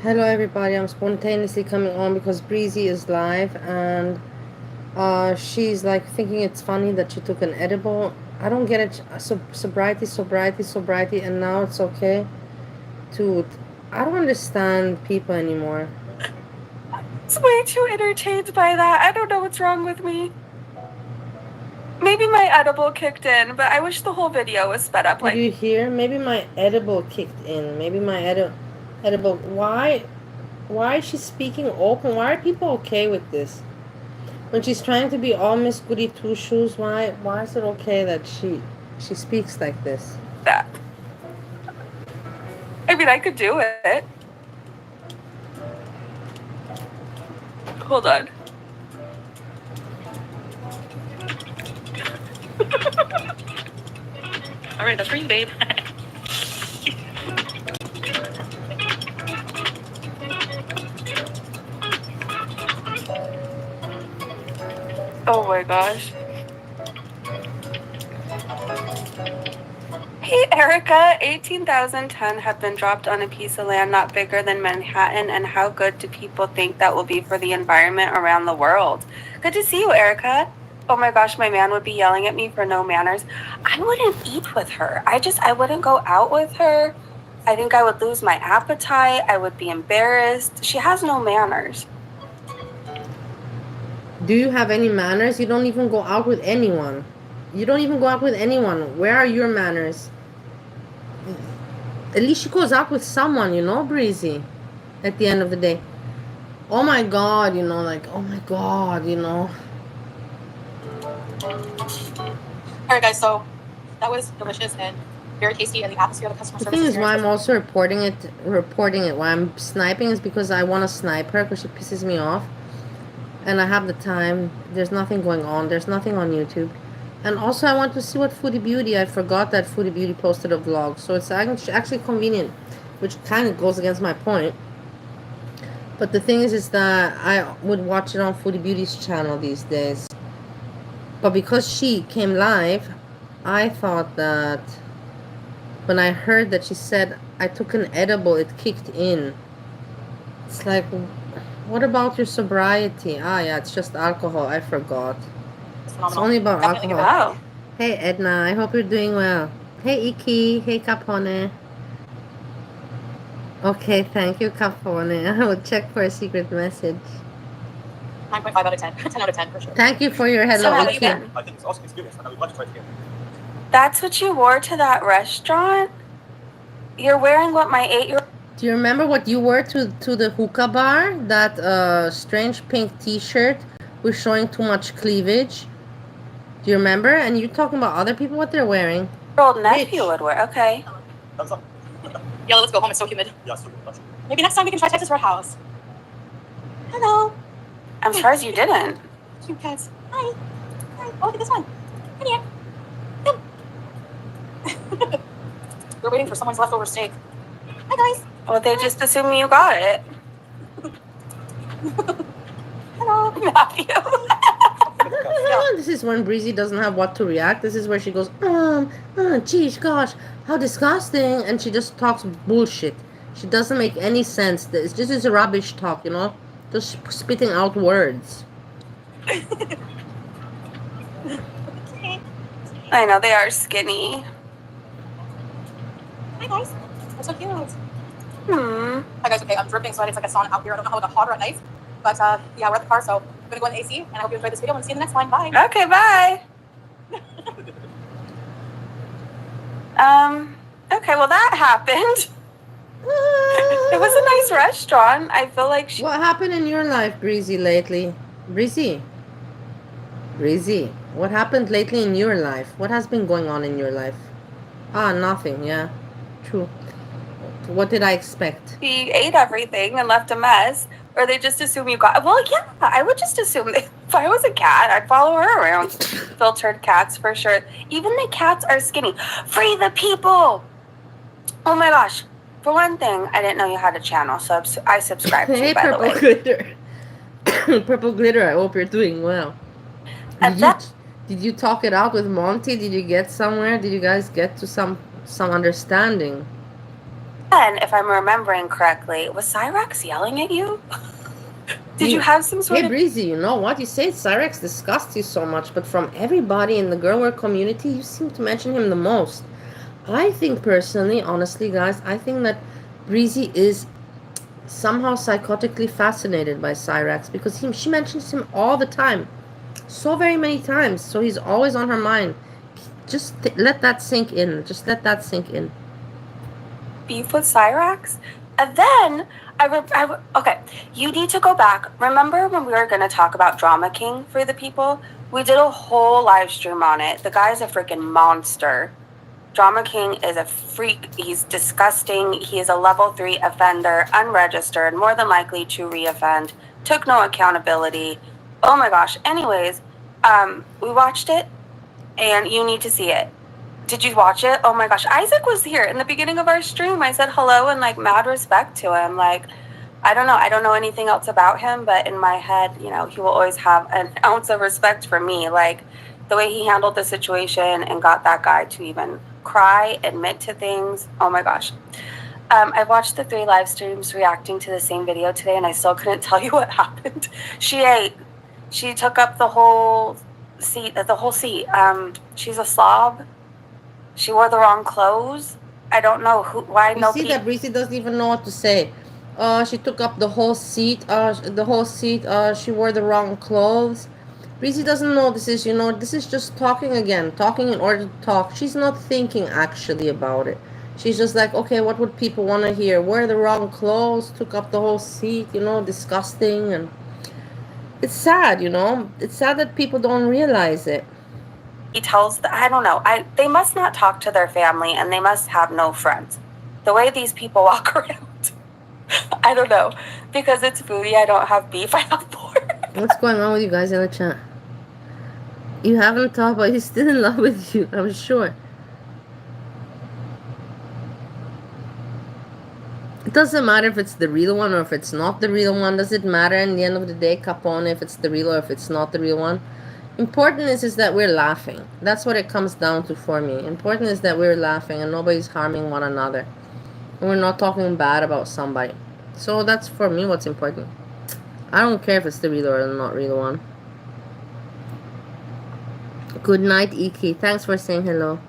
Hello everybody, I'm spontaneously coming on because Breezy is live and she's like thinking it's funny that she took an edible. I don't get it. Sobriety, and now it's okay to. I don't understand people anymore. It's way too entertained by that. I don't know what's wrong with me. Maybe my edible kicked in, but I wish the whole video was sped up. Did you hear? Maybe my edible kicked in. Maybe my edible. Why is she speaking open? Why are people okay with this? When she's trying to be all Miss Goody Two Shoes, why is it okay that she speaks like this? That. I mean, I could do it. Hold on. All right, that's for you, babe. Oh my gosh. Hey Erica, 18,000 ton have been dropped on a piece of land not bigger than Manhattan, and how good do people think that will be for the environment around the world? Good to see you, Erica. Oh my gosh, my man would be yelling at me for no manners. I wouldn't eat with her. I wouldn't go out with her. I think I would lose my appetite. I would be embarrassed. She has no manners. Do you have any manners? You don't even go out with anyone. You don't even go out with anyone. Where are your manners? At least she goes out with someone, Breezy. At the end of the day. Oh my god, oh my god, Alright, guys, so that was delicious and very tasty, and the atmosphere of the customer service. The thing is, why I'm also reporting it. Why I'm sniping is because I want to snipe her because she pisses me off. And I have the time. There's nothing going on. There's nothing on YouTube. And also, I want to see what Foodie Beauty. I forgot that Foodie Beauty posted a vlog. So it's actually convenient, which kind of goes against my point. But the thing is that I would watch it on Foodie Beauty's channel these days. But because she came live, I thought that when I heard that she said, I took an edible, it kicked in. It's like, what about your sobriety? Ah, yeah, it's just alcohol. I forgot. It's only about Definitely alcohol. wow. Hey, Edna, I hope you're doing well. Hey, Iki. Hey, Capone. Okay, thank you, Capone. I will check for a secret message. 9.5 out of 10. 10 out of 10 for sure. Thank you for your hello, So have you Iki. been? I think it's awesome experience, and I would love to try it again. That's what you wore to that restaurant? You're wearing what my 8-year-old... Do you remember what you wore to the hookah bar? That strange pink t-shirt with showing too much cleavage. Do you remember? And you're talking about other people, what they're wearing. nephew would wear. Okay. Thumbs up. Yeah, let's go home. It's so humid. Yeah, super much. Maybe next time we can try Texas Roadhouse. Hello. I'm surprised you didn't. Cute cats. Hi. Hi. Oh, look at this one. Come here. Come. We're waiting for someone's leftover steak. Hi, guys. Well, they just assume you got it. Hello. Matthew. This is when Breezy doesn't have what to react. This is where she goes, geez, gosh, how disgusting. And she just talks bullshit. She doesn't make any sense. This is a rubbish talk, just spitting out words. I know, they are skinny. Hi, guys. That's so cute. Hmm. Hi, guys. Okay, I'm dripping, so it's like a sauna out here. I don't know how hot or at night. But yeah, we're at the car, so I'm going to go in the AC, and I hope you enjoyed this video, and see you in the next one. Bye. Okay, bye. Okay, well, that happened. It was a nice restaurant. I feel like she... What happened in your life, Breezy, lately? Breezy, what happened lately in your life? What has been going on in your life? Ah, nothing, yeah. True. What did I expect? She ate everything and left a mess. Or they just assume you got... Well, yeah, I would just assume that if I was a cat, I'd follow her around. Filtered cats, for sure. Even the cats are skinny. Free the people! Oh my gosh. For one thing, I didn't know you had a channel, so I subscribed to you, by the way. Purple Glitter. Purple Glitter, I hope you're doing well. Did you talk it out with Monty? Did you get somewhere? Did you guys get to some understanding? And if I'm remembering correctly, was Cyrex yelling at you? Did you have some sort Hey of... Breezy, you know what? You say Cyrex disgusts you so much, but from everybody in the girl work community, you seem to mention him the most. I think personally, honestly, guys, I think that Breezy is somehow psychotically fascinated by Cyrex because she mentions him all the time, so very many times. So he's always on her mind. Just let that sink in. Just let that sink in. beef with Cyrex? And then okay, you need to go back. Remember when we were going to talk about Drama King for the people? We did a whole live stream on it. The guy's a freaking monster. Drama King is a freak. He's disgusting. He is a level 3 offender, unregistered, more than likely to reoffend, took no accountability. Oh my gosh. Anyways, we watched it and you need to see it. Did you watch it? Oh my gosh. Isaac was here in the beginning of our stream. I said hello and like mad respect to him. Like, I don't know anything else about him, but in my head, you know, he will always have an ounce of respect for me. Like the way he handled the situation and got that guy to even cry, admit to things. Oh my gosh. I watched the 3 live streams reacting to the same video today and I still couldn't tell you what happened. She took up the whole seat. She's a slob. She wore the wrong clothes. I don't know why You nobody... see that Breezy doesn't even know what to say. She took up the whole seat. She wore the wrong clothes. Breezy doesn't know this is, this is just talking again. Talking in order to talk. She's not thinking actually about it. She's just like, okay, what would people want to hear? Wear the wrong clothes, took up the whole seat, disgusting. And it's sad, It's sad that people don't realize it. He tells, I don't know, they must not talk to their family and they must have no friends. The way these people walk around. I don't know. Because it's foodie, I don't have beef, I have pork. What's going on with you guys in the chat? You haven't talked, but he's still in love with you, I'm sure. It doesn't matter if it's the real one or if it's not the real one. Does it matter in the end of the day, Capone, if it's the real or if it's not the real one? Important is that we're laughing. That's what it comes down to for me. Important is that we're laughing and nobody's harming one another. And we're not talking bad about somebody. So that's for me what's important. I don't care if it's the real or the not real one. Good night, Iki. Thanks for saying hello.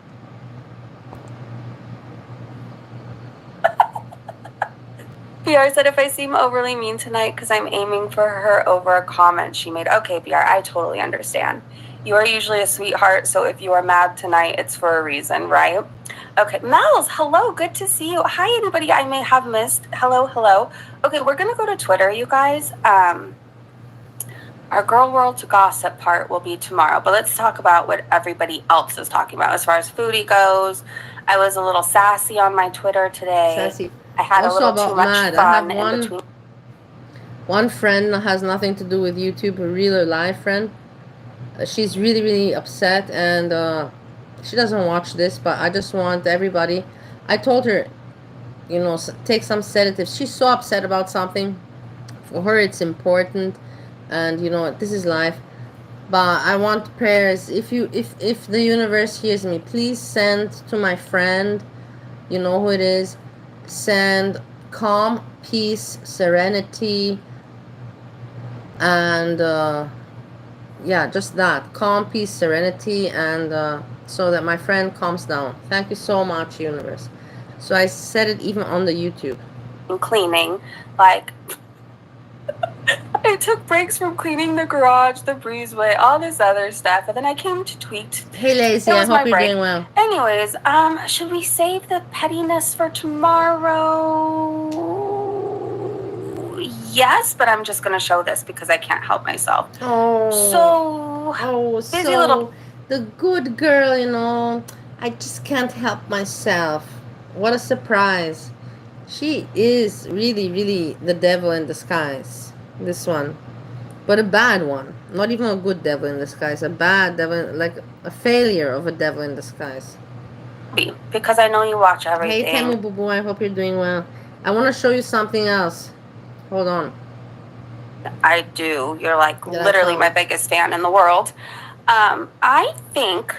BR said if I seem overly mean tonight because I'm aiming for her over a comment she made. Okay, BR, I totally understand. You are usually a sweetheart, so if you are mad tonight, it's for a reason, right? Okay, Mel's, hello, good to see you. Hi, anybody I may have missed. Hello. Okay, we're going to go to Twitter, you guys. Our Girl World Gossip part will be tomorrow, but let's talk about what everybody else is talking about as far as foodie goes. I was a little sassy on my Twitter today. Sassy. I had Also a little about too much mad. fun I have in between. One friend that has nothing to do with YouTube, a real or live friend. She's really, really upset, and she doesn't watch this, but I just want everybody. I told her, take some sedatives. She's so upset about something. For her, it's important, and this is life. But I want prayers. If the universe hears me, please send to my friend. You know who it is. Send calm, peace, serenity, and yeah, just that. Calm, peace, serenity, and so that my friend calms down. Thank you so much, universe. So I said it even on the YouTube. Cleaning, like I took breaks from cleaning the garage, the breezeway, all this other stuff, and then I came to tweet. Hey, Lazy, I hope you're doing well. Anyways, should we save the pettiness for tomorrow? Yes, but I'm just gonna show this because I can't help myself. Busy little the good girl, I just can't help myself. What a surprise. She is really, really the devil in disguise. This one. But a bad one. Not even a good devil in disguise. A bad devil, like a failure of a devil in disguise. Because I know you watch everything. Hey, Temu Boo Boo, I hope you're doing well. I want to show you something else. Hold on. I do. You're like literally my biggest fan in the world. I think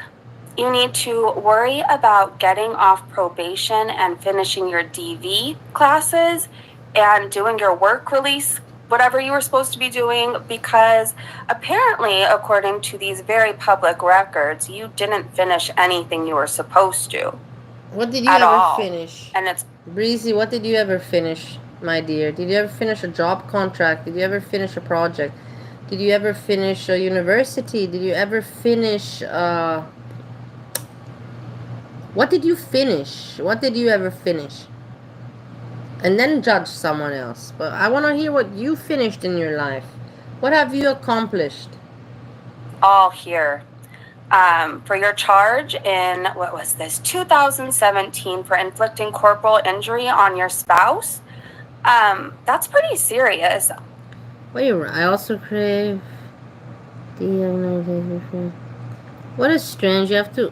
You need to worry about getting off probation and finishing your DV classes and doing your work release, whatever you were supposed to be doing, because apparently, according to these very public records, you didn't finish anything you were supposed to. What did you At ever all. finish? And it's Breezy, what did you ever finish, my dear? Did you ever finish a job contract? Did you ever finish a project? Did you ever finish a university? Did you ever finish what did you finish? What did you ever finish? And then judge someone else. But I want to hear what you finished in your life. What have you accomplished? all here. For your charge in, what was this, 2017 for inflicting corporal injury on your spouse. That's pretty serious. Wait, I also crave deionization. What is strange? You have to.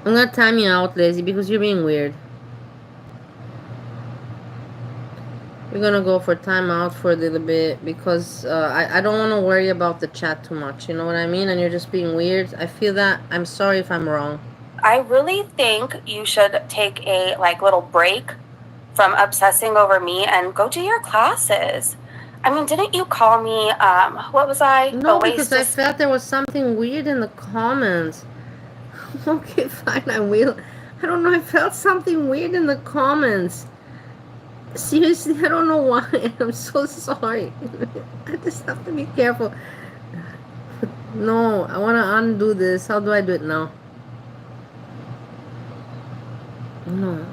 I'm gonna time you out, Lazy, because you're being weird. We're gonna go for timeout for a little bit because I don't want to worry about the chat too much. You know what I mean? And you're just being weird. I feel that. I'm sorry if I'm wrong. I really think you should take a little break from obsessing over me and go do your classes. I mean, didn't you call me, what was I? No, because I felt there was something weird in the comments. Okay, fine, I will. I don't know, I felt something weird in the comments. Seriously, I don't know why. I'm so sorry. I just have to be careful. No, I want to undo this. How do I do it now? No.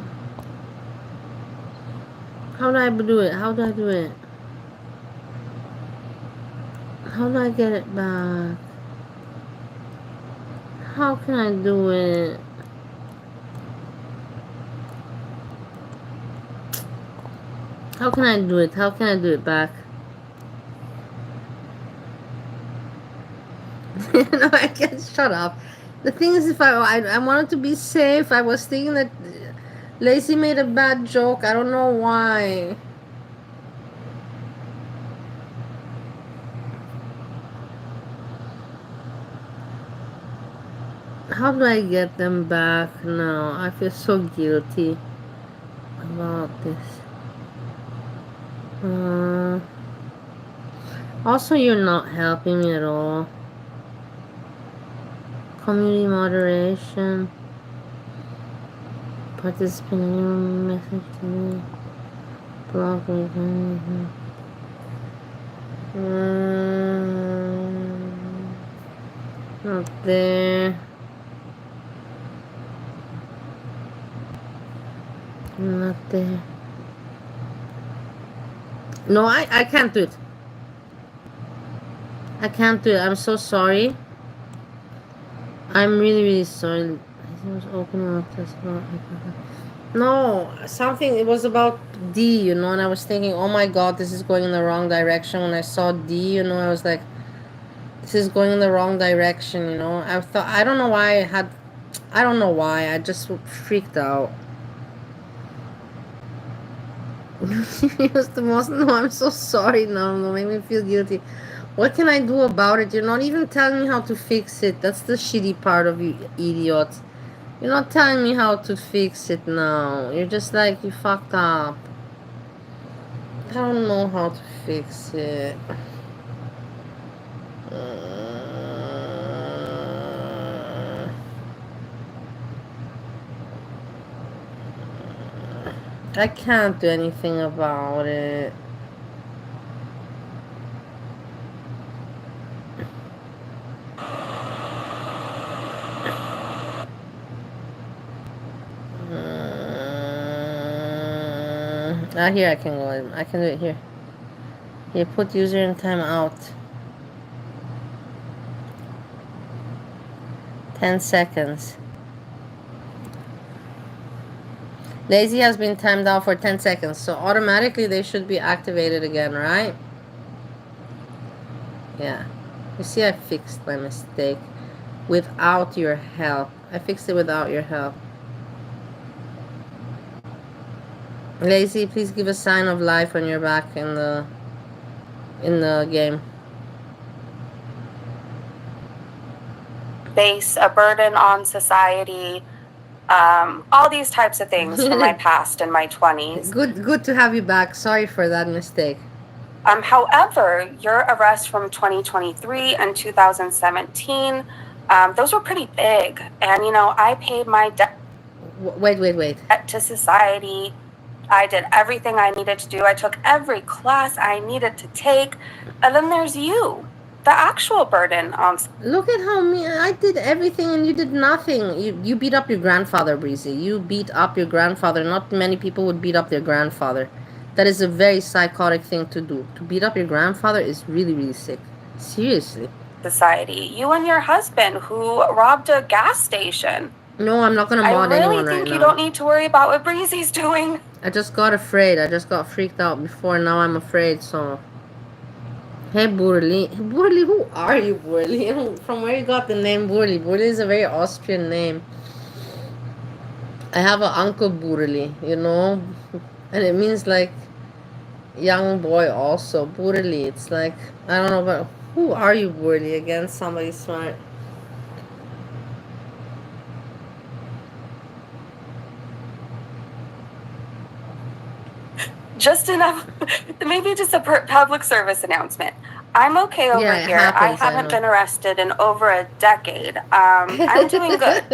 How do I do it? How do I do it? How do I get it back? How can I do it? How can I do it? How can I do it back? No, I can't. Shut up. The thing is, if I wanted to be safe, I was thinking that Lacey made a bad joke. I don't know why. How do I get them back now? I feel so guilty about this. Also, you're not helping me at all. Community moderation. Participating message to me. Blog. Not there. Not there. No, I can't do it. I can't do it. I'm so sorry. I'm really, really sorry. I was opening up this. No, something. It was about D, you know, and I was thinking, oh my god, this is going in the wrong direction. When I saw D, you know, I was like, this is going in the wrong direction, you know. I thought, I don't know why I don't know why. I just freaked out. It was the most. No, I'm so sorry. No, make me feel guilty. What can I do about it? You're not even telling me how to fix it. That's the shitty part of you idiots. You're not telling me how to fix it now. You're just like, you fucked up. I don't know how to fix it. I can't do anything about it. Here I can go. I can do it here. Here, put user in timeout. 10 seconds. Lazy has been timed out for 10 seconds, so automatically they should be activated again, right? Yeah. You see, I fixed my mistake without your help. I fixed it without your help. Lazy, please give a sign of life when you're back in the game. face a burden on society. All these types of things from my past in my 20s. Good to have you back. Sorry for that mistake. However, your arrests from 2023 and 2017, those were pretty big. And, I paid my debt Wait. to society. I did everything I needed to do. I took every class I needed to take. And then there's you, the actual burden on. Look at how I did everything and you did nothing. You beat up your grandfather, Breezy. You beat up your grandfather. Not many people would beat up their grandfather. That is a very psychotic thing to do. To beat up your grandfather is really, really sick. Seriously. Society. You and your husband who robbed a gas station. No, I'm not gonna mod anyone right now. I really think you don't need to worry about what Breezy's doing. I just got afraid. I just got freaked out before. Now I'm afraid, so... Hey, Burli. Burli, who are you, Burli? From where you got the name Burli? Burli is a very Austrian name. I have an uncle Burli, and it means like young boy also. Burli, it's like, I don't know, but who are you, Burli? Again, somebody smart. Just enough, maybe just a public service announcement. I'm okay over here. I haven't been arrested in over a decade. I'm doing good.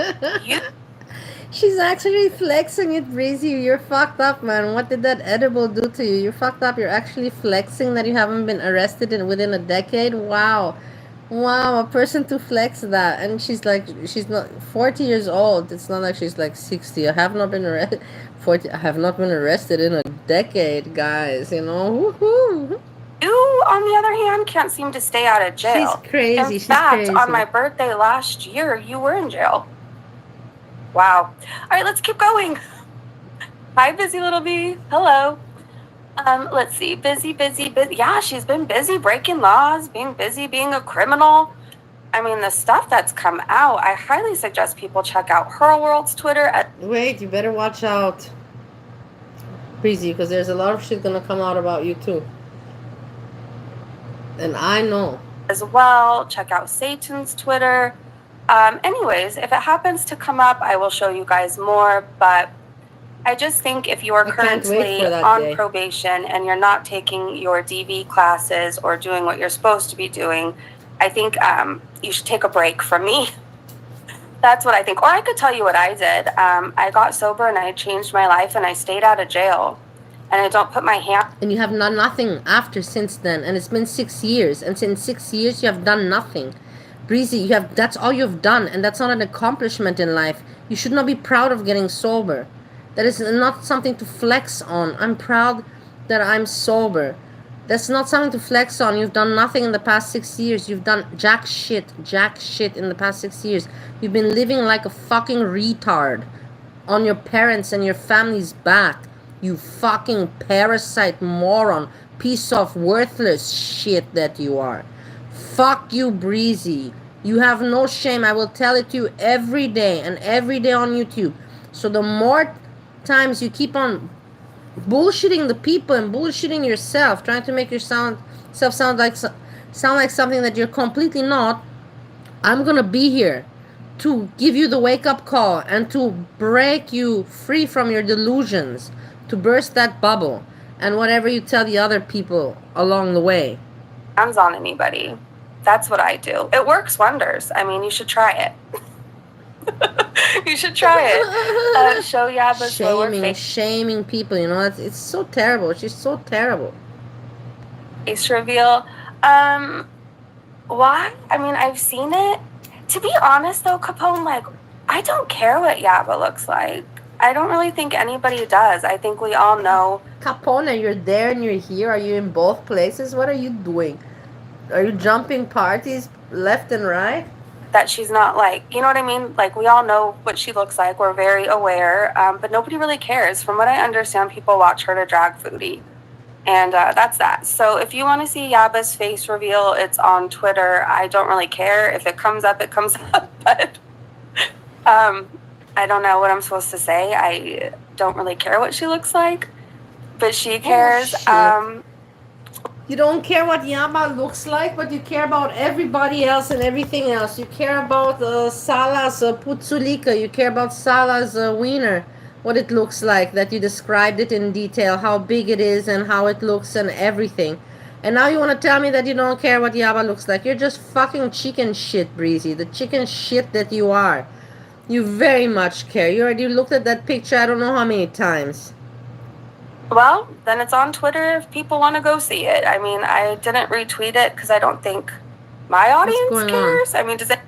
She's actually flexing it, Breezy. You're fucked up, man. What did that edible do to you? You're fucked up. You're actually flexing that you haven't been arrested within a decade? Wow, a person to flex that. And she's not 40 years old. It's not like she's like 60. I have not been arrested. 40. I have not been arrested in a decade, guys. Woohoo! You, on the other hand, can't seem to stay out of jail. She's crazy. In fact, on my birthday last year, you were in jail. Wow. All right, let's keep going. Hi, busy little bee. Hello. Let's see. Busy. Yeah, she's been busy breaking laws, being busy, being a criminal. I mean, the stuff that's come out, I highly suggest people check out Her World's Twitter. Wait, you better watch out, Breezy, because there's a lot of shit gonna come out about you too. And I know. As well, check out Satan's Twitter. Anyways, if it happens to come up, I will show you guys more. But I just think if you are currently on probation and you're not taking your DV classes or doing what you're supposed to be doing, I think you should take a break from me. That's what I think. Or I could tell you what I did. I got sober and I changed my life and I stayed out of jail. And I don't put my hand... And you have done nothing after since then. And it's been 6 years. And since 6 years, you have done nothing. Breezy, that's all you've done. And that's not an accomplishment in life. You should not be proud of getting sober. That is not something to flex on. I'm proud that I'm sober. That's not something to flex on. You've done nothing in the past 6 years. You've done jack shit in the past 6 years. You've been living like a fucking retard on your parents' and your family's back. You fucking parasite moron, piece of worthless shit that you are. Fuck you, Breezy. You have no shame. I will tell it to you every day and every day on YouTube. So the more times you keep on bullshitting the people and bullshitting yourself, trying to make yourself sound like something that you're completely not, I'm gonna be here to give you the wake-up call and to break you free from your delusions, to burst that bubble and whatever you tell the other people along the way. Hands on anybody. That's what I do. It works wonders. I mean, you should try it. You should try it. Show Yaba's lower face. Shaming people, it's so terrible. She's so terrible. Face reveal. Why? I mean, I've seen it. To be honest, though, Capone, I don't care what Yaba looks like. I don't really think anybody does. I think we all know. Capone, you're there and you're here. Are you in both places? What are you doing? Are you jumping parties left and right? That she's not you know what I mean? We all know what she looks like. We're very aware, but nobody really cares. From what I understand, people watch her to drag foodie. And that's that. So if you want to see Yaba's face reveal, it's on Twitter. I don't really care. If it comes up, it comes up. But I don't know what I'm supposed to say. I don't really care what she looks like. But she cares. You don't care what Yaba looks like, but you care about everybody else and everything else. You care about Salah's putzulika. You care about Salah's wiener, what it looks like, that you described it in detail, how big it is and how it looks and everything. And now you want to tell me that you don't care what Yaba looks like. You're just fucking chicken shit, Breezy. The chicken shit that you are. You very much care. You already looked at that picture I don't know how many times. Well, then it's on Twitter if people want to go see it. I mean, I didn't retweet it because I don't think my audience cares. I mean, does it?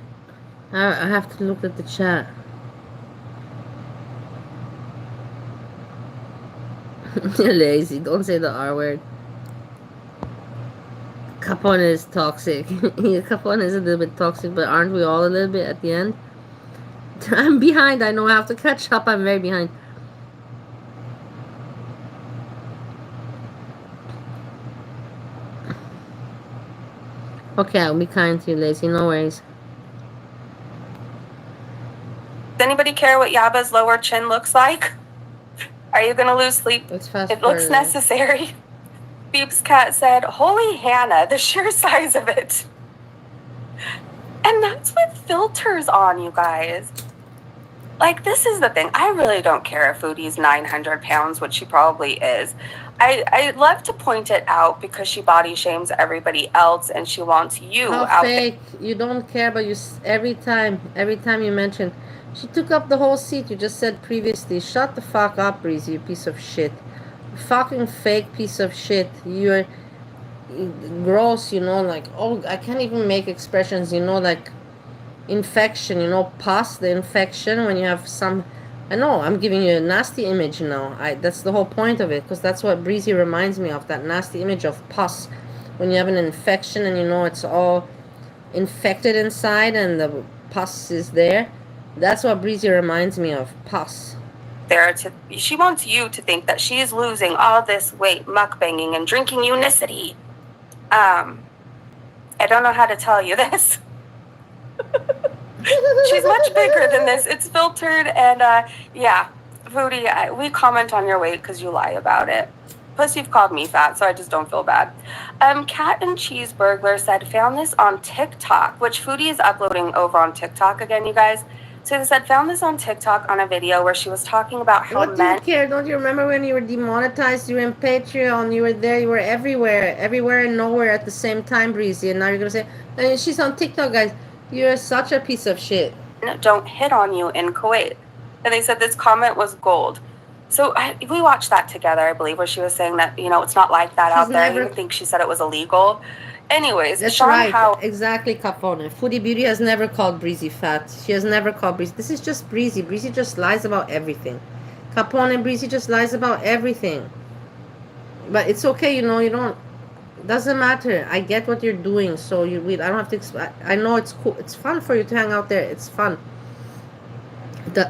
I have to look at the chat. You're lazy. Don't say the R word. Capone is toxic. Capone is a little bit toxic, but aren't we all a little bit at the end? I'm behind. I know I have to catch up. I'm very behind. Okay, I'll be kind to you, lazy. No worries. Does anybody care what Yaba's lower chin looks like? Are you gonna lose sleep? It looks necessary. Beep's cat said, "Holy Hannah, the sheer size of it." And that's with filters on, you guys. Like, this is the thing. I really don't care if Foodie's 900 pounds, which she probably is. I love to point it out because she body shames everybody else and she wants you out fake. You don't care, but you every time you mention, she took up the whole seat. You just said previously. Shut the fuck up, Breezy, you piece of shit. Fucking fake piece of shit. You're gross, you know, like, oh, I can't even make expressions, you know, like infection, you know, pus, the infection when you have some. I know I'm giving you a nasty image now. That's the whole point of it, because that's what Breezy reminds me of, that nasty image of pus when you have an infection and you know it's all infected inside and the pus is there. That's what Breezy reminds me of, pus. She wants you to think that she is losing all this weight mukbanging and drinking unicity. I don't know how to tell you this. She's much bigger than this. It's filtered, and yeah, Foodie, we comment on your weight because you lie about it. Plus, you've called me fat, so I just don't feel bad. Cat and Cheeseburglar said, found this on TikTok, which Foodie is uploading over on TikTok again, you guys. So they said, found this on TikTok on a video where she was talking about how what do you care? Don't you remember when you were demonetized? You were in Patreon, you were there, you were everywhere and nowhere at the same time, Breezy. And now you're going to say, she's on TikTok, guys. You're such a piece of shit. Don't hit on you in Kuwait. And they said this comment was gold. So we watched that together, I believe, where she was saying that, you know, it's not like that out there. I think she said it was illegal. Anyways, that's Sean right. Howell. Exactly, Capone. Foodie Beauty has never called Breezy fat. She has never called Breezy. This is just Breezy. Breezy just lies about everything. Capone and Breezy just lies about everything. But it's okay, you know, you don't. Doesn't matter. I get what you're doing, so I don't have to. I know it's cool. It's fun for you to hang out there. It's fun. The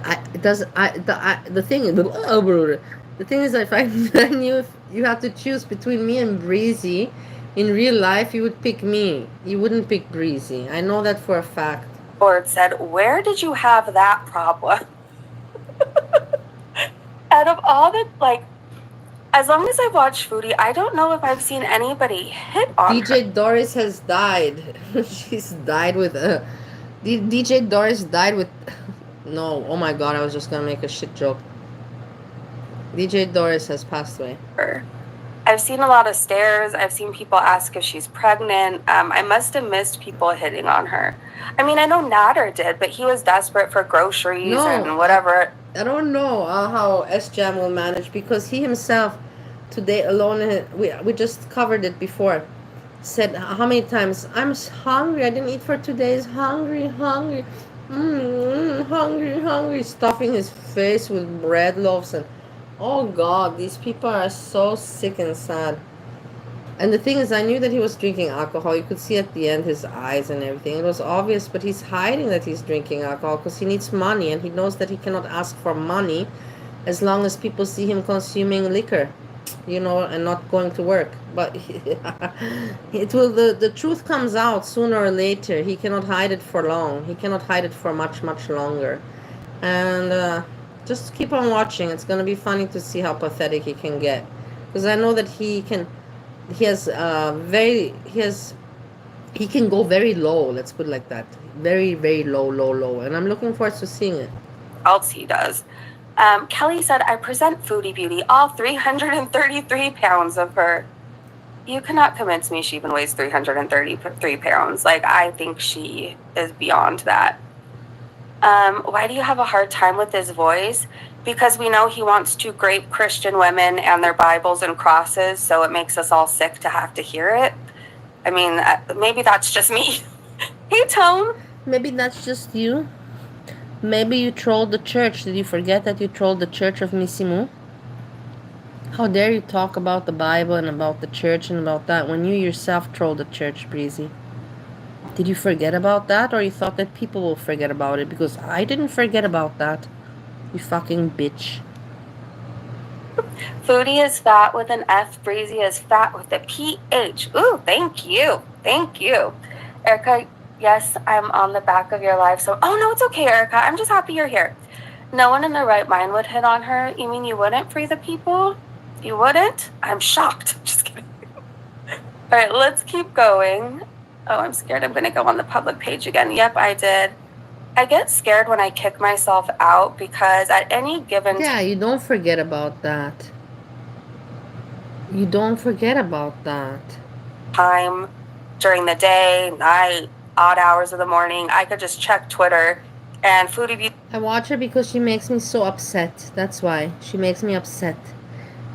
thing is, the thing is, if I knew if you have to choose between me and Breezy, in real life, you would pick me. You wouldn't pick Breezy. I know that for a fact. Or it said, "Where did you have that problem?" Out of all the, like, as long as I've watched Foodie, I don't know if I've seen anybody hit on DJ her. Doris has died. She's died with a... DJ Doris died with... No, oh my god, I was just gonna make a shit joke. DJ Doris has passed away. I've seen a lot of stares. I've seen people ask if she's pregnant. I must have missed people hitting on her. I mean, I know Nader did, but he was desperate for groceries and whatever. I don't know how S-Jam will manage, because he himself, today alone, we just covered it before, said how many times, I'm hungry, I didn't eat for 2 days, hungry, hungry, hungry, stuffing his face with bread loaves, and oh god, these people are so sick and sad. And the thing is, I knew that he was drinking alcohol. You could see at the end his eyes and everything. It was obvious, but he's hiding that he's drinking alcohol because he needs money, and he knows that he cannot ask for money as long as people see him consuming liquor, you know, and not going to work. But it will. The truth comes out sooner or later. He cannot hide it for long. He cannot hide it for much, much longer. And just keep on watching. It's going to be funny to see how pathetic he can get, because I know that he can... he has he can go very low. Let's put it like that. Very very low, and I'm looking forward to seeing it. Else he does. Kelly said, I present Foodie Beauty, all 333 pounds of her. You cannot convince me she even weighs 333 pounds. Like, I think she is beyond that. Why do you have a hard time with his voice? Because we know he wants to grape Christian women and their Bibles and crosses, so it makes us all sick to have to hear it. I mean, maybe that's just me. Hey, Tone. Maybe that's just you. Maybe you trolled the church. Did you forget that you trolled the church of Misimu? How dare you talk about the Bible and about the church and about that when you yourself trolled the church, Breezy? Did you forget about that, or you thought that people will forget about it? Because I didn't forget about that. You fucking bitch. Foodie is fat with an F. Breezy is fat with a PH. Ooh, thank you. Thank you. Erica, yes, I'm on the back of your live. So, oh no, it's okay, Erica. I'm just happy you're here. No one in their right mind would hit on her. You mean you wouldn't, Free the People? You wouldn't? I'm shocked. Just kidding. All right, let's keep going. Oh, I'm scared I'm going to go on the public page again. Yep, I did. I get scared when I kick myself out because at any given Yeah, you don't forget about that. You don't forget about that. time during the day, night, odd hours of the morning, I could just check Twitter and Foodie Beauty. I watch her because she makes me so upset. That's why. She makes me upset.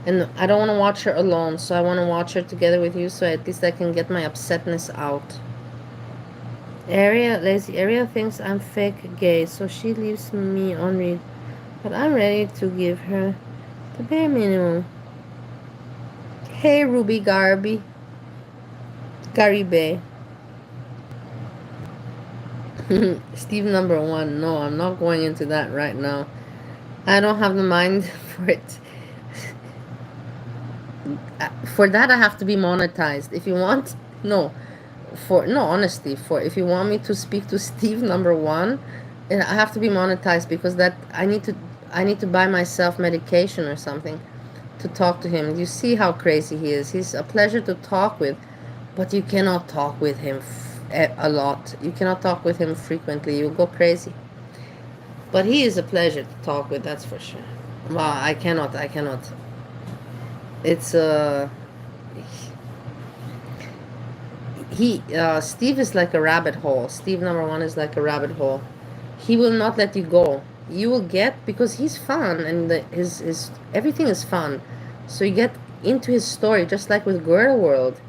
And I don't want to watch her alone, so I want to watch her together with you so at least I can get my upsetness out. Lazy Ariel thinks I'm fake gay, so she leaves me on read. But I'm ready to give her the bare minimum. Hey, Ruby Garibe. Steve number 1. No, I'm not going into that right now. I don't have the mind for it. For that, I have to be monetized. If you want, no. Honestly, if you want me to speak to Steve number 1, I have to be monetized because that I need to buy myself medication or something to talk to him. You see how crazy he is. He's a pleasure to talk with, but you cannot talk with him a lot. You cannot talk with him frequently. You'll go crazy. But he is a pleasure to talk with, that's for sure. Well, I cannot. It's Steve is like a rabbit hole. Steve number 1 is like a rabbit hole. He will not let you go. You will get, because he's fun and his everything is fun. So you get into his story just like with Girl World.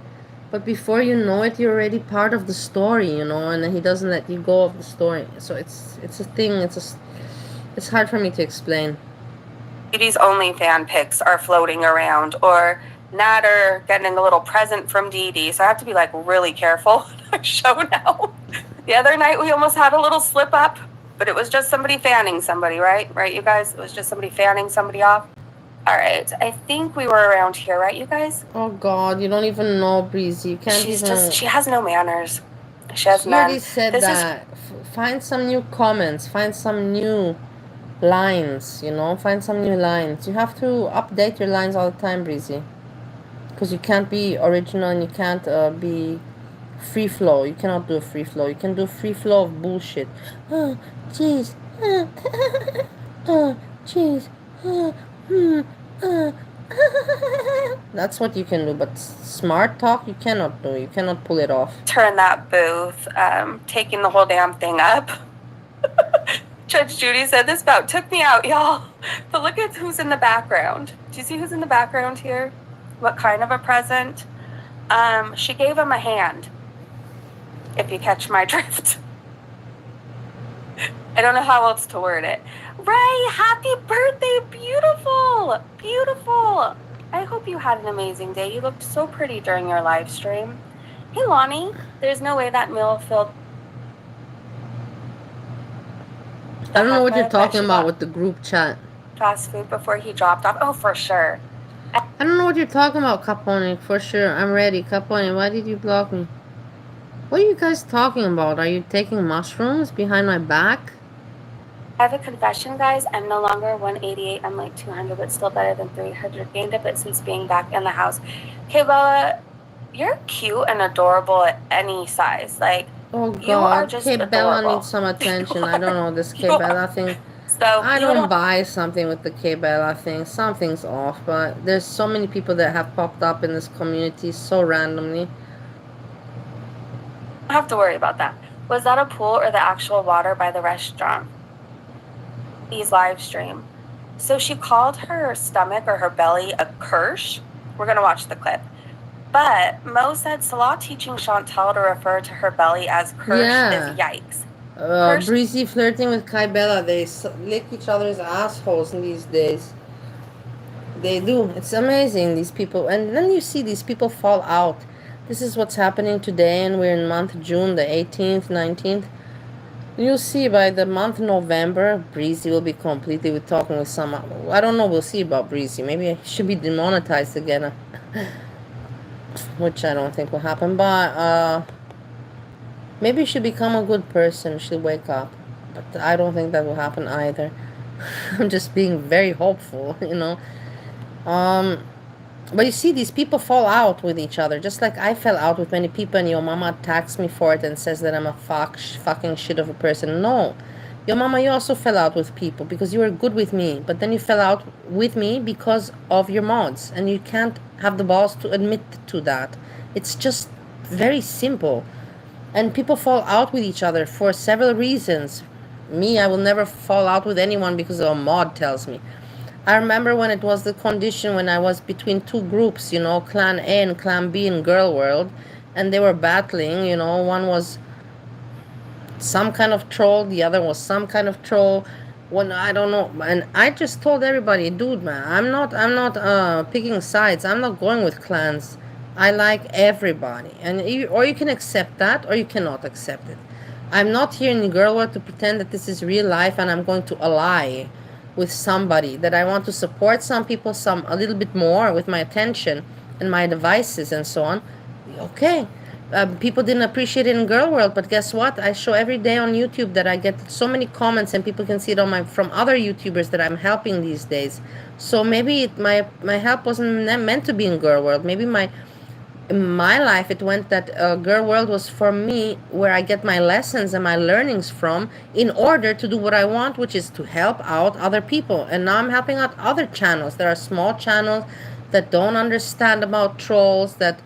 But before you know it, you're already part of the story, and he doesn't let you go of the story. So it's a thing. It's hard for me to explain. Dee only fan pics are floating around, or Natter getting a little present from Dee Dee. So I have to be like really careful on our show now. The other night we almost had a little slip up, but it was just somebody fanning somebody, right? Right, you guys? It was just somebody fanning somebody off. All right, I think we were around here, right, you guys? Oh God, you don't even know, Breezy. You can't she has no manners. She has She none. already said that. Find some new comments. Find some new lines, Find some new lines. You have to update your lines all the time, Breezy. Because you can't be original and you can't be free flow. You cannot do a free flow. You can do a free flow of bullshit. Oh, jeez. Oh, jeez. That's what you can do, but smart talk you cannot do. You cannot pull it off. Turn that booth, taking the whole damn thing up. Judge Judy said this bout took me out, y'all. But look at who's in the background. Do you see who's in the background here? What kind of a present? She gave him a hand, if you catch my drift. I don't know how else to word it. Ray, happy birthday. Beautiful. Beautiful. I hope you had an amazing day. You looked so pretty during your live stream. Hey, Lonnie, there's no way that meal filled. I don't know what you're talking about with the group chat. Fast food before he dropped off. Oh, for sure. I don't know what you're talking about, Capone. For sure. I'm ready. Capone, why did you block me? What are you guys talking about? Are you taking mushrooms behind my back? I have a confession, guys. I'm no longer 188. I'm like 200, but still better than 300. Gained a bit since being back in the house. Okay, Bella, You're cute and adorable at any size. Like, Oh you are God, just Kate Bella adorable. needs some attention. I don't know this You Kate are. Bella thing. So I you don't don't buy something with the Kate Bella thing. Something's off, but there's so many people that have popped up in this community so randomly. have to worry about that. Was that a pool or the actual water by the restaurant? Please live stream. So she called her stomach or her belly a Kirsch. We're going to watch the clip. But Mo said Salah teaching Chantel to refer to her belly as Kirsch Yeah. is yikes. Breezy flirting with Kai Bella. They lick each other's assholes in these days. They do. It's amazing, these people. And then you see these people fall out. This is what's happening today, and we're in month June, the 18th, 19th. You'll see by the month November, Breezy will be completely with talking with some. I don't know. We'll see about Breezy. Maybe I should be demonetized again, which I don't think will happen. But maybe she become a good person. She'll wake up, but I don't think that will happen either. I'm just being very hopeful, you know. But you see, these people fall out with each other, just like I fell out with many people, and your mama attacks me for it and says that I'm a fucking shit of a person. No. Your mama, you also fell out with people because you were good with me, but then you fell out with me because of your mods, and you can't have the balls to admit to that. It's just very simple. And people fall out with each other for several reasons. Me, I will never fall out with anyone because a mod tells me. I remember when it was the condition when I was between two groups, you know, Clan A and Clan B in Girl World, and they were battling, you know, one was some kind of troll, the other was some kind of troll. When I don't know, and I just told everybody, dude, man, I'm not picking sides. I'm not going with clans. I like everybody, and or you can accept that, or you cannot accept it. I'm not here in Girl World to pretend that this is real life, and I'm going to ally with somebody that I want to support some people some a little bit more with my attention and my devices and so on. Okay, people didn't appreciate it in Girl World, but guess what? I show every day on YouTube that I get so many comments, and people can see it on my from other YouTubers that I'm helping these days. So maybe my help wasn't meant to be in Girl World. Maybe in my life it went that Girl World was for me where I get my lessons and my learnings from in order to do what I want, which is to help out other people. And now I'm helping out other channels. There are small channels that don't understand about trolls, that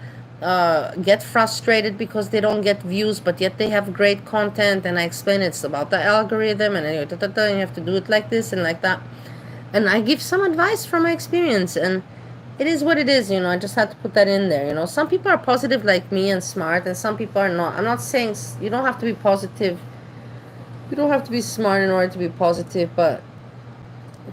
get frustrated because they don't get views, but yet they have great content, and I explain it's about the algorithm, and anyway, and you have to do it like this and like that. And I give some advice from my experience, and it is what it is, you know. I just had to put that in there, you know. Some people are positive like me and smart, and some people are not. I'm not saying you don't have to be positive. You don't have to be smart in order to be positive, but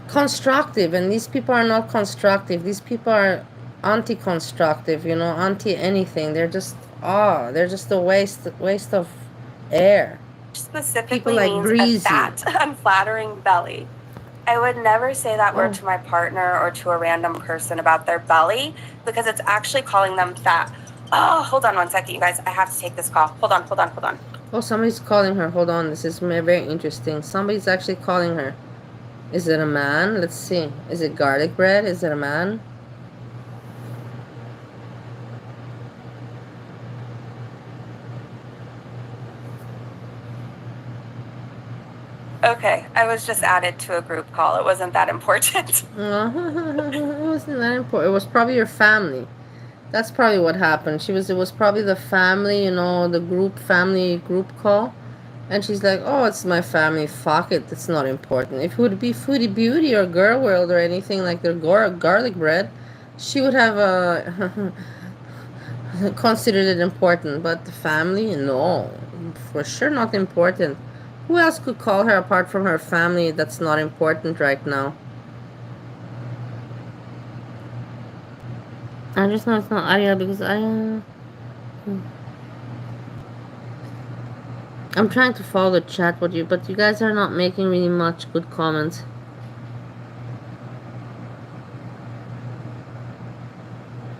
constructive. And these people are not constructive. These people are anti-constructive, you know, anti-anything. They're just a waste of air. Specifically People like means Breezy. a fat, unflattering belly. I would never say that word to my partner or to a random person about their belly because it's actually calling them fat. Oh, hold on one second, you guys. I have to take this call. Hold on. Oh, somebody's calling her. Hold on. This is very interesting. Somebody's actually calling her. Is it a man? Let's see. Is it garlic bread? Is it a man? Okay, I was just added to a group call. It wasn't that important. It wasn't that important. It was probably your family. That's probably what happened. It was probably the family, you know, the family group call. And she's like, oh, it's my family. Fuck it. It's not important. If it would be Foodie Beauty or Girl World or anything like their garlic bread, she would have considered it important. But the family, no. For sure not important. Who else could call her apart from her family that's not important right now? I just know it's not Arya because I'm trying to follow the chat with you, but you guys are not making really much good comments.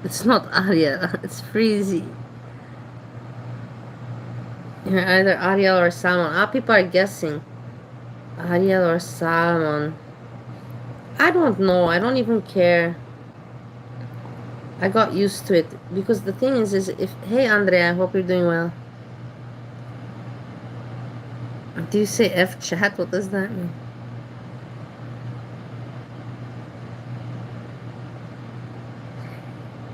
It's not Arya, it's Breezy. You're either Ariel or Salmon. People are guessing. Ariel or Salmon. I don't know. I don't even care. I got used to it because the thing is if hey Andrea, I hope you're doing well. Do you say F chat? What does that mean?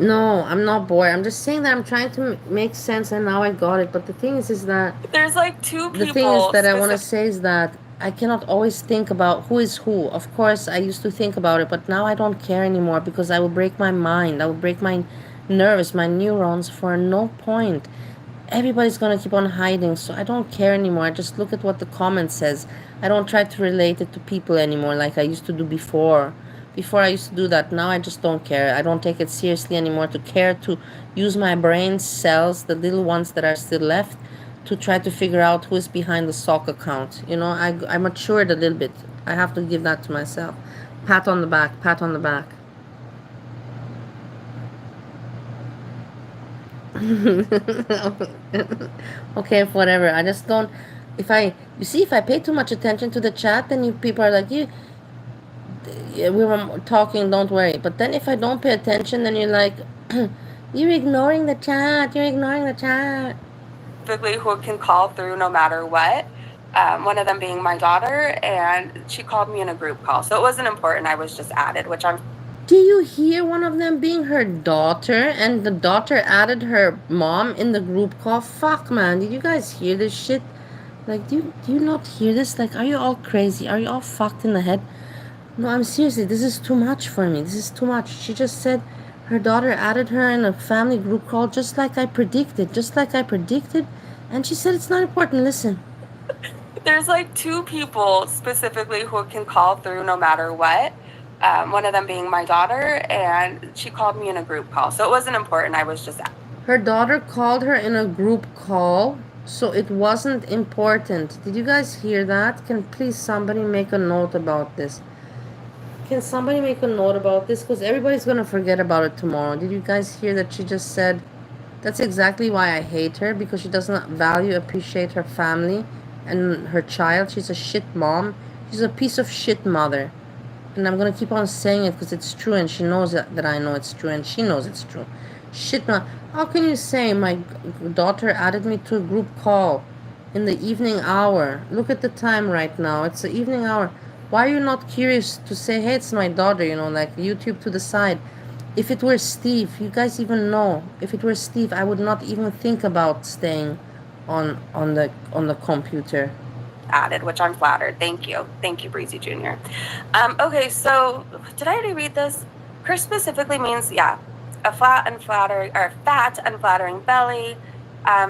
No, I'm not bored. I'm just saying that I'm trying to make sense, and now I got it. But the thing is that There's like two the thing is people that I want to specific. say is that I cannot always think about who is who. Of course, I used to think about it, but now I don't care anymore because I will break my mind. I will break my nerves, my neurons for no point. Everybody's gonna keep on hiding, so I don't care anymore. I just look at what the comment says. I don't try to relate it to people anymore like I used to do before. Before I used to do that. Now I just don't care. I don't take it seriously anymore to care to use my brain cells, the little ones that are still left, to try to figure out who is behind the sock account. You know, I matured a little bit. I have to give that to myself. Pat on the back, pat on the back. Okay, whatever. I just don't. If I, you see, if I pay too much attention to the chat, then you people are like, you, yeah, we were talking, don't worry. But then if I don't pay attention, then you're like, you're ignoring the chat, you're ignoring the chat. Specifically who can call through no matter what. One of them being my daughter, and she called me in a group call. So it wasn't important. I was just added, which I'm. Do you hear one of them being her daughter, and the daughter added her mom in the group call? Fuck, man. Did you guys hear this shit? Like, do you not hear this? Like, are you all crazy? Are you all fucked in the head? No, I'm seriously, this is too much for me. This is too much. She just said her daughter added her in a family group call just like I predicted. Just like I predicted. And she said it's not important. Listen. There's like two people specifically who can call through no matter what. One of them being my daughter, and she called me in a group call. So it wasn't important. I was just. Her daughter called her in a group call, so it wasn't important. Did you guys hear that? Can please somebody make a note about this? Can somebody make a note about this? Because everybody's going to forget about it tomorrow. Did you guys hear that she just said that's exactly why I hate her, because she does not value, appreciate her family and her child. She's a shit mom. She's a piece of shit mother. And I'm going to keep on saying it because it's true, and she knows that I know it's true, and she knows it's true. Shit mom. How can you say my daughter added me to a group call in the evening hour? Look at the time right now. It's the evening hour. Why are you not curious to say, hey, it's my daughter, you know, like YouTube to the side? If it were Steve, you guys even know, if it were Steve, I would not even think about staying on the computer. Added, which I'm flattered. Thank you, Breezy Jr. Okay, so did I already read this? Curse specifically means a fat, unflattering belly.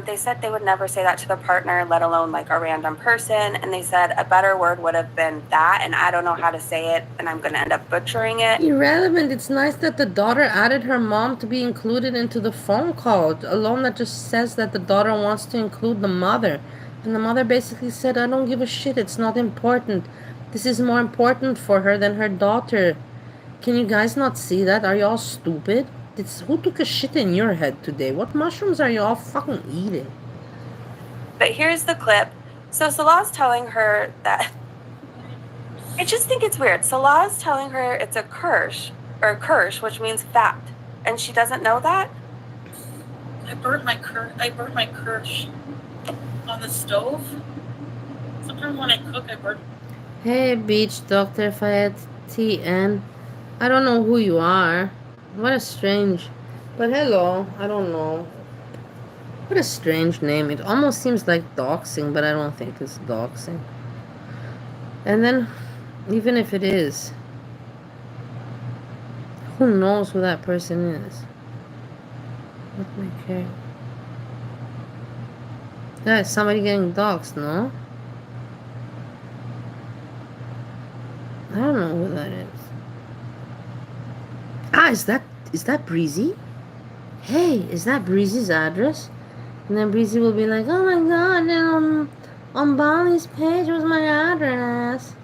They said they would never say that to their partner, let alone like a random person. And they said a better word would have been that, and I don't know how to say it, and I'm going to end up butchering it. Irrelevant. It's nice that the daughter added her mom to be included into the phone call. Alone that just says that the daughter wants to include the mother. And the mother basically said, I don't give a shit. It's not important. This is more important for her than her daughter. Can you guys not see that? Are you all stupid? Who took a shit in your head today? What mushrooms are you all fucking eating? But here's the clip. So Salah's telling her that. I just think it's weird. Salah's telling her it's a curse, which means fat, and she doesn't know that. I burnt my kirsch on the stove. Sometimes when I cook, I burn. Hey, Beach Dr. Fayette TN. I don't know who you are. What a strange. But hello, I don't know. What a strange name. It almost seems like doxing, but I don't think it's doxing. And then, even if it is, who knows who that person is? Let me care. Yeah, is somebody getting doxed, no? I don't know who that is. Ah, is that Breezy? Hey, is that Breezy's address? And then Breezy will be like, oh my god, on Bali's page was my address.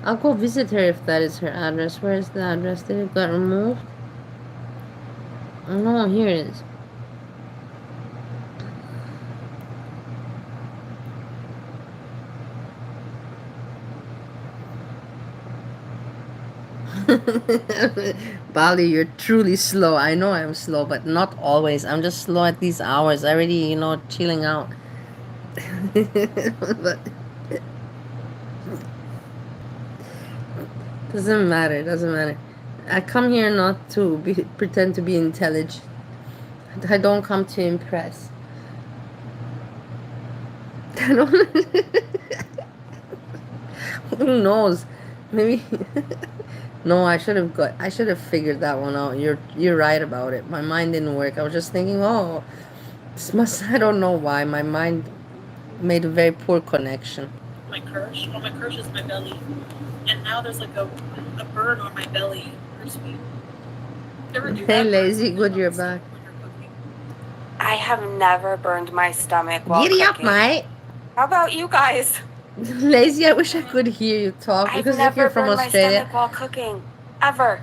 I'll go visit her if that is her address. Where is the address? Did it got removed? Oh no, here it is. Bali, you're truly slow. I know I'm slow, but not always. I'm just slow at these hours. I already, chilling out. But doesn't matter. Doesn't matter. I come here not to pretend to be intelligent. I don't come to impress. I don't. Who knows? Maybe. No, I should have figured that one out. You're right about it. My mind didn't work. I was just thinking, oh, this must. I don't know why my mind made a very poor connection. My crush. Well, my crush is my belly, and now there's like a burn on my belly. Hurts me. Ever do Hey, that? lazy, good you're back. When you're cooking. I have never burned my stomach while Giddy up, cooking. mate. How about you guys? Lazy, I wish I could hear you talk I've because if never you're from burned my Australia, stomach while cooking. Ever.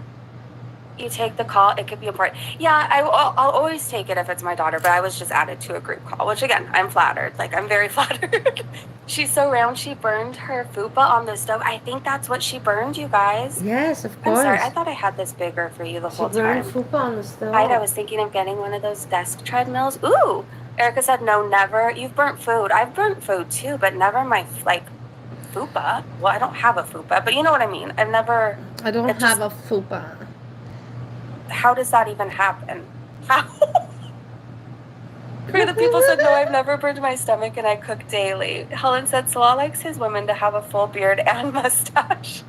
You take the call, it could be important. Yeah, I'll always take it if it's my daughter, but I was just added to a group call, which again, I'm flattered. Like, I'm very flattered. She's so round, she burned her fupa on the stove. I think that's what she burned, you guys. yes, of I'm course. sorry, I thought I had this bigger for you the She whole burned time. fupa on the stove. I was thinking of getting one of those desk treadmills. Ooh, Erica said no, never. You've burnt food. I've burnt food too, but never my, fupa. Well, I don't have a fupa, but you know what I mean. I've never... I don't it have just- a fupa. How does that even happen? How? The people said, no, I've never burned my stomach and I cook daily. Helen said, Salah likes his women to have a full beard and mustache.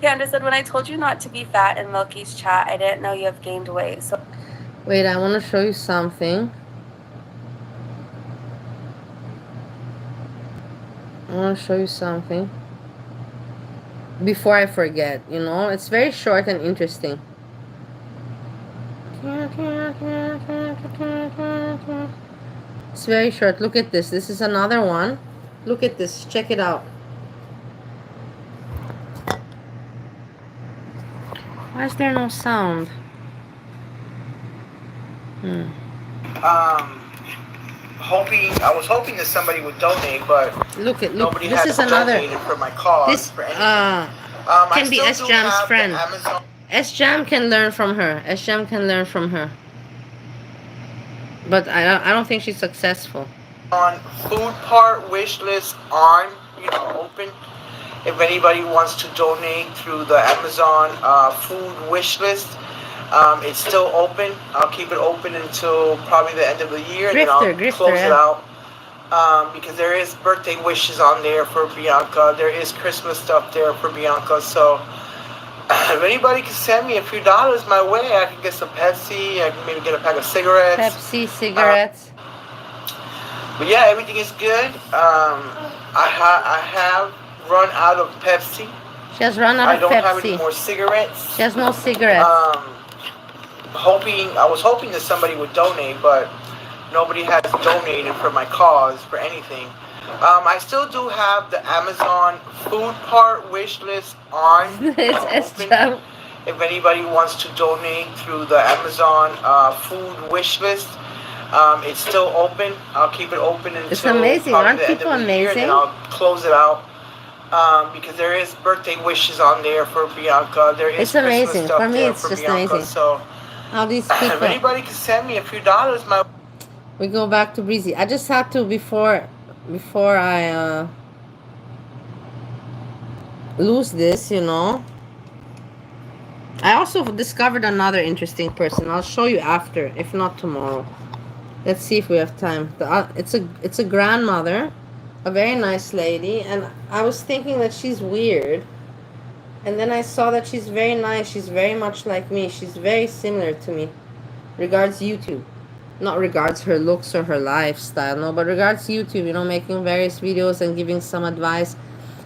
Candace said, when I told you not to be fat in Milky's chat, I didn't know you have gained weight. So Wait, I want to show you something. Before I forget, it's very short and interesting. It's very short. Look at this. This is another one. Look at this. Check it out. Why is there no sound? I was hoping that somebody would donate, but Look. nobody This has is another. donated for my cause. This for anything. can be I S still do Jam's have the friend. Amazon S Jam can learn from her. But I don't think she's successful. food part wish list on, open. If anybody wants to donate through the Amazon food wish list, it's still open. I'll keep it open until probably the end of the year, and then I'll close it out. Because there is birthday wishes on there for Bianca. There is Christmas stuff there for Bianca. So if anybody can send me a few dollars my way, I can get some Pepsi. I can maybe get a pack of cigarettes. Pepsi, cigarettes. But yeah, everything is good. I have run out of Pepsi. She has run out I of don't Pepsi. have any more cigarettes. She has no cigarettes. I was hoping that somebody would donate, but nobody has donated for my cause, for anything. I still do have the Amazon food part wish list on. It's S open. Jam. If anybody wants to donate through the Amazon food wish list, it's still open. I'll keep it open until It's amazing. probably Aren't the end people of the year, and then amazing? I'll close it out. Because there is birthday wishes on there for Bianca. There is It's Christmas amazing. stuff For me, there it's for just Bianca. amazing. So How these if people. anybody can send me a few dollars, my We go back to Breezy. I just had to before I lose this, I also discovered another interesting person. I'll show you after, if not tomorrow. Let's see if we have time. It's a grandmother, a very nice lady, and I was thinking that she's weird. And then I saw that she's very nice. She's very much like me. She's very similar to me. Regards YouTube. Not regards her looks or her lifestyle, no, but regards YouTube, making various videos and giving some advice.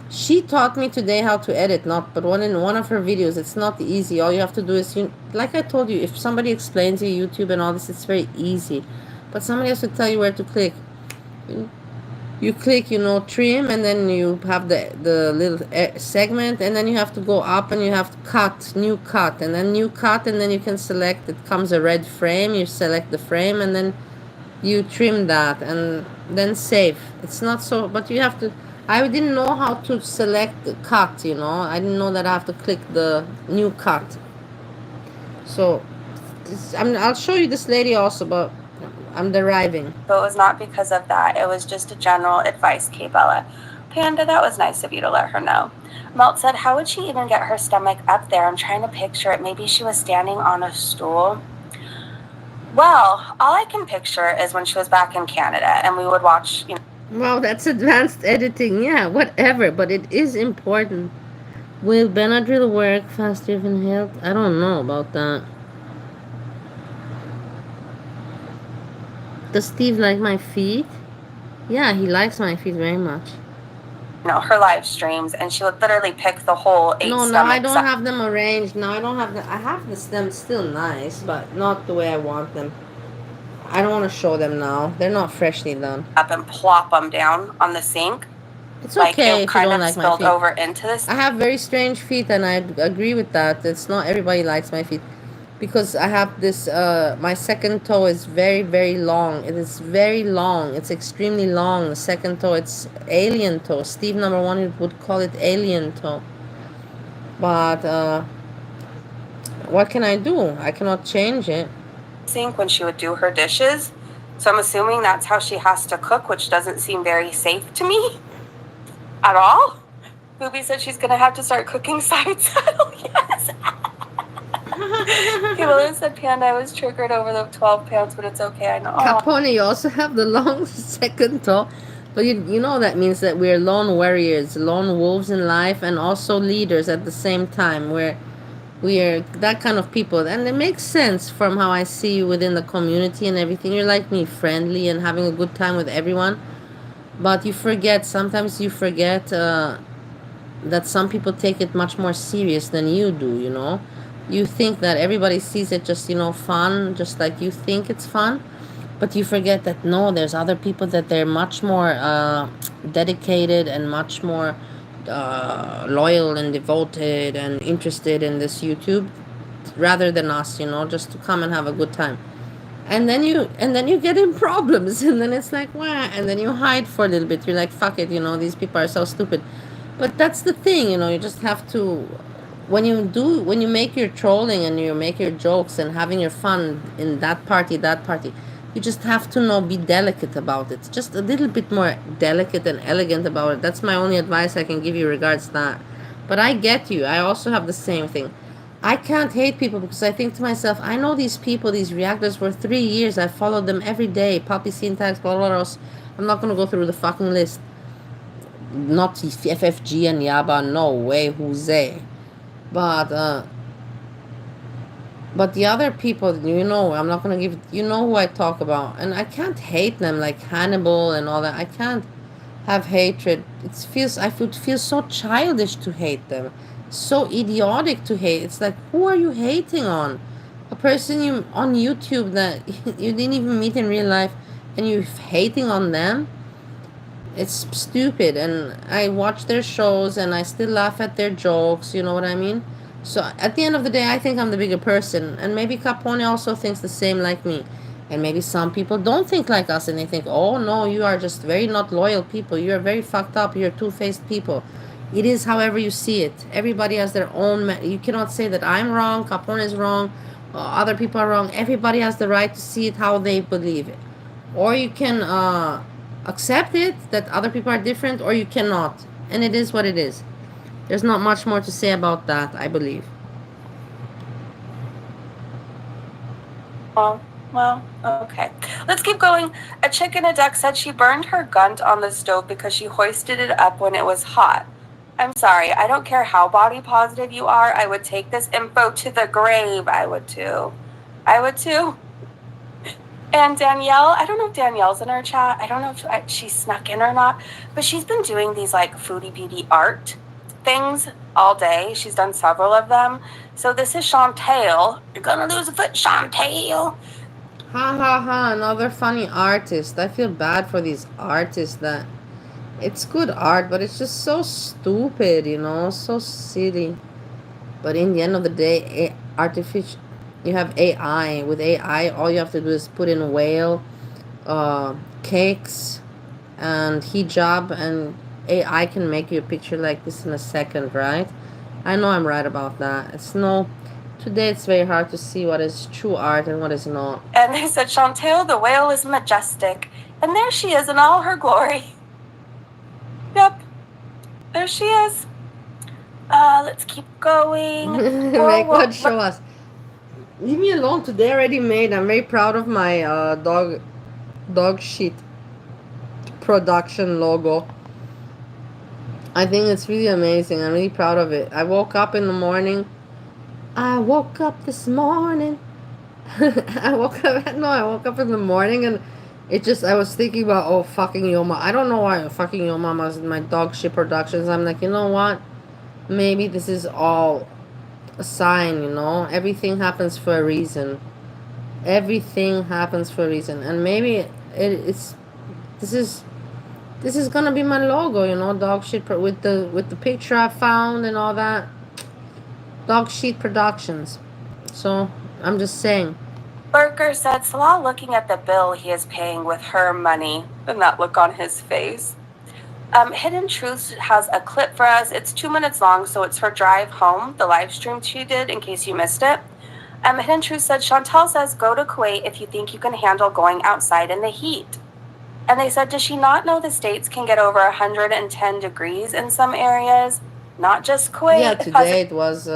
She taught me today how to edit, but in one of her videos, it's not easy. All you have to do is, like I told you, if somebody explains you YouTube and all this, it's very easy. But somebody has to tell you where to click. You click, trim, and then you have the little segment, and then you have to go up and you have to cut, new cut, and then new cut, and then you can select, it comes a red frame, you select the frame, and then you trim that, and then save. It's not so, but you have to, I didn't know how to select the cut, you know. I didn't know that I have to click the new cut. So, I'll show you this lady also, but I'm deriving. So it was not because of that. It was just a general advice, K Bella. Panda, that was nice of you to let her know. Melt said, how would she even get her stomach up there? I'm trying to picture it. Maybe she was standing on a stool. Well, all I can picture is when she was back in Canada and we would watch, Wow, that's advanced editing. Yeah, whatever, but it is important. Will Benadryl work faster than health? I don't know about that. Does Steve like my feet? Yeah, he likes my feet very much. her live streams, and she would literally pick the whole 8 No, now I stomachs don't up. have them arranged. Now I don't have them. I have them still nice, but not the way I want them. I don't want to show them now. They're not freshly done. Up and plop them down on the sink. It's Like okay it if you kind don't of like my spilled feet. over into this. I have very strange feet, and I agree with that. It's not everybody likes my feet, because I have this. My second toe is very, very long. It is very long. It's extremely long. The second toe, it's alien toe. Steve number one would call it alien toe. But what can I do? I cannot change it. Sink when she would do her dishes. So I'm assuming that's how she has to cook, which doesn't seem very safe to me at all. Booby said she's gonna have to start cooking side saddle. Yes. People said, Panda, I was triggered over the 12 pounds, but it's okay. I know. Capone, you also have the long second toe. But you know that means that we're lone warriors, lone wolves in life, and also leaders at the same time. We are that kind of people, and it makes sense from how I see you within the community and everything. You're like me, friendly and having a good time with everyone. But sometimes you forget that some people take it much more serious than you do, you know. You think that everybody sees it just, fun, just like you think it's fun. But you forget that no, there's other people that they're much more dedicated and much more loyal and devoted and interested in this YouTube rather than us, just to come and have a good time. And then you get in problems, and then it's like, wow, and then you hide for a little bit. You're like, fuck it, these people are so stupid. But that's the thing, you just have to, when you make your trolling and you make your jokes and having your fun in that party, you just have to be delicate about it, just a little bit more delicate and elegant about it. That's my only advice I can give you regards to that. But I get you. I also have the same thing. I can't hate people because I think to myself, I know these people, these reactors, for 3 years. I followed them every day. Puppy syntax, blah, blah, blah. I'm not going to go through the fucking list. Not FFG and Yaba, no way, who's they? But the other people, I'm not gonna give, who I talk about, and I can't hate them like Hannibal and all that. I can't have hatred. I would feel so childish to hate them, so idiotic to hate. It's like, who are you hating on? A person you on YouTube that you didn't even meet in real life, and you're hating on them? It's stupid. And I watch their shows and I still laugh at their jokes, you know what I mean? So at the end of the day, I think I'm the bigger person, and maybe Capone also thinks the same like me. And maybe some people don't think like us, and they think, oh no, you are just very not loyal people, you're very fucked up, you're two-faced people. It is however you see it. Everybody has their own you cannot say that I'm wrong, Capone is wrong, other people are wrong. Everybody has the right to see it how they believe it. Or you can accept it that other people are different, or you cannot, and it is what it is. There's not much more to say about that, I believe. Well, okay. Let's keep going. A chick and a duck said she burned her gunt on the stove because she hoisted it up when it was hot. I'm sorry, I don't care how body positive you are. I would take this info to the grave. I would too. And Danielle, I don't know if Danielle's in our chat. I don't know if she snuck in or not, but she's been doing these like foodie beauty art things all day. She's done several of them. So this is Chantel. You're gonna lose a foot, Chantel. Ha ha ha, another funny artist. I feel bad for these artists that it's good art, but it's just so stupid, so silly. But in the end of the day, you have AI. With AI, all you have to do is put in whale, cakes, and hijab, and AI can make you a picture like this in a second, right? I know I'm right about that. Today it's very hard to see what is true art and what is not. And they said, Chantal the whale is majestic. And there she is in all her glory. Yep. There she is. Let's keep going. Make what show us. Leave me alone. Today already made. I'm very proud of my dog shit production logo. I think it's really amazing. I'm really proud of it. I woke up in the morning. I woke up this morning. I woke up in the morning and I was thinking about, oh, fucking Yoma. I don't know why fucking Yoma was in my dog shit productions. I'm like, you know what? Maybe this is all a sign, you know? Everything happens for a reason. Everything happens for a reason. And maybe this is gonna be my logo, you know, dog shit with the picture I found and all that. Dog shit productions. So I'm just saying. Burger said, Salah looking at the bill he is paying with her money, and that look on his face. Hidden Truths has a clip for us. It's 2 minutes long, so it's her drive home, the live stream she did, in case you missed it. Hidden Truth said, Chantal says, go to Kuwait if you think you can handle going outside in the heat. And they said, does she not know the States can get over 110 degrees in some areas? Not just Kuwait. Yeah, today it was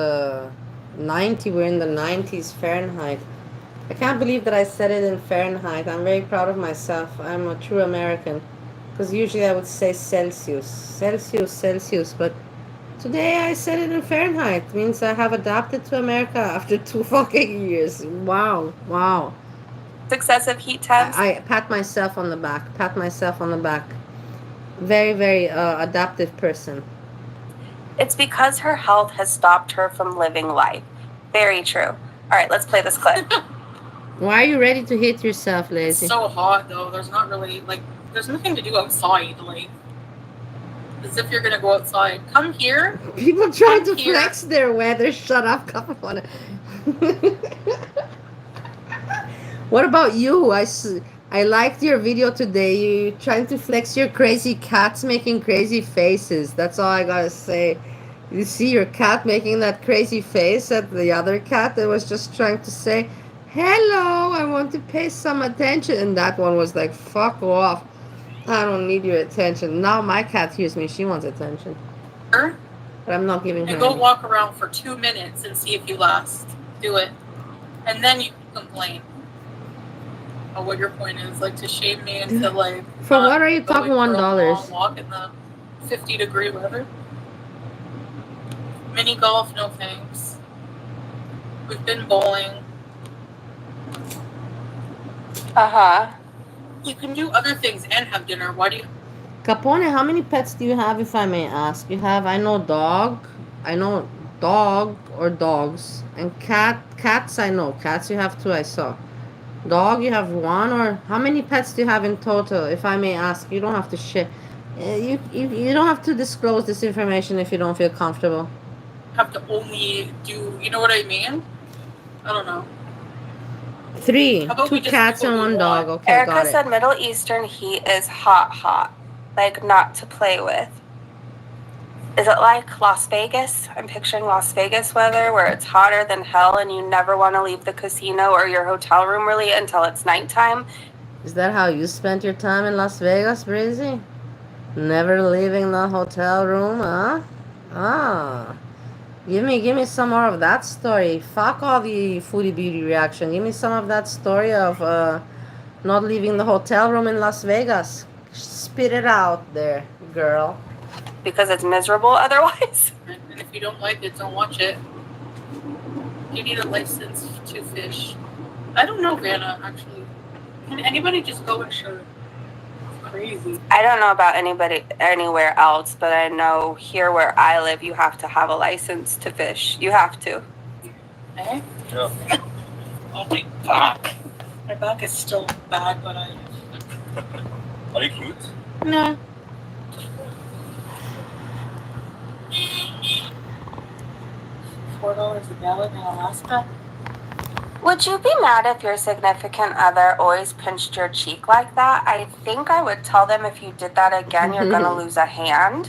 90. We're in the 90s Fahrenheit. I can't believe that I said it in Fahrenheit. I'm very proud of myself. I'm a true American. Because usually I would say Celsius. But today I said it in Fahrenheit. It means I have adapted to America after 2 fucking years. Wow. Successive heat temps. I pat myself on the back. Very, very adaptive person. It's because her health has stopped her from living life. Very true. All right, let's play this clip. Why are you ready to hit yourself, Lazy? It's so hot though. There's not really there's nothing to do outside. As if you're gonna go outside. Come here. People trying to flex their weather. Shut up, come on. What about you? I liked your video today. You trying to flex your crazy cats making crazy faces. That's all I gotta say. You see your cat making that crazy face at the other cat that was just trying to say, hello, I want to pay some attention. And that one was like, fuck off. I don't need your attention. Now my cat hears me. She wants attention. But I'm not giving her And go any. walk around for 2 minutes and see if you last. Do it. And then you can complain. What your point is, to shame me into For what are you talking going for a $1? long walk in the 50-degree weather. Mini golf, no thanks. We've been bowling. You can do other things and have dinner. Why do you? Capone, how many pets do you have, if I may ask? You have, I know dog or dogs. And cats, I know. Cats you have 2, I saw. Dog, you have 1, or how many pets do you have in total, if I may ask? You don't have to share. You don't have to disclose this information if you don't feel comfortable. Have to only do, you know what I mean? I don't know. 3, How about 2 we just cats do and what we 1 dog. want? Okay, Erica got it. said Middle Eastern heat is hot. Not to play with. Is it like Las Vegas? I'm picturing Las Vegas weather where it's hotter than hell and you never want to leave the casino or your hotel room really until it's nighttime. Is that how you spent your time in Las Vegas, Breezy? Never leaving the hotel room, huh? Ah. Give me some more of that story. Fuck all the foodie beauty reaction. Give me some of that story of not leaving the hotel room in Las Vegas. Spit it out there, girl. Because it's miserable otherwise. And if you don't like it, don't watch it. You need a license to fish. I don't know, Vanna, actually. Can anybody just go and shoot? It's crazy. I don't know about anybody anywhere else, but I know here where I live, you have to have a license to fish. You have to. Eh? Yeah. Oh my back. My back is still bad, but I... Are you cute? No. $4 a gallon in Alaska? Would you be mad if your significant other always pinched your cheek like that? I think I would tell them if you did that again, you're gonna lose a hand.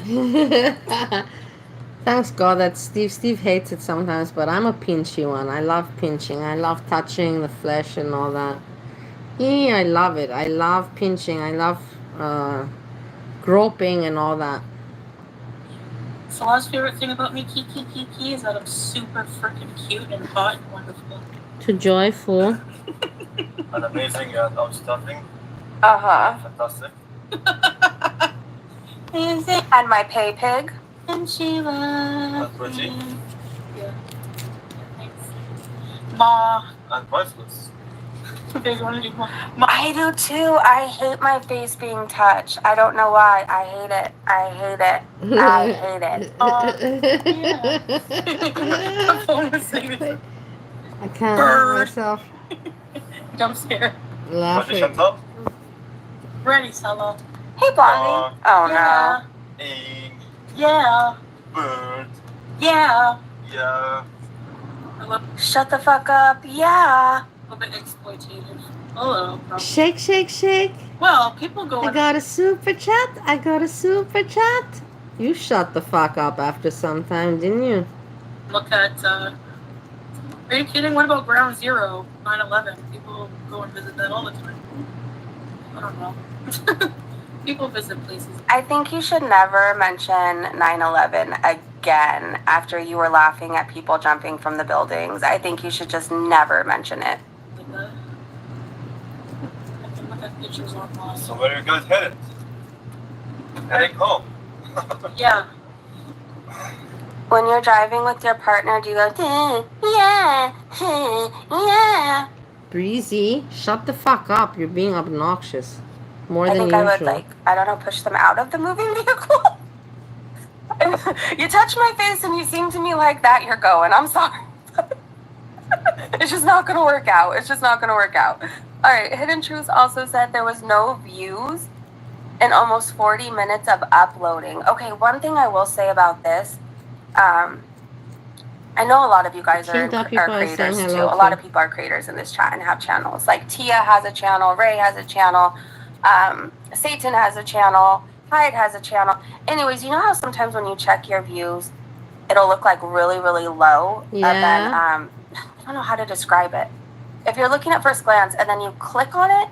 Thanks God that Steve hates it sometimes, but I'm a pinchy one. I love pinching. I love touching the flesh and all that. Yeah, I love it. I love pinching. I love groping and all that. Salah's favorite thing about me, Kiki, is that I'm super freaking cute and hot and wonderful. Too joyful. An amazing stuffing. Uh-huh. Fantastic. Is it? And my pay pig. And she loves That's pretty. me. Yeah. Thanks. Ma. And priceless. Big one, big one. I do too. I hate my face being touched. I don't know why. I hate it. I hate it. I hate it. My phone was saying this. I can't help myself Jump scare. Ready, laughing. Chantal? Ready, Salah. Hey, Blondie. Oh, Yeah. Egg. Yeah. Bird. Yeah. Yeah. I love no. Shut the fuck up. Yeah. a bit exploitative. Oh, no. Shake, shake, shake. Well, people go I got a super chat. I got a super chat. You shut the fuck up after some time, didn't you? look at. Are you kidding? What about Ground Zero, 9/11? People go and visit that all the time. I don't know. People visit places. I think you should never mention 9/11 again after you were laughing at people jumping from the buildings. I think you should just never mention it. Like that. I can look at pictures online. So where are you guys headed? Heading home. Yeah. When you're driving with your partner, do you go, yeah, yeah? Breezy, shut the fuck up. You're being obnoxious. More I than think usual. I would, I don't know, push them out of the moving vehicle. You touch my face and you seem to me like that, you're going. I'm sorry. It's just not going to work out. It's just not going to work out. All right. Hidden Truth also said there was no views in almost 40 minutes of uploading. Okay, one thing I will say about this, I know a lot of you guys are creators too. A lot of people are creators in this chat and have channels. Like Tia has a channel, Ray has a channel, Satan has a channel, Hyde has a channel. Anyways, you know how sometimes when you check your views, it'll look like really, really low? Yeah. And then, I don't know how to describe it. If you're looking at first glance and then you click on it,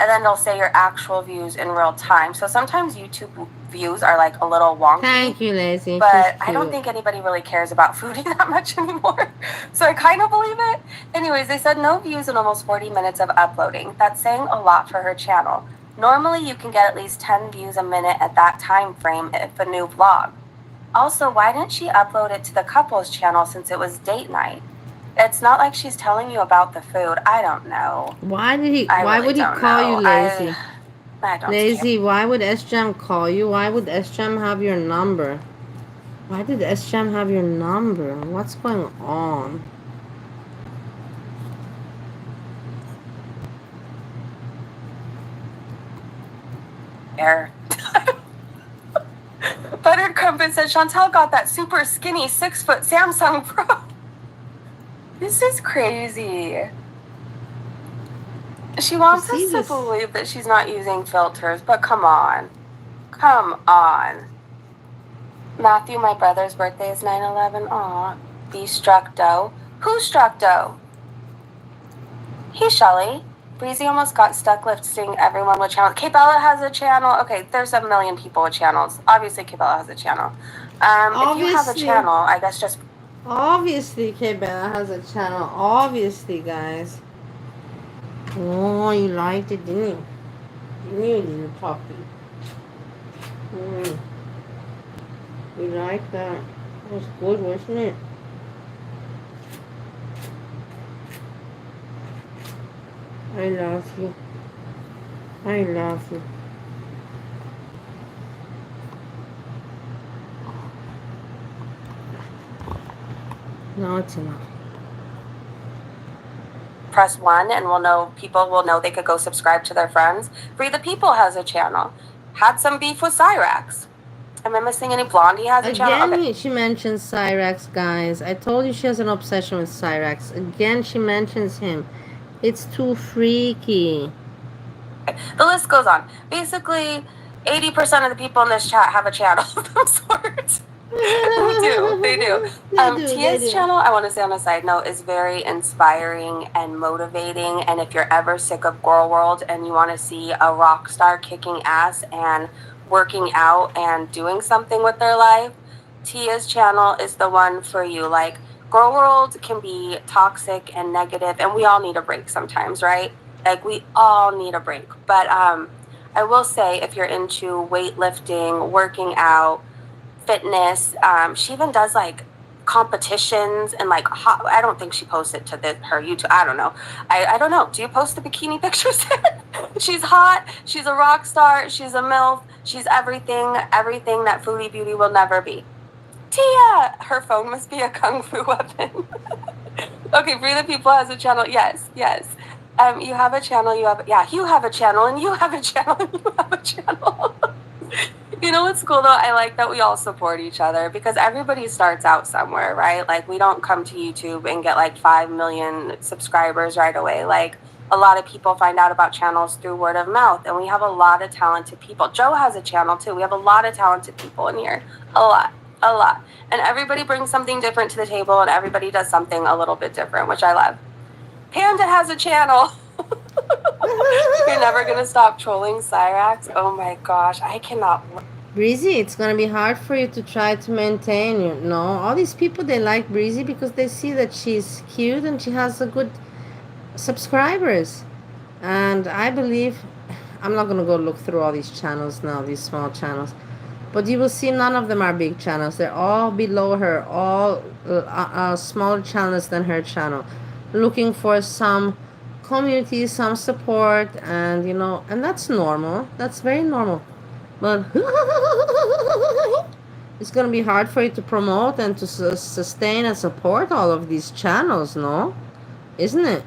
and then they'll say your actual views in real time. So sometimes YouTube views are like a little wonky. Thank you, Lazy. But I don't think anybody really cares about foodie that much anymore. So I kind of believe it. Anyways, they said no views in almost 40 minutes of uploading. That's saying a lot for her channel. Normally you can get at least 10 views a minute at that time frame if a new vlog. Also, why didn't she upload it to the couples channel since it was date night? It's not like she's telling you about the food. I don't know. Why did he? Why would he call you Lazy? I don't Lazy. care. Why would SJam call you? Why would SJam have your number? Why did SJam have your number? What's going on? Air. Buttered Crumpet said Chantel got that super skinny 6-foot Samsung Pro. This is crazy. She wants us to believe that she's not using filters, but come on. Come on. Matthew, my brother's birthday is 9/11. Aw. B struck dough. Who struck dough? Hey, Shelly. Breezy almost got stuck listing everyone with channels. K-Bella has a channel. Okay, there's a million people with channels. Obviously, K-Bella has a channel. If you have a channel, I guess just... Obviously, K-Bella has a channel. Obviously, guys. Oh, you liked it, didn't you? Didn't you, little puppy? You liked that. It was good, wasn't it? I love you. I love you. No, it's enough. Press 1 and people will know they could go subscribe to their friends. Free the People has a channel. Had some beef with Cyrax. Am I missing any? Blondie has a channel. Again, Okay. she mentions Cyrax, guys. I told you she has an obsession with Cyrax. Again, she mentions him. It's too freaky. The list goes on. Basically, 80% of the people in this chat have a channel of some sort. They do. Tia's channel, I want to say on a side note, is very inspiring and motivating. And if you're ever sick of Girl World and you want to see a rock star kicking ass and working out and doing something with their life, Tia's channel is the one for you. Like, Girl World can be toxic and negative, and we all need a break sometimes, right? Like, we all need a break. But I will say, if you're into weightlifting, working out, fitness, she even does like competitions and like hot, I don't think she posts it to her YouTube. I don't know. I don't know. Do you post the bikini pictures? She's hot. She's a rock star. She's a MILF. She's everything that Foodie Beauty will never be. Tia, her phone must be a kung fu weapon. Okay, Free the People has a channel. Yes. You have a channel. You have a channel, and you have a channel, and you have a channel. You know what's cool though? I like that we all support each other because everybody starts out somewhere, right? Like, we don't come to YouTube and get like 5 million subscribers right away. Like, a lot of people find out about channels through word of mouth, and we have a lot of talented people. Joe has a channel too. We have a lot of talented people in here. A lot. And everybody brings something different to the table, and everybody does something a little bit different, which I love. Panda has a channel. You're never gonna stop trolling Cyrax? Oh my gosh, I cannot. Breezy, it's gonna be hard for you to try to maintain, you know. All these people, they like Breezy because they see that she's cute and she has a good subscribers. And I believe, I'm not gonna go look through all these channels now, these small channels, but you will see none of them are big channels. They're all below her, all smaller channels than her channel, looking for some community, some support, and you know, and that's normal. That's very normal. But it's gonna be hard for you to promote and to sustain and support all of these channels, no? Isn't it?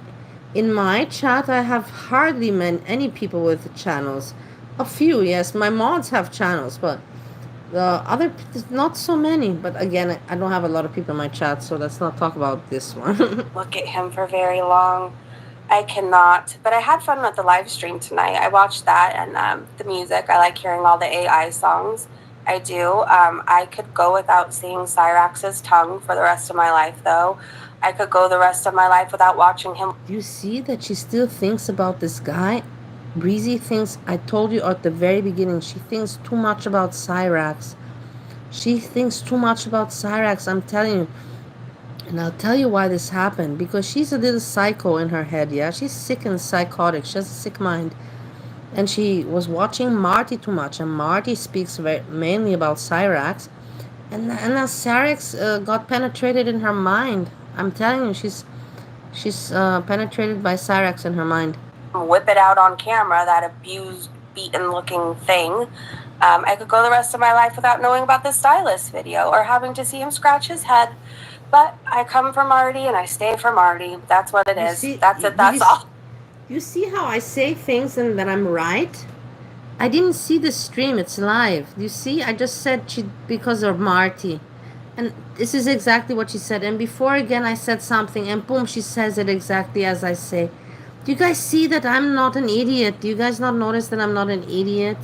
In my chat, I have hardly any people with channels. A few, yes. My mods have channels, but the other, not so many. But again, I don't have a lot of people in my chat, so let's not talk about this one. Look at him for very long. I cannot. But I had fun with the live stream tonight. I watched that and the music. I like hearing all the AI songs. I do. I could go without seeing Cyrax's tongue for the rest of my life, though. I could go the rest of my life without watching him. Do you see that she still thinks about this guy? Breezy thinks, I told you at the very beginning, she thinks too much about Cyrax. She thinks too much about Cyrax, I'm telling you. And I'll tell you why this happened. Because she's a little psycho in her head, yeah? She's sick and psychotic. She has a sick mind. And she was watching Marty too much. And Marty speaks mainly about Cyrax. And now Cyrax got penetrated in her mind. I'm telling you, she's penetrated by Cyrax in her mind. Whip it out on camera, that abused, beaten-looking thing. I could go the rest of my life without knowing about the stylist video or having to see him scratch his head. But I come from Marty and I stay for Marty. That's what it is. That's it. That's all. You see how I say things and that I'm right? I didn't see the stream. It's live. You see? I just said because of Marty. And this is exactly what she said. And before again I said something and boom, she says it exactly as I say. Do you guys see that I'm not an idiot? Do you guys not notice that I'm not an idiot?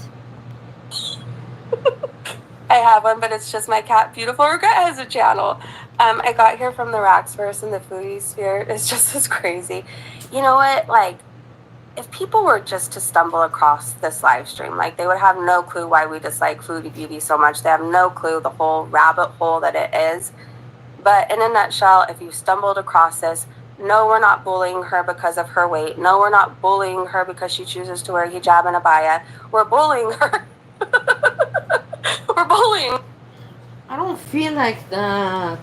I have one, but it's just my cat. Beautiful Regret has a channel. I got here from the Raxverse and the Foodie Sphere. It's just as crazy. You know what? Like, if people were just to stumble across this live stream, like, they would have no clue why we dislike Foodie Beauty so much. They have no clue the whole rabbit hole that it is. But in a nutshell, if you stumbled across this, no, we're not bullying her because of her weight. No, we're not bullying her because she chooses to wear hijab and abaya. We're bullying her. We're bullying. I don't feel like that.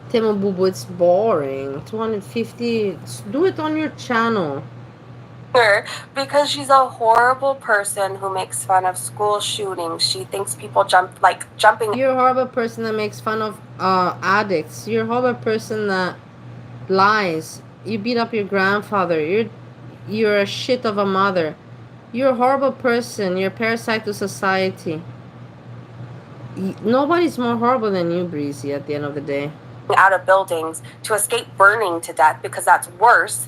Temo Bubu, it's boring. 250. Do it on your channel. Her because she's a horrible person who makes fun of school shootings. She thinks people jumping. You're a horrible person that makes fun of addicts. You're a horrible person that lies. You beat up your grandfather. You're a shit of a mother. You're a horrible person. You're a parasite to society. Nobody's more horrible than you, Breezy, at the end of the day. Out of buildings to escape burning to death because that's worse.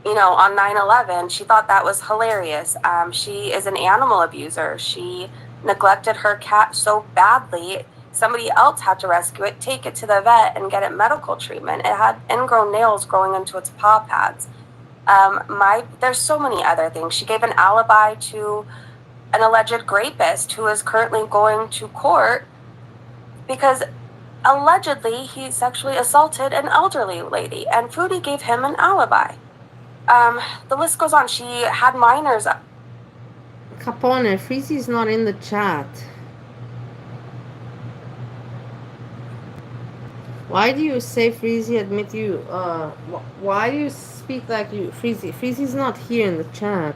On 9/11, she thought that was hilarious. She is an animal abuser. She neglected her cat so badly, somebody else had to rescue it, take it to the vet, and get it medical treatment. It had ingrown nails growing into its paw pads. There's so many other things. She gave an alibi to an alleged rapist who is currently going to court because allegedly he sexually assaulted an elderly lady, and Foodie gave him an alibi. The list goes on. She had minors. Capone, Freezy's not in the chat. Why do you say Freezy admit you? Why do you speak like you? Freezy's not here in the chat.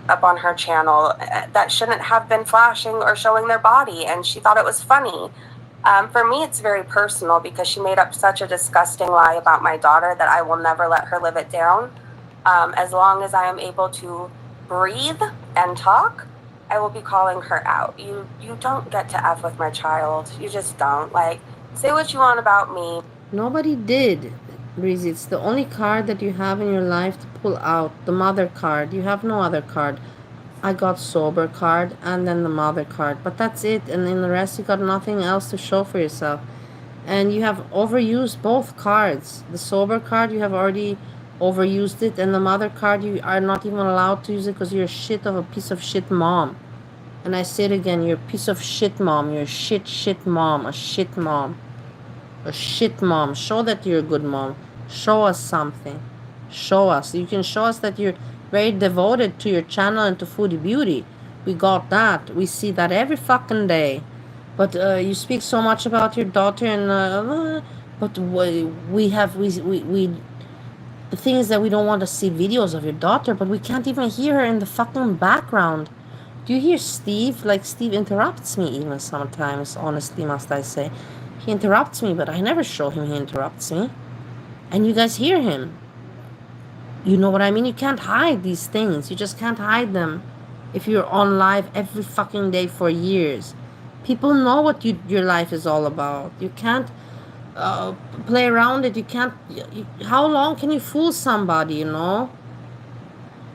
Up on her channel that shouldn't have been flashing or showing their body, and she thought it was funny. For me, it's very personal because she made up such a disgusting lie about my daughter that I will never let her live it down. As long as I am able to breathe and talk, I will be calling her out. You don't get to F with my child. You just don't. Say what you want about me. Nobody did, Breezy. It's the only card that you have in your life to pull out. The mother card. You have no other card. I got sober card and then the mother card. But that's it. And in the rest, you got nothing else to show for yourself. And you have overused both cards. The sober card, you have already overused it. And the mother card, you are not even allowed to use it because you're a shit of a piece of shit mom. And I say it again, you're a piece of shit mom. You're a shit mom. A shit mom. A shit mom. Show that you're a good mom. Show us something. Show us. You can show us that you're very devoted to your channel and to Foodie Beauty. We got that. We see that every fucking day. But you speak so much about your daughter, and but we the thing is that we don't want to see videos of your daughter, but we can't even hear her in the fucking background. Do you hear Steve? Steve interrupts me even sometimes, honestly, must I say. He interrupts me, but I never show him he interrupts me. And you guys hear him. You know what I mean? You can't hide these things. You just can't hide them if you're on live every fucking day for years. People know what your life is all about. You can't play around it. You can't... how long can you fool somebody, you know?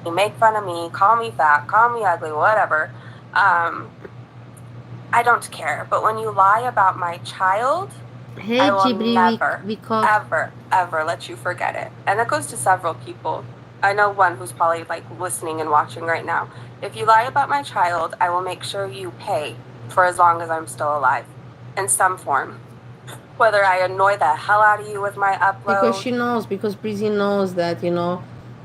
You make fun of me, call me fat, call me ugly, whatever. I don't care. But when you lie about my child, hey, I will Ghibli, never, ever let you forget it. And that goes to several people. I know one who's probably listening and watching right now. If you lie about my child, I will make sure you pay for as long as I'm still alive, in some form. Whether I annoy the hell out of you with my upload. Because Breezy knows that,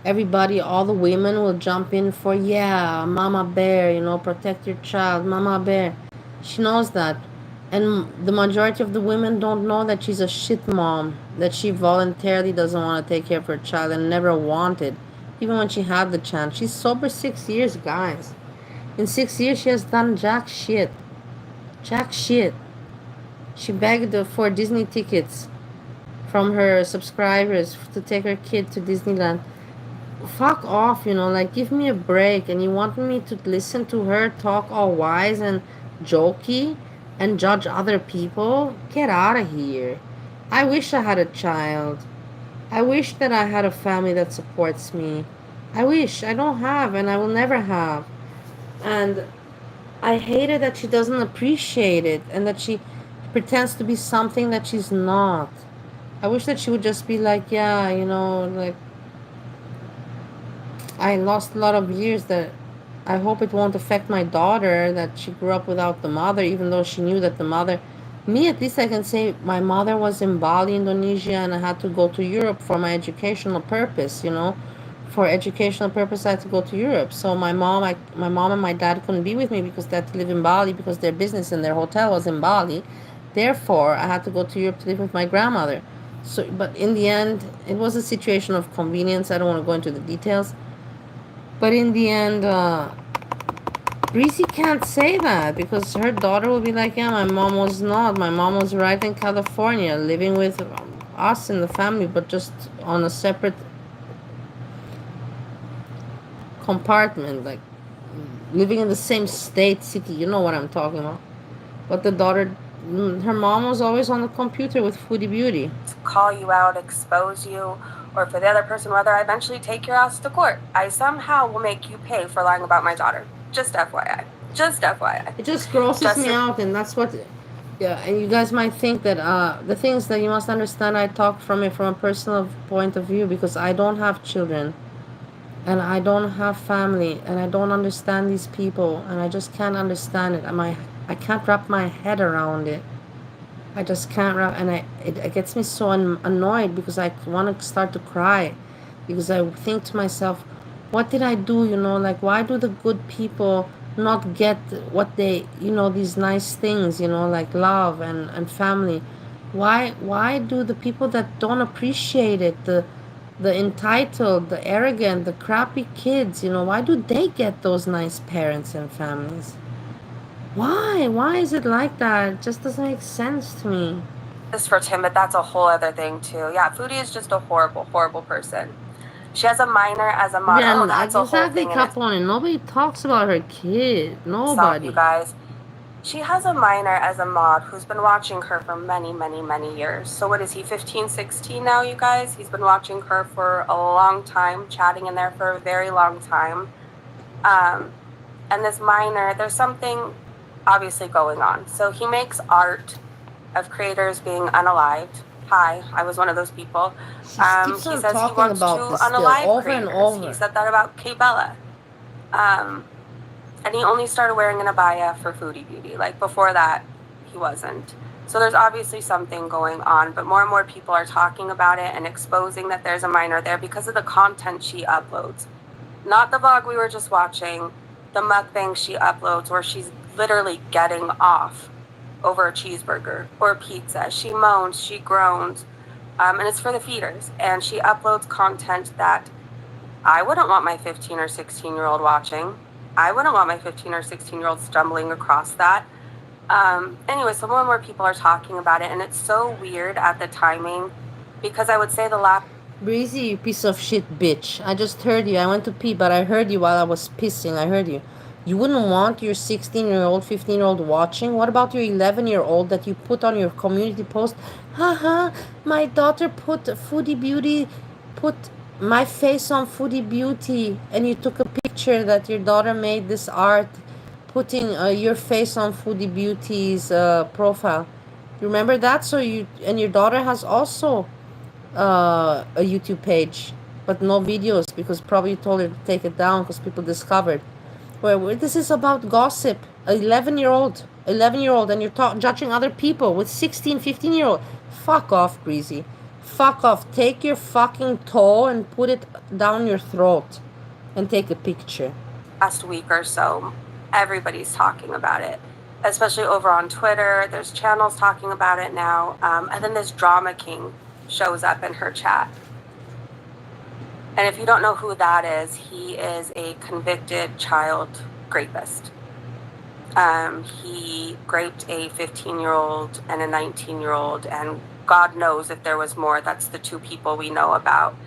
everybody, all the women will jump in for, yeah, mama bear, protect your child, mama bear. She knows that. And the majority of the women don't know that she's a shit mom, that she voluntarily doesn't want to take care of her child and never wanted, even when she had the chance. She's sober 6 years, guys. In 6 years, she has done jack shit. Jack shit. She begged for Disney tickets from her subscribers to take her kid to Disneyland. Fuck off, give me a break. And you want me to listen to her talk all wise and jokey and judge other people? Get out of here. I wish I had a child. I wish that I had a family that supports me. I wish. I don't have, and I will never have. And I hate it that she doesn't appreciate it and that she pretends to be something that she's not. I wish that she would just be like, yeah, I lost a lot of years. That I hope it won't affect my daughter, that she grew up without the mother, even though she knew that the mother... Me, at least I can say my mother was in Bali, Indonesia, and I had to go to Europe for my educational purpose, For educational purpose, I had to go to Europe. So my mom and my dad couldn't be with me because they had to live in Bali because their business and their hotel was in Bali. Therefore, I had to go to Europe to live with my grandmother. So, but in the end, it was a situation of convenience. I don't want to go into the details. But in the end, Breezy can't say that because her daughter will be like, yeah, my mom was not. My mom was right in California, living with us in the family, but just on a separate compartment. living in the same city. You know what I'm talking about. But the daughter, her mom was always on the computer with Foodie Beauty. Call you out, expose you, or for the other person, whether I eventually take your ass to court. I somehow will make you pay for lying about my daughter. Just FYI. Just FYI. It just grosses me out, and that's what. Yeah, and you guys might think that the things that you must understand, I talk from it from a personal point of view because I don't have children, and I don't have family, and I don't understand these people, and I just can't understand it. I can't wrap my head around it. I just can't wrap, and it gets me so annoyed because I want to start to cry, because I think to myself, what did I do? Like, why do the good people not get what they, these nice things, like love and family? Why do the people that don't appreciate it, the entitled, the arrogant, the crappy kids, why do they get those nice parents and families? Why is it like that? It just doesn't make sense to me. This for Tim, but that's a whole other thing too. Yeah, Foodie is just a horrible person. She has a minor as a mod. Yeah, That's a whole exactly, thing. Capone. Nobody talks about her kid. Nobody. You guys. She has a minor as a mod who's been watching her for many years. So what is he, 15, 16 now, you guys? He's been watching her for a long time, chatting in there for a very long time. And this minor, there's something obviously going on. So he makes art of creators being unalived. Hi, I was one of those people. He He says he wants to unalive creators. He said that about Kay Bella. And he only started wearing an abaya for Foodie Beauty. Like, before that, he wasn't. So there's obviously something going on, but more and more people are talking about it and exposing that there's a minor there because of the content she uploads. Not the vlog we were just watching, the mukbang she uploads where she's literally getting off over a cheeseburger or pizza. She moans, she groans, and it's for the feeders. And she uploads content that I wouldn't want my 15 or 16-year-old watching. I wouldn't want my 15 or 16-year-old stumbling across that. Anyway, so more and more people are talking about it, and it's so weird at the timing because I would say the last... Breezy, you piece of shit bitch. I just heard you. I went to pee, but I heard you while I was pissing. I heard you. You wouldn't want your 16-year-old, 15-year-old watching? What about your 11-year-old that you put on your community post? Haha, my daughter put Foodie Beauty, put my face on Foodie Beauty, and you took a picture that your daughter made this art putting your face on Foodie Beauty's profile. You remember that? So you and your daughter has also a YouTube page, but no videos because probably you told her to take it down because people discovered. Where this is about gossip. 11-year-old, and you're judging other people with 16, 15-year-old. Fuck off, Breezy. Fuck off. Take your fucking toe and put it down your throat and take a picture. Last week or so, everybody's talking about it, especially over on Twitter. There's channels talking about it now. And then this Drama King shows up in her chat. And if you don't know who that is, he is a convicted child rapist. He raped a 15-year-old and a 19-year-old, and God knows if there was more. That's the two people we know about.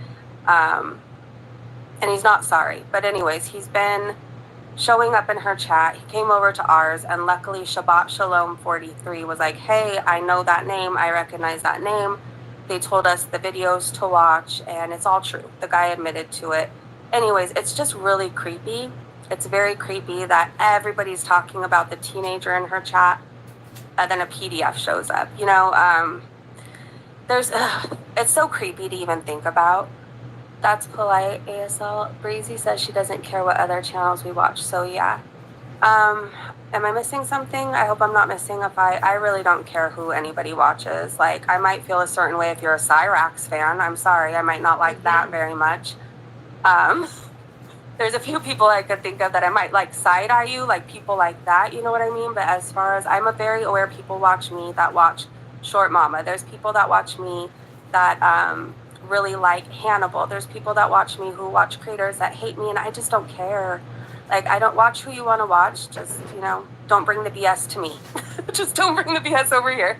And he's not sorry. But anyways, he's been showing up in her chat. He came over to ours, and luckily Shabbat Shalom 43 was like, hey, I know that name. I recognize that name. They told us the videos to watch, and it's all true. The guy admitted to it. Anyways, it's just really creepy. It's very creepy that everybody's talking about the teenager in her chat, and then a PDF shows up. It's so creepy to even think about. That's polite, ASL. Breezy says she doesn't care what other channels we watch, so yeah. Am I missing something? I hope I'm not missing. I really don't care who anybody watches. Like, I might feel a certain way if you're a Cyrax fan. I'm sorry, I might not like that very much. There's a few people I could think of that I might like side-eye you, like people like that, you know what I mean? But as far as, I'm a very aware people watch me that watch Short Mama. There's people that watch me that really like Hannibal. There's people that watch me who watch creators that hate me, and I just don't care. Like, I don't watch who you want to watch. Just, don't bring the BS to me. Just don't bring the BS over here.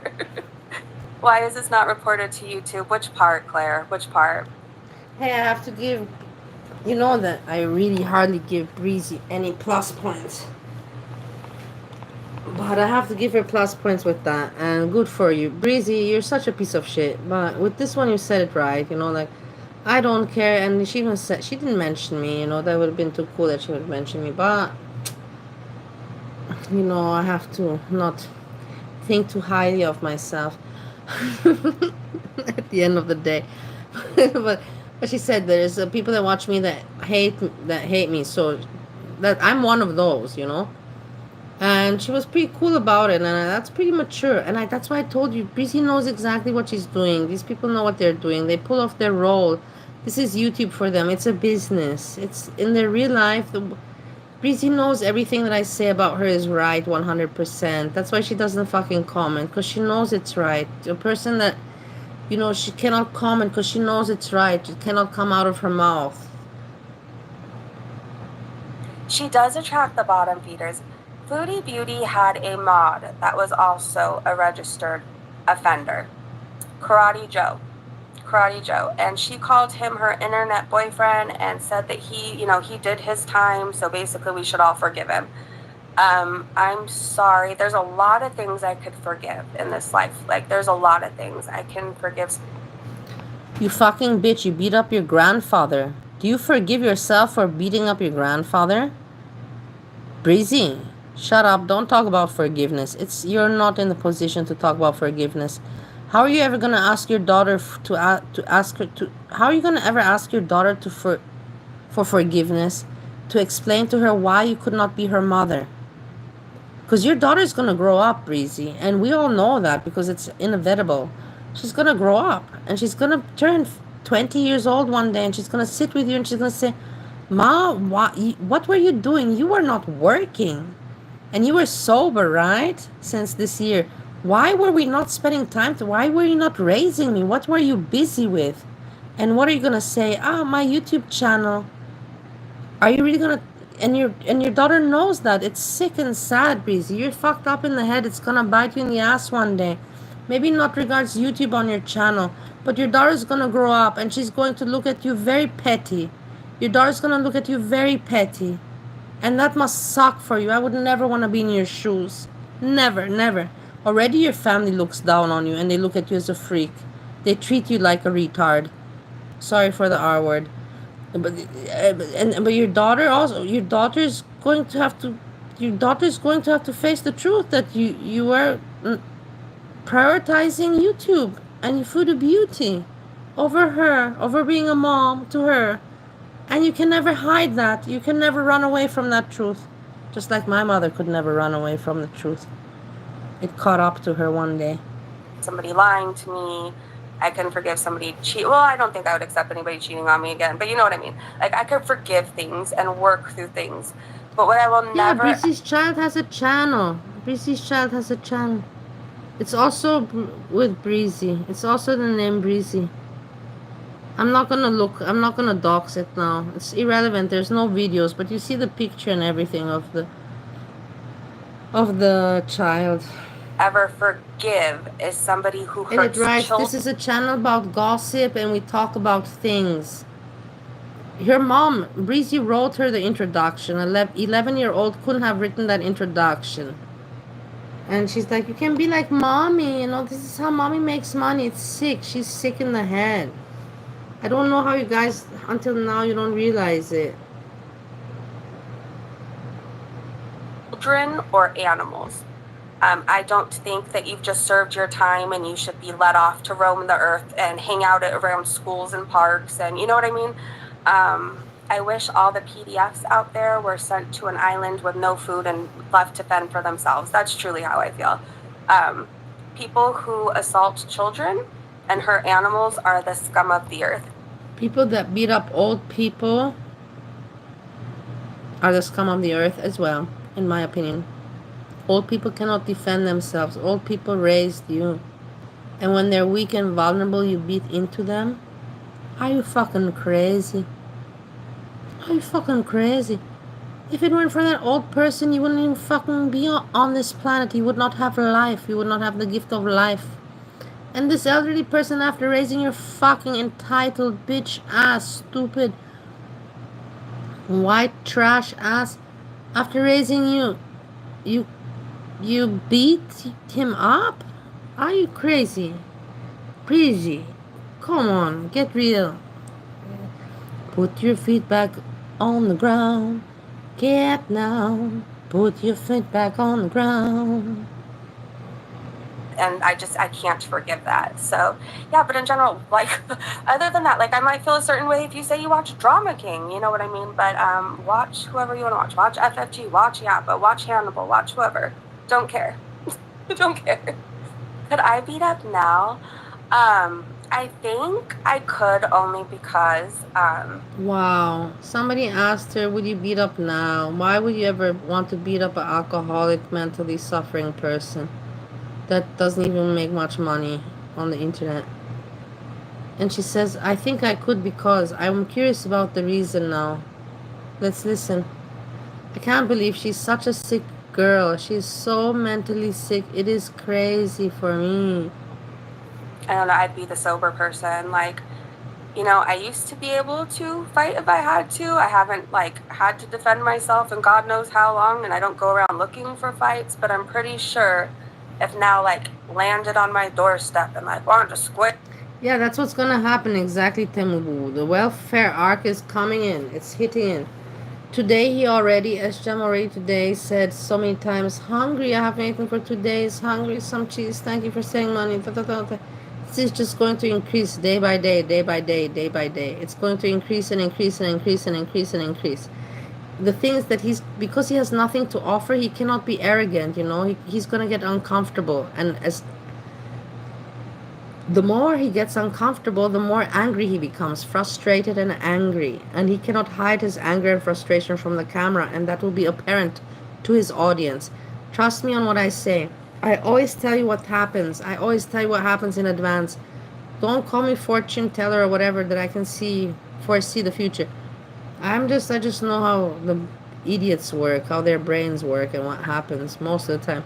Why is this not reported to YouTube? Which part, Claire? Which part? Hey, I have to give You know that I really hardly give Breezy any plus points. But I have to give her plus points with that, and good for you. Breezy, you're such a piece of shit. But with this one, you said it right, like, I don't care, and she even said, she didn't mention me, that would have been too cool that she would mention me, but, I have to not think too highly of myself at the end of the day. but she said there's people that watch me that hate me, so that I'm one of those. And she was pretty cool about it, and that's pretty mature. And that's why I told you, Breezy knows exactly what she's doing. These people know what they're doing. They pull off their role. This is YouTube for them. It's a business. It's in their real life. Breezy knows everything that I say about her is right 100%. That's why she doesn't fucking comment, because she knows it's right. A person that, she cannot comment because she knows it's right. It cannot come out of her mouth. She does attract the bottom feeders. Foodie Beauty had a mod that was also a registered offender. Karate Joe, and she called him her internet boyfriend and said that he did his time, so basically we should all forgive him. I'm sorry, there's a lot of things I could forgive in this life. Like, there's a lot of things I can forgive. You fucking bitch, you beat up your grandfather. Do you forgive yourself for beating up your grandfather? Breezy, shut up. Don't talk about forgiveness. You're not in the position to talk about forgiveness. How are you ever gonna ask your daughter to ask her to? How are you gonna ever ask your daughter for forgiveness, to explain to her why you could not be her mother? Because your daughter's gonna grow up, Breezy, and we all know that because it's inevitable. She's gonna grow up, and she's gonna turn 20 years old one day, and she's gonna sit with you, and she's gonna say, Ma, what were you doing? You were not working. And you were sober, right? Since this year. Why were we not spending time? Why were you not raising me? What were you busy with? And what are you going to say? My YouTube channel. Are you really going to... And your daughter knows that. It's sick and sad, Breezy. You're fucked up in the head. It's going to bite you in the ass one day. Maybe not regards YouTube on your channel. But your daughter's going to grow up and she's going to look at you very petty. Your daughter's going to look at you very petty. And that must suck for you. I would never want to be in your shoes. Never, never. Already your family looks down on you and they look at you as a freak. They treat you like a retard. Sorry for the R word. But your daughter also, your daughter's going to have to face the truth that you were prioritizing YouTube and food of beauty over being a mom to her. And you can never hide that. You can never run away from that truth. Just like my mother could never run away from the truth. It caught up to her one day. Somebody lying to me. I can forgive somebody Well, I don't think I would accept anybody cheating on me again, but you know what I mean. Like, I could forgive things and work through things. But what I will never... Yeah, Breezy's child has a channel. It's also with Breezy. It's also the name Breezy. I'm not gonna dox it now. It's irrelevant. There's no videos, but you see the picture and everything of the child. Ever forgive is somebody who hurts children. This is a channel about gossip and we talk about things. Her mom, Breezy, wrote her the introduction. 11-year-old couldn't have written that introduction. And she's like, you can be like mommy, this is how mommy makes money. It's sick. She's sick in the head. I don't know how you guys, until now, you don't realize it. Children or animals. I don't think that you've just served your time and you should be let off to roam the earth and hang out around schools and parks, and you know what I mean? I wish all the PDFs out there were sent to an island with no food and left to fend for themselves. That's truly how I feel. People who assault children and hurt animals are the scum of the earth. People that beat up old people are the scum of the earth as well, in my opinion. Old people cannot defend themselves. Old people raised you. And when they're weak and vulnerable, you beat into them? Are you fucking crazy? Are you fucking crazy? If it weren't for that old person, you wouldn't even fucking be on this planet. You would not have life. You would not have the gift of life. And this elderly person, after raising your fucking entitled bitch ass, stupid, White trash ass. After raising you, you you beat him up? Are you crazy? Breezy, come on, get real. Put your feet back on the ground. Get now. Put your feet back on the ground. And I can't forgive that. So yeah, but in general, like other than that, like I might feel a certain way if you say you watch Drama King, you know what I mean? But watch whoever you want to watch. Watch FFG, watch Yappa, watch Hannibal, watch whoever. Don't care. Don't care. Could I beat up now? I think I could, only because Wow. Somebody asked her, would you beat up now? Why would you ever want to beat up an alcoholic, mentally suffering person that doesn't even make much money on the internet? And she says, I think I could because I'm curious about the reason now. Let's listen. I can't believe she's such a sick girl. She's so mentally sick. It is crazy for me. I don't know, I'd be the sober person. Like, you know, I used to be able to fight if I had to. I haven't like had to defend myself in God knows how long, and I don't go around looking for fights, but I'm pretty sure if now like landed on my doorstep and like wanted to square. Yeah, that's what's gonna happen exactly, Temubu. The welfare arc is coming in. It's hitting in. Today he already, as Jam already today said so many times, hungry, I have anything for 2 days, hungry, some cheese, thank you for saying money. Da, da, da, da. This is just going to increase day by day, day by day, day by day. It's going to increase and increase and increase and increase and increase. The thing is that because he has nothing to offer, he cannot be arrogant, you know. He's going to get uncomfortable. And as the more he gets uncomfortable, the more angry he becomes, frustrated and angry. And he cannot hide his anger and frustration from the camera, and that will be apparent to his audience. Trust me on what I say. I always tell you what happens. I always tell you what happens in advance. Don't call me fortune teller or whatever that I can foresee the future. I just know how the idiots work, how their brains work, and what happens most of the time.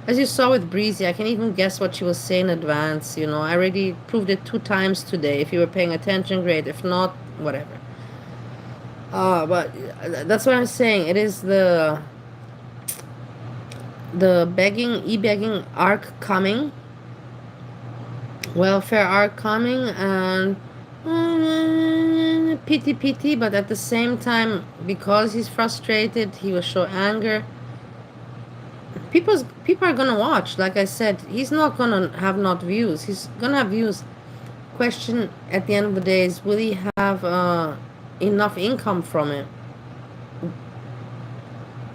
As you saw with Breezy, I can even guess what she was saying in advance. You know, I already proved it 2 times today. If you were paying attention, great. If not, whatever. But that's what I'm saying. It is the e-begging arc coming, welfare arc coming, and pity. But at the same time, because he's frustrated, he will show anger. People are gonna watch. Like I said, he's not gonna have not views. He's gonna have views. Question at the end of the day is, will he have enough income from it?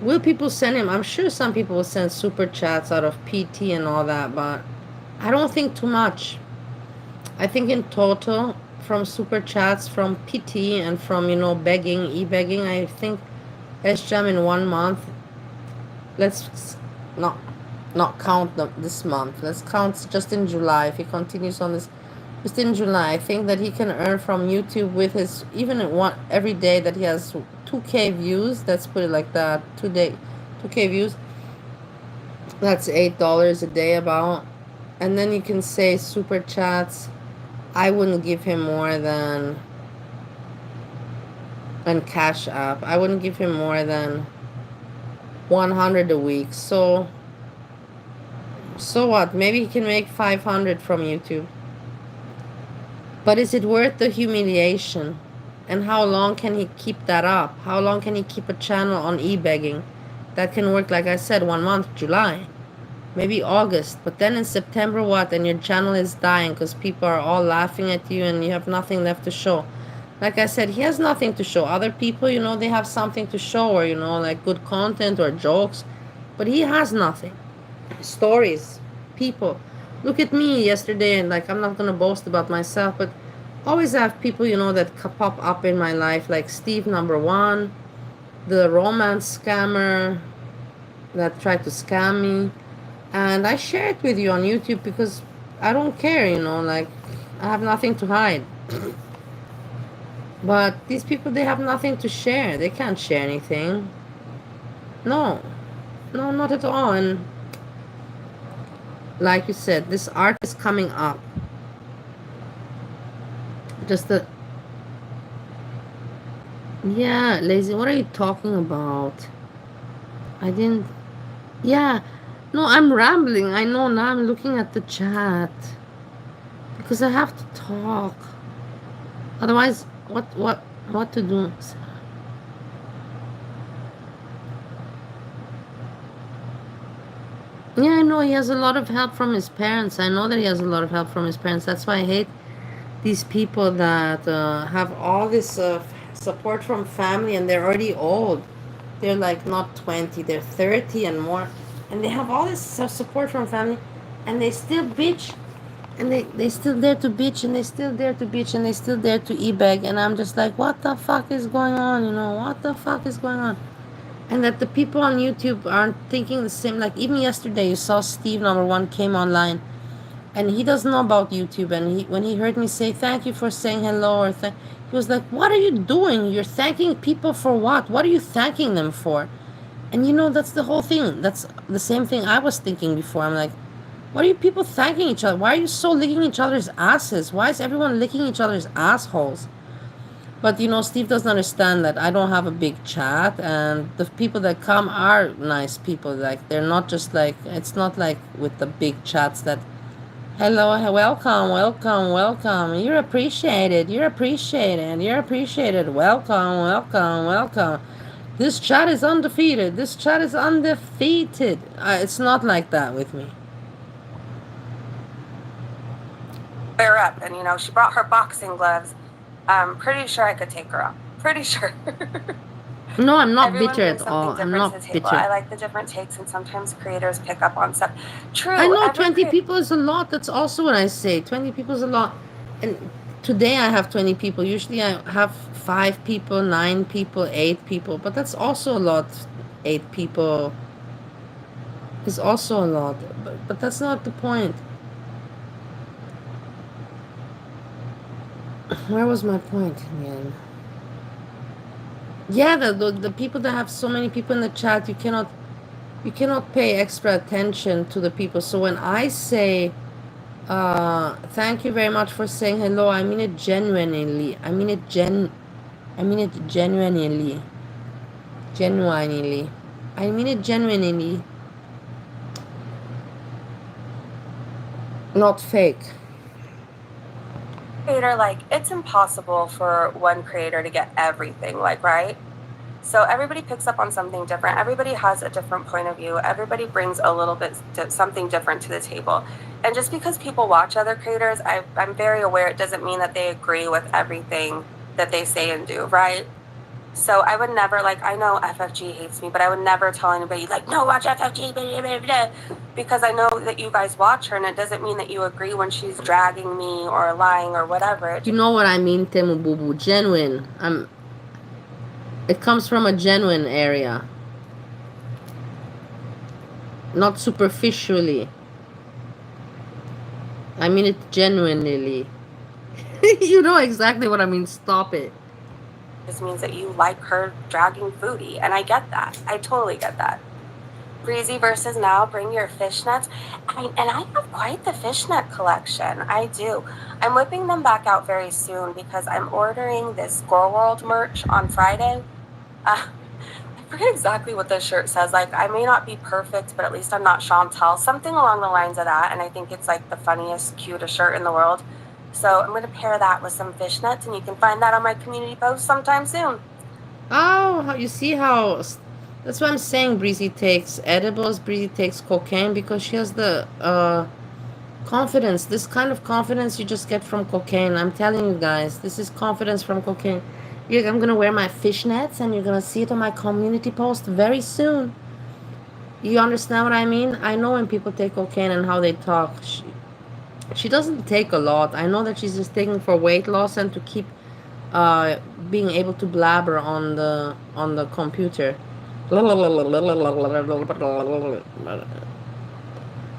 Will people send him? I'm sure some people will send super chats out of PT and all that, but I don't think too much. I think in total, from super chats, from PT, and from e-begging, I think SJAM in 1 month. Let's not count this month. Let's count just in July. If he continues on this, just in July, I think that he can earn from YouTube with his every day that he has 2K views. Let's put it like that. 2K views. That's $8 a day about. And then you can say super chats. I wouldn't give him more than, and Cash App, I wouldn't give him more than 100 a week. So what? Maybe he can make 500 from YouTube. But is it worth the humiliation? And how long can he keep that up? How long can he keep a channel on e-begging? That can work, like I said, 1 month, July, maybe August. But then in September, what? And your channel is dying because people are all laughing at you and you have nothing left to show. Like I said, he has nothing to show. Other people, they have something to show, or, like good content or jokes. But he has nothing. Stories, people. Look at me yesterday, and like, I'm not going to boast about myself, but always have people, that pop up in my life, like Steve number 1, the romance scammer that tried to scam me. And I share it with you on YouTube because I don't care, like, I have nothing to hide. But these people, they have nothing to share. They can't share anything. No, not at all. And like you said, this art is coming up. Just Yeah, lazy. What are you talking about? I didn't. Yeah. No, I'm rambling. I know now. I'm looking at the chat because I have to talk. Otherwise, what to do? Yeah, I know he has a lot of help from his parents. I know that he has a lot of help from his parents. That's why I hate these people that have all this support from family and they're already old. They're like not 20, they're 30 and more. And they have all this support from family and they still bitch. And they still dare to bitch and they still dare to bitch and they still dare to e-beg. And I'm just like, what the fuck is going on? You know, what the fuck is going on? And that the people on YouTube aren't thinking the same. Like even yesterday, you saw Steve number one came online, and he doesn't know about YouTube. And when he heard me say thank you for saying hello, he was like, "What are you doing? You're thanking people for what? What are you thanking them for?" And you know that's the whole thing. That's the same thing I was thinking before. I'm like, what are you people thanking each other? Why are you so licking each other's asses? Why is everyone licking each other's assholes? But you know, Steve doesn't understand that I don't have a big chat, and the people that come are nice people. Like they're not just like it's not like with the big chats that hello, welcome, welcome, welcome. You're appreciated. You're appreciated. You're appreciated. Welcome, welcome, welcome. This chat is undefeated. This chat is undefeated. It's not like that with me. Her up, and you know, she brought her boxing gloves. I'm pretty sure I could take her up. Pretty sure. No, I'm not Everyone bitter brings at all. something I'm different to not the table. bitter. I like the different takes, and sometimes creators pick up on stuff. True. I know Every 20 people is a lot. That's also what I say. 20 people is a lot. And today I have 20 people. Usually I have 5 people, 9 people, 8 people. But that's also a lot. 8 people is also a lot. But that's not the point. Where was my point again? Yeah, the people that have so many people in the chat, you cannot pay extra attention to the people. So when I say thank you very much for saying hello, I mean it genuinely. I mean it genuinely. Genuinely. I mean it genuinely. Not fake. creator, like, it's impossible for one creator to get everything, like, right? So everybody picks up on something different. Everybody has a different point of view. Everybody brings a little bit something different to the table. And just because people watch other creators, I'm very aware it doesn't mean that they agree with everything that they say and do, right? So I would never, like, I know FFG hates me, but I would never tell anybody, like, no, watch FFG, blah, blah, blah, blah, because I know that you guys watch her, and it doesn't mean that you agree when she's dragging me or lying or whatever. You know what I mean, Temu Bubu? Genuine. It comes from a genuine area. Not superficially. I mean it genuinely. You know exactly what I mean. Stop it. Just means that you like her dragging foodie, and I get that. I totally get that. Breezy versus now, bring your fishnets. And I have quite the fishnet collection. I do. I'm whipping them back out very soon because I'm ordering this Squirrel World merch on Friday. I forget exactly what this shirt says. Like, I may not be perfect, but at least I'm not Chantal. Something along the lines of that. And I think it's like the funniest, cutest shirt in the world. So I'm going to pair that with some fishnets, and you can find that on my community post sometime soon. Oh, you see how... That's why I'm saying Breezy takes edibles, Breezy takes cocaine, because she has the confidence. This kind of confidence you just get from cocaine. I'm telling you guys, this is confidence from cocaine. I'm gonna wear my fishnets and you're gonna see it on my community post very soon. You understand what I mean? I know when people take cocaine and how they talk. She doesn't take a lot. I know that she's just taking for weight loss and to keep being able to blabber on the computer.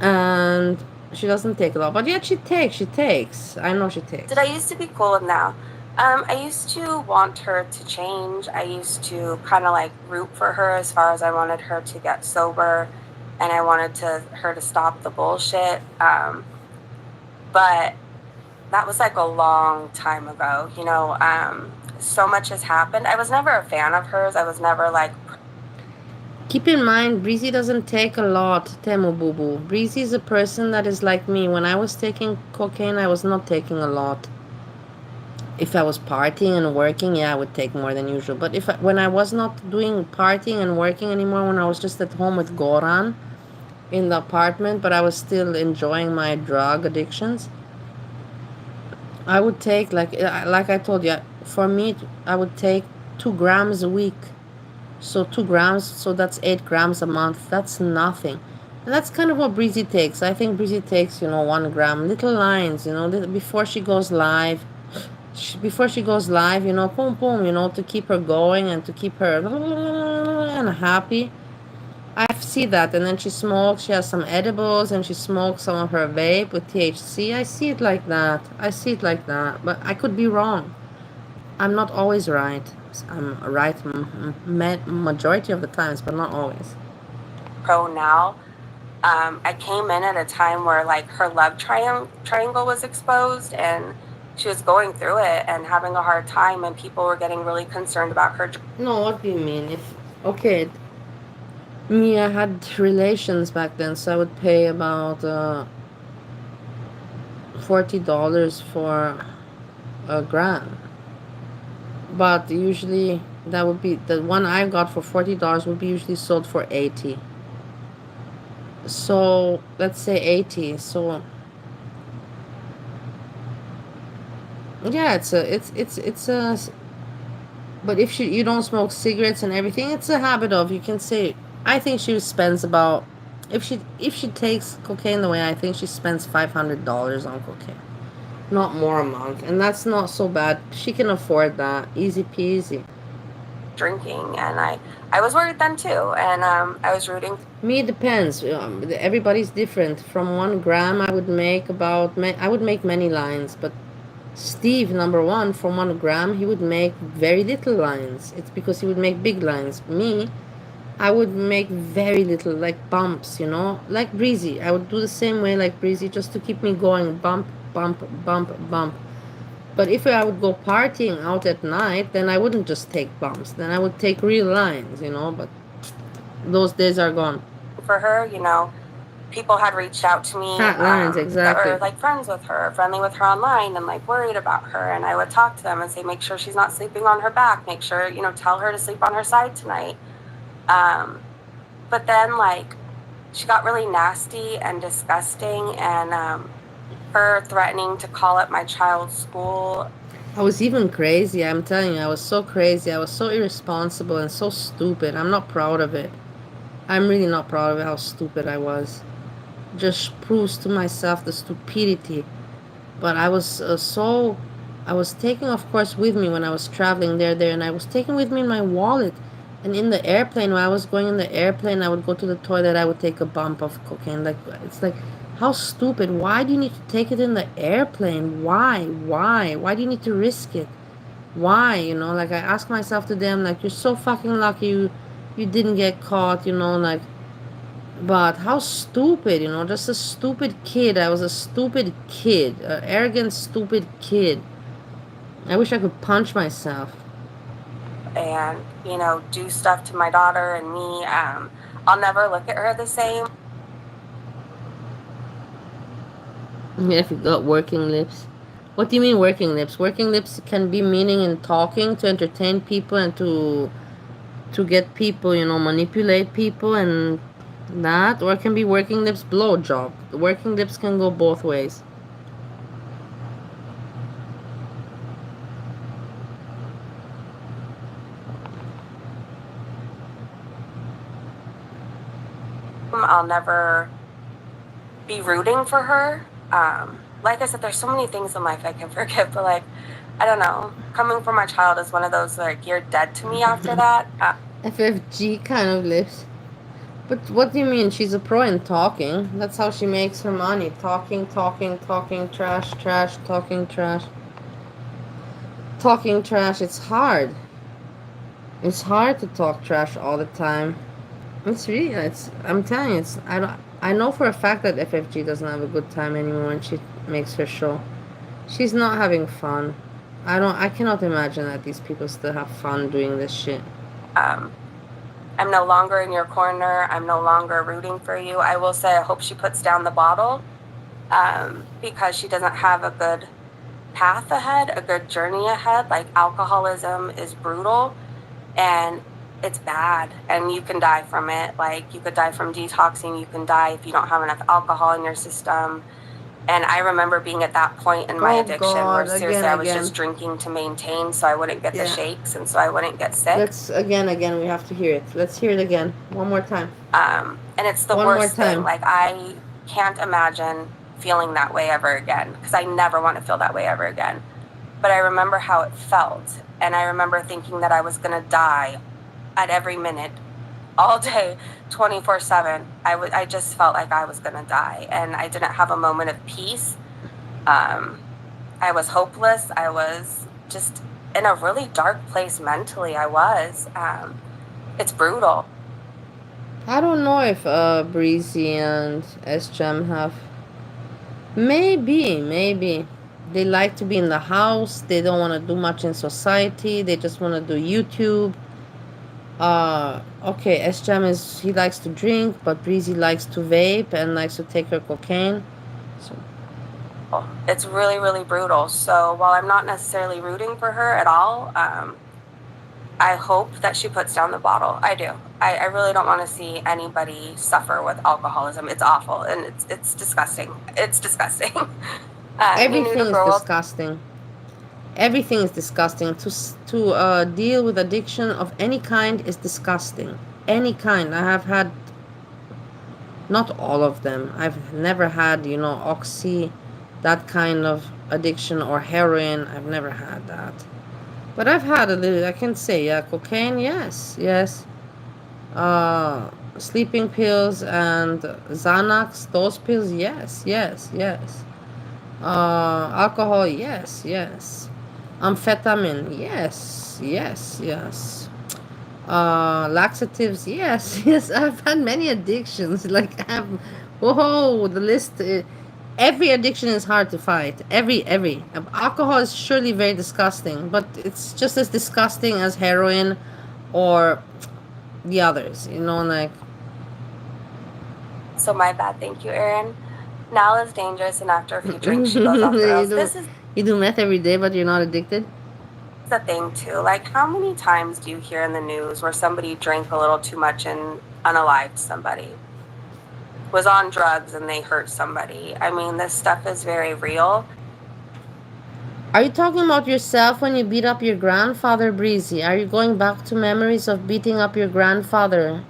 And she doesn't take a lot, but yet she takes. I know she takes. Did I used to be cool with now? I used to want her to change. I used to kind of like root for her as far as I wanted her to get sober, and I wanted her to stop the bullshit. But that was like a long time ago. So much has happened. I was never a fan of hers. I was never like. Keep in mind, Breezy doesn't take a lot, Temu Boo Boo. Breezy is a person that is like me. When I was taking cocaine, I was not taking a lot. If I was partying and working, yeah, I would take more than usual. But when I was not doing partying and working anymore, when I was just at home with Goran in the apartment, but I was still enjoying my drug addictions, I would take like I told you, for me, I would take 2 grams a week. So 2 grams, so that's 8 grams a month. That's nothing. And that's kind of what Breezy takes. I think Breezy takes, 1 gram, little lines, before she goes live. Before she goes live, boom, boom, to keep her going and to keep her and happy. I see that. And then she smokes, she has some edibles, and she smokes some of her vape with THC. I see it like that. I see it like that. But I could be wrong. I'm not always right. I'm right majority of the times, but not always. Pro now. I came in at a time where like her love triangle was exposed, and she was going through it and having a hard time, and people were getting really concerned about her. No, what do you mean? Okay, me, I had relations back then, so I would pay about $40 for a gram. But usually that would be the one I got for $40 would be usually sold for 80. So let's say 80. So yeah, it's a. But if you don't smoke cigarettes and everything, it's a habit of, you can say, I think she spends about, if she takes cocaine the way I think, she spends $500 on cocaine, not more a month, and that's not so bad. She can afford that, easy peasy. Drinking, and I was worried then too, and I was rooting. Me, it depends. Everybody's different. From 1 gram, I would make many lines, but Steve, number one, from 1 gram, he would make very little lines. It's because he would make big lines. Me, I would make very little, like bumps, like Breezy. I would do the same way like Breezy, just to keep me going, bump, bump, bump, bump. But if I would go partying out at night, then I wouldn't just take bumps. Then I would take real lines, but those days are gone. For her, people had reached out to me Fat lines, exactly. that were like friends with her, friendly with her online, and like worried about her. And I would talk to them and say, make sure she's not sleeping on her back. Make sure, tell her to sleep on her side tonight. But then like she got really nasty and disgusting, and her threatening to call up my child's school. I was even crazy. I'm telling you, I was so crazy. I was so irresponsible and so stupid. I'm not proud of it. I'm really not proud of it, how stupid I was. Just proves to myself the stupidity. But I was I was taking, of course, with me when I was traveling there, and I was taking with me my wallet. And in the airplane, when I was going in the airplane, I would go to the toilet, I would take a bump of cocaine. Like, it's like, how stupid. Why do you need to take it in the airplane? Why? Why do you need to risk it? Why? Like, I ask myself to them, like, you're so fucking lucky you didn't get caught, like, but how stupid, just a stupid kid. I was a stupid kid, an arrogant, stupid kid. I wish I could punch myself. And, do stuff to my daughter and me. I'll never look at her the same. Yeah, if you got working lips. What do you mean working lips? Working lips can be meaning in talking, to entertain people, and to get people, manipulate people, and that, or it can be working lips blowjob. The working lips can go both ways. I'll never be rooting for her. Like I said, there's so many things in life I can forgive, but like, I don't know. Coming from my child is one of those, like, you're dead to me after that. FFG kind of lips. But what do you mean? She's a pro in talking. That's how she makes her money. Talking, trash, talking trash. Talking trash, it's hard. It's hard to talk trash all the time. I'm telling you, I know for a fact that FFG doesn't have a good time anymore when she makes her show. She's not having fun. I cannot imagine that these people still have fun doing this shit. I'm no longer in your corner. I'm no longer rooting for you. I will say I hope she puts down the bottle, because she doesn't have a good path ahead, a good journey ahead. Like, alcoholism is brutal and it's bad, and you can die from it. Like, you could die from detoxing. You can die if you don't have enough alcohol in your system. And I remember being at that point in my addiction where seriously I was just drinking to maintain so I wouldn't get the shakes and so I wouldn't get sick. Let's again, we have to hear it. Let's hear it again. One more time. And it's the worst thing. Like, I can't imagine feeling that way ever again, because I never want to feel that way ever again. But I remember how it felt, and I remember thinking that I was going to die at every minute, all day, 24/7. I just felt like I was going to die, and I didn't have a moment of peace. I was hopeless. I was just in a really dark place mentally. I was. It's brutal. I don't know if Breezy and SGM have. Maybe. They like to be in the house. They don't want to do much in society. They just want to do YouTube. Okay, SGM he likes to drink, but Breezy likes to vape and likes to take her cocaine. So it's really, really brutal. So while I'm not necessarily rooting for her at all, I hope that she puts down the bottle. I do. I really don't want to see anybody suffer with alcoholism. It's awful, and it's disgusting. It's disgusting. Everything is disgusting. Everything is disgusting. To deal with addiction of any kind is disgusting. Any kind. I have had, not all of them. I've never had, oxy, that kind of addiction, or heroin. I've never had that. But I've had a little, I can say, cocaine, yes. Sleeping pills and Xanax, those pills, yes. Alcohol, yes. Amphetamine, yes. Laxatives, yes. I've had many addictions. Like, the list. Every addiction is hard to fight. Every. Alcohol is surely very disgusting, but it's just as disgusting as heroin or the others, like. So my bad. Thank you, Erin. Nal is dangerous, and after a few drinks, she goes off the rails. You do meth every day, but you're not addicted? The thing too. Like, how many times do you hear in the news where somebody drank a little too much and unalived somebody? Was on drugs and they hurt somebody. I mean, this stuff is very real. Are you talking about yourself when you beat up your grandfather, Breezy? Are you going back to memories of beating up your grandfather?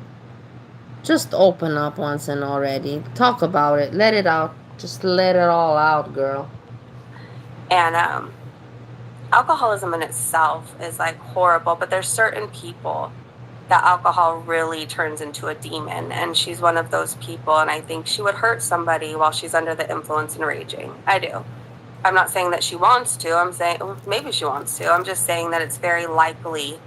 Just open up once and already. Talk about it. Let it out. Just let it all out, girl. And alcoholism in itself is like horrible, but there's certain people that alcohol really turns into a demon, and she's one of those people, and I think she would hurt somebody while she's under the influence and raging. I do. I'm not saying that she wants to. I'm saying maybe she wants to. I'm just saying that it's very likely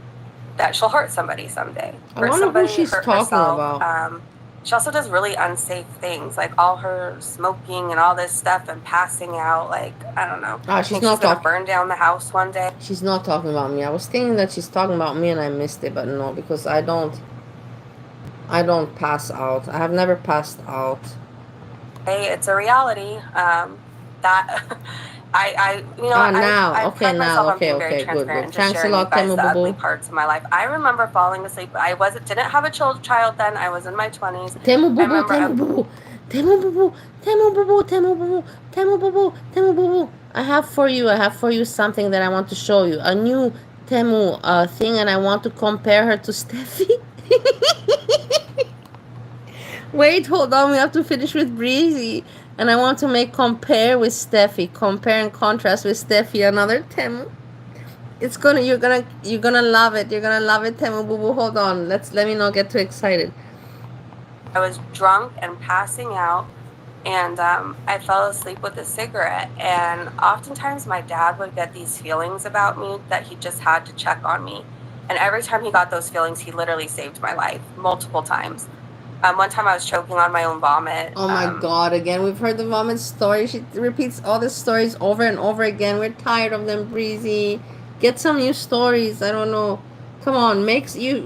that she'll hurt somebody someday. I wonder who she's talking about. She also does really unsafe things, like all her smoking and all this stuff and passing out. Like, I don't know. She's not gonna burn down the house one day. She's not talking about me. I was thinking that she's talking about me and I missed it, but no, because I don't pass out. I have never passed out. Hey, it's a reality. That Okay, good. Thanks a lot, the ugly parts of my life. I remember falling asleep. Didn't have a child then. I was in my 20s. Temu bubu. I have for you something that I want to show you. A new Temu thing, and I want to compare her to Steffi. Wait, hold on. We have to finish with Breezy. And I want to compare with Steffi. Compare and contrast with Steffi. Another Temu. You're gonna love it. You're gonna love it, Temu Boo Boo. Hold on. Let me not get too excited. I was drunk and passing out, and I fell asleep with a cigarette. And oftentimes my dad would get these feelings about me that he just had to check on me. And every time he got those feelings, he literally saved my life multiple times. One time I was choking on my own vomit. Oh my god, again, we've heard the vomit story. She repeats all the stories over and over again. We're tired of them, Breezy. Get some new stories. I don't know. Come on,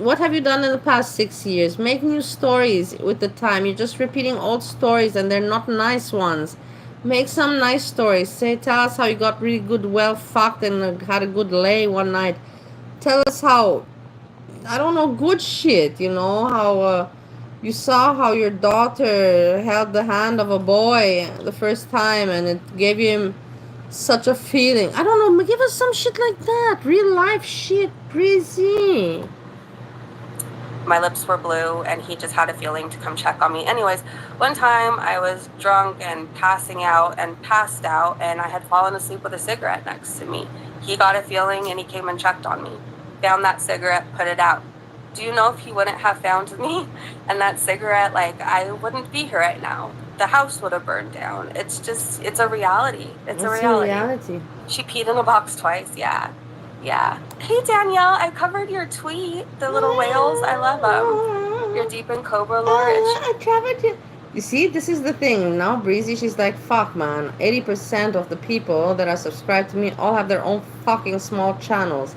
what have you done in the past 6 years? Make new stories with the time. You're just repeating old stories and they're not nice ones. Make some nice stories. Tell us how you got really good, well fucked and had a good lay one night. Tell us how, I don't know, good shit, how you saw how your daughter held the hand of a boy the first time and it gave him such a feeling. I don't know, give us some shit like that. Real life shit, Breezy. My lips were blue and he just had a feeling to come check on me. Anyways, one time I was drunk and passing out and passed out and I had fallen asleep with a cigarette next to me. He got a feeling and he came and checked on me. Found that cigarette, put it out. Do you know if he wouldn't have found me and that cigarette, like, I wouldn't be here right now. The house would have burned down. It's a reality. It's a reality. She peed in a box twice, yeah. Yeah. Hey, Danielle, I covered your tweet. The little whales, I love them. Your deep in Cobra lore. I covered it. You see, this is the thing. Now, Breezy, she's like, fuck, man. 80% of the people that are subscribed to me all have their own fucking small channels.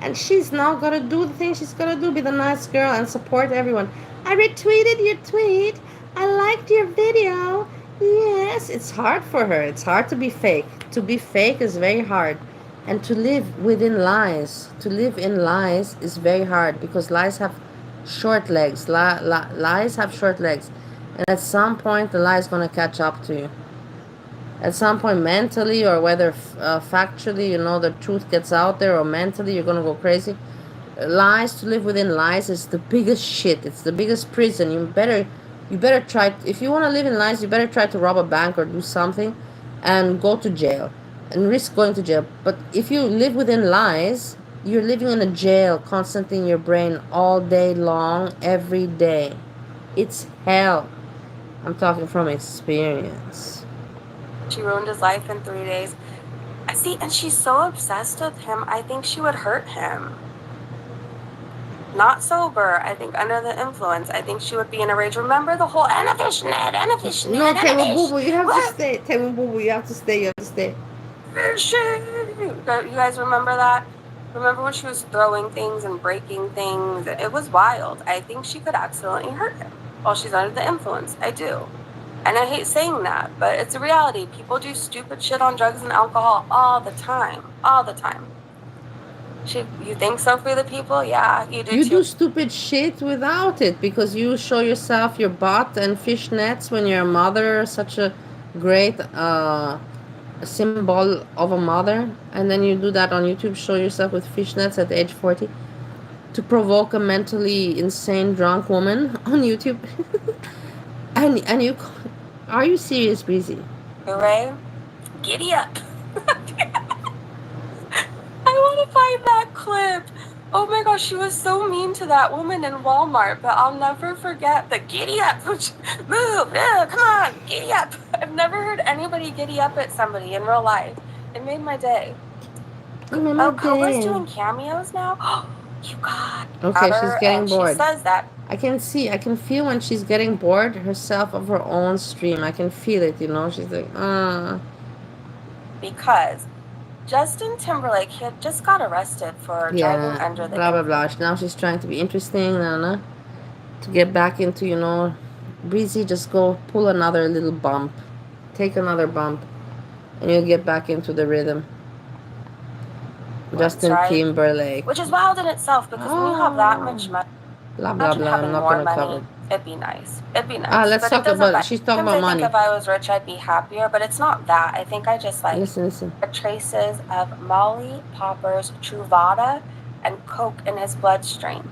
And she's now got to do the thing she's got to do, be the nice girl and support everyone. I retweeted your tweet. I liked your video. Yes, it's hard for her. It's hard to be fake. To be fake is very hard. And to live within lies, to live in lies is very hard because lies have short legs. Lies have short legs. And at some point, the lie is going to catch up to you. At some point, mentally or whether factually, the truth gets out there, or mentally you're going to go crazy. Lies, to live within lies is the biggest shit. It's the biggest prison. You better try, if you want to live in lies, you better try to rob a bank or do something and go to jail and risk going to jail. But if you live within lies, you're living in a jail constantly in your brain all day long, every day. It's hell. I'm talking from experience. She ruined his life in 3 days. See, and she's so obsessed with him, I think she would hurt him. Not sober, I think under the influence. I think she would be in a rage. Remember the whole Anna Fishnet. No, Temu Boo Boo, you have to stay. Temu Boo Boo, you have to stay. You guys remember that? Remember when she was throwing things and breaking things? It was wild. I think she could accidentally hurt him while she's under the influence. I do. And I hate saying that, but it's a reality. People do stupid shit on drugs and alcohol all the time. All the time. You think so for the people? Yeah, you do. You do stupid shit without it because you show yourself your butt and fishnets when you're a mother, such a great symbol of a mother, and then you do that on YouTube, show yourself with fishnets at age 40 to provoke a mentally insane drunk woman on YouTube. and you, are you serious, Breezy? Ray, giddy up. I want to find that clip. Oh my gosh, she was so mean to that woman in Walmart, but I'll never forget the giddy up. Move, come on, giddy up. I've never heard anybody giddy up at somebody in real life. It made my day. Cobra's doing cameos now? You got okay, she's getting bored. She says that. I can feel when she's getting bored herself of her own stream. I can feel it, she's like, Because Justin Timberlake, he had just got arrested for driving under the blah, blah, blah. Now she's trying to be interesting, to get back into, Breezy, just go pull another little bump. Take another bump. And you'll get back into the rhythm. Justin Timberlake. Which is wild in itself, because when you have that much money, blah, blah, blah. I'm not going to cover it. It'd be nice. Let's talk about, she's talking about money. I think if I was rich, I'd be happier, but it's not that. I think I just like listen. Traces of Molly, Poppers, Truvada, and Coke in his bloodstream.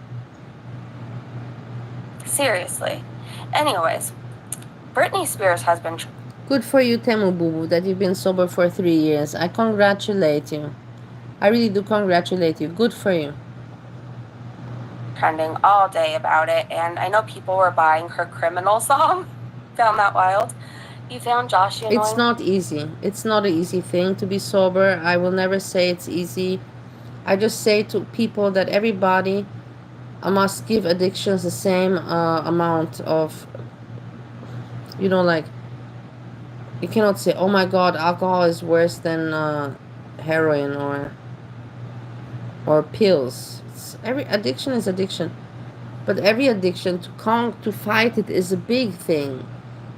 Seriously. Anyways, Britney Spears has been... Good for you, Temu Boo Boo, that you've been sober for 3 years. I congratulate you. I really do congratulate you. Good for you. Trending all day about it, and I know people were buying her Criminal song. Found that wild. You found Joshy annoying? It's not easy. It's not an easy thing to be sober. I will never say it's easy. I just say to people that everybody I must give addictions the same amount of, like, you cannot say, oh my god, alcohol is worse than heroin or pills. Every addiction is addiction, but every addiction, to fight it is a big thing.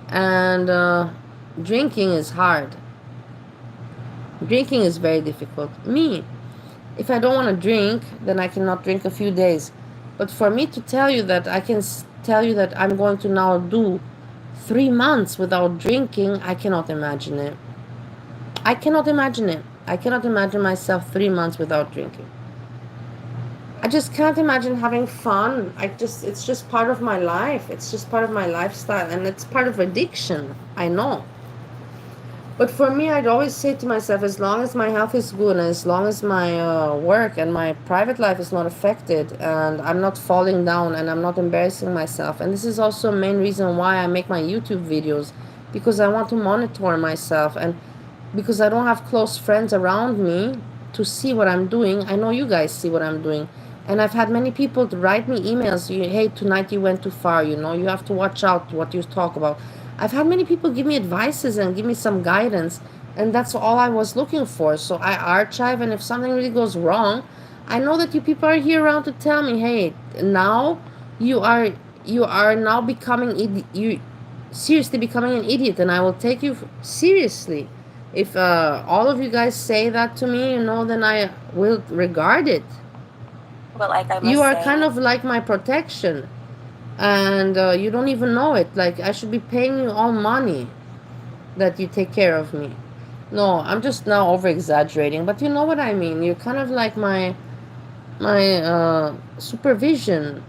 And drinking is hard. Drinking is very difficult. Me, if I don't want to drink, then I cannot drink a few days. But for me to tell you that I can tell you that I'm going to now do 3 months without drinking, I cannot imagine it. I cannot imagine it. I cannot imagine myself 3 months without drinking. I just can't imagine having fun. It's just part of my life. It's just part of my lifestyle, and it's part of addiction. I know. But for me, I'd always say to myself, as long as my health is good, and as long as my work and my private life is not affected, and I'm not falling down, and I'm not embarrassing myself, and this is also a main reason why I make my YouTube videos, because I want to monitor myself, and because I don't have close friends around me to see what I'm doing. I know you guys see what I'm doing. And I've had many people to write me emails, hey, tonight you went too far, you have to watch out what you talk about. I've had many people give me advices and give me some guidance, and that's all I was looking for. So I archive, and if something really goes wrong, I know that you people are here around to tell me, hey, now you are now becoming you seriously becoming an idiot, and I will take you seriously. If all of you guys say that to me, then I will regard it. But like I must You are say, kind of like my protection, and you don't even know it. Like, I should be paying you all money that you take care of me. No, I'm just now over exaggerating, but you know what I mean. You're kind of like my supervision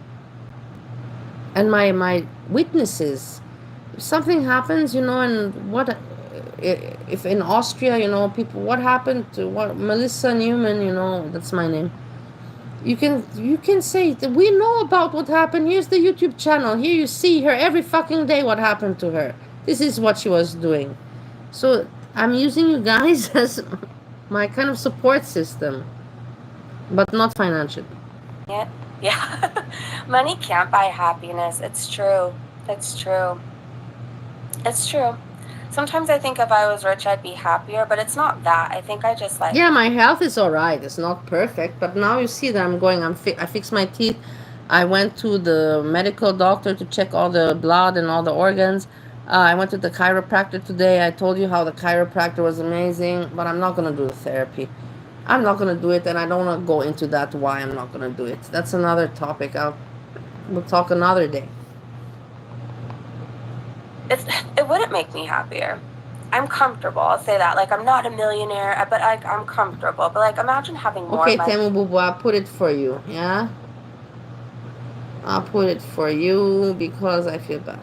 and my witnesses. If something happens, and what if in Austria, people, what happened to what Melissa Newman, that's my name. You can say that we know about what happened. Here's the YouTube channel. Here you see her every fucking day what happened to her. This is what she was doing. So I'm using you guys as my kind of support system, but not financially. yeah, money can't buy happiness. It's true. It's true. It's true. Sometimes I think if I was rich, I'd be happier, but it's not that. I think I just like. Yeah, my health is all right. It's not perfect, but now you see that I fixed my teeth. I went to the medical doctor to check all the blood and all the organs. I went to the chiropractor today. I told you how the chiropractor was amazing, but I'm not going to do the therapy. I'm not going to do it, and I don't want to go into that why I'm not going to do it. That's another topic. We'll talk another day. It wouldn't make me happier. I'm comfortable. I'll say that. Like, I'm not a millionaire, but I'm comfortable. But like, imagine having more Okay, money. Temu Bubu, I'll put it for you. Yeah, I'll put it for you because I feel bad.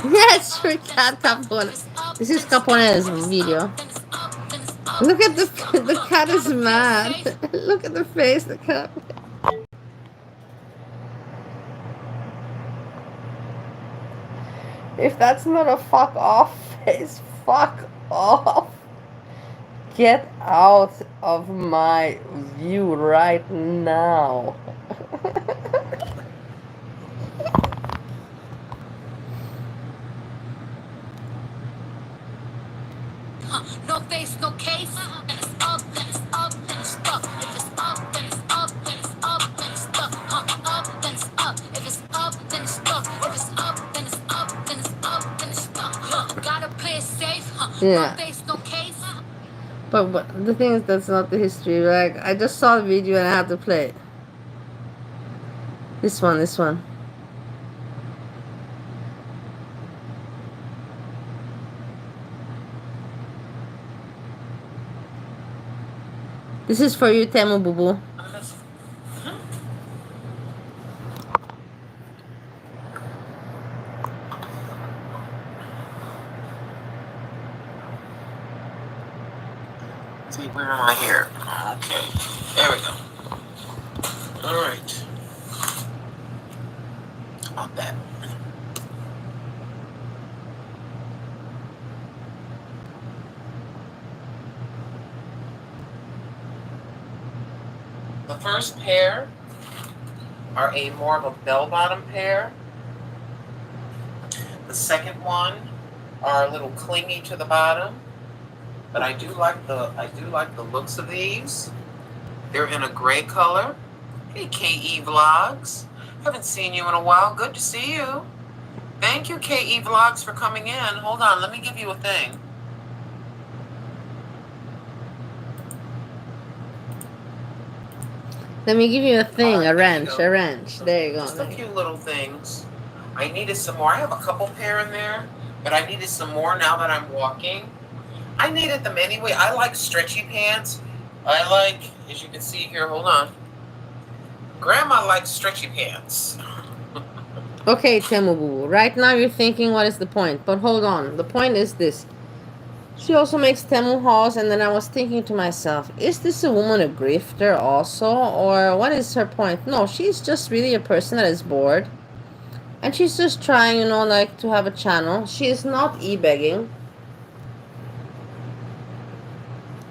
Yes, sure, cat Capone. This is Capone's video. Look at the cat is mad. Look at the face, the cat. If that's not a fuck off face, fuck off. Get out of my view right now. No face, no case. And it's up, then it's up, then it's stuck. If it's up, then it's up, then it's up, then it's stuck. Up, then it's up. If it's up, then it's stuck. If it's up, then it's up, then it's up, then it's stuck. Gotta play it safe. Yeah. No face, no case. But the thing is, that's not the history. Like, I just saw the video and I had to play it. This one. This is for you, Temu Boo Boo. See, where am I here? Okay, there we go. All right. About that. The first pair are a more of a bell-bottom pair. The second one are a little clingy to the bottom, but I do like the looks of these. They're in a gray color. Hey, KE Vlogs. Haven't seen you in a while. Good to see you. Thank you, KE Vlogs, for coming in. Hold on, let me give you a thing. Let me give you a thing, Alright, a there you wrench, go. a wrench. There you go. Just a few little things. I needed some more. I have a couple pair in there, but I needed some more now that I'm walking. I needed them anyway. I like stretchy pants. I like, as you can see here, hold on. Grandma likes stretchy pants. Okay, Temu Boo Boo. Right now you're thinking, what is the point? But hold on. The point is this. She also makes Temu hauls, and then I was thinking to myself, is this a woman a grifter also? Or what is her point? No, she's just really a person that is bored. And she's just trying, you know, like to have a channel. She is not e-begging.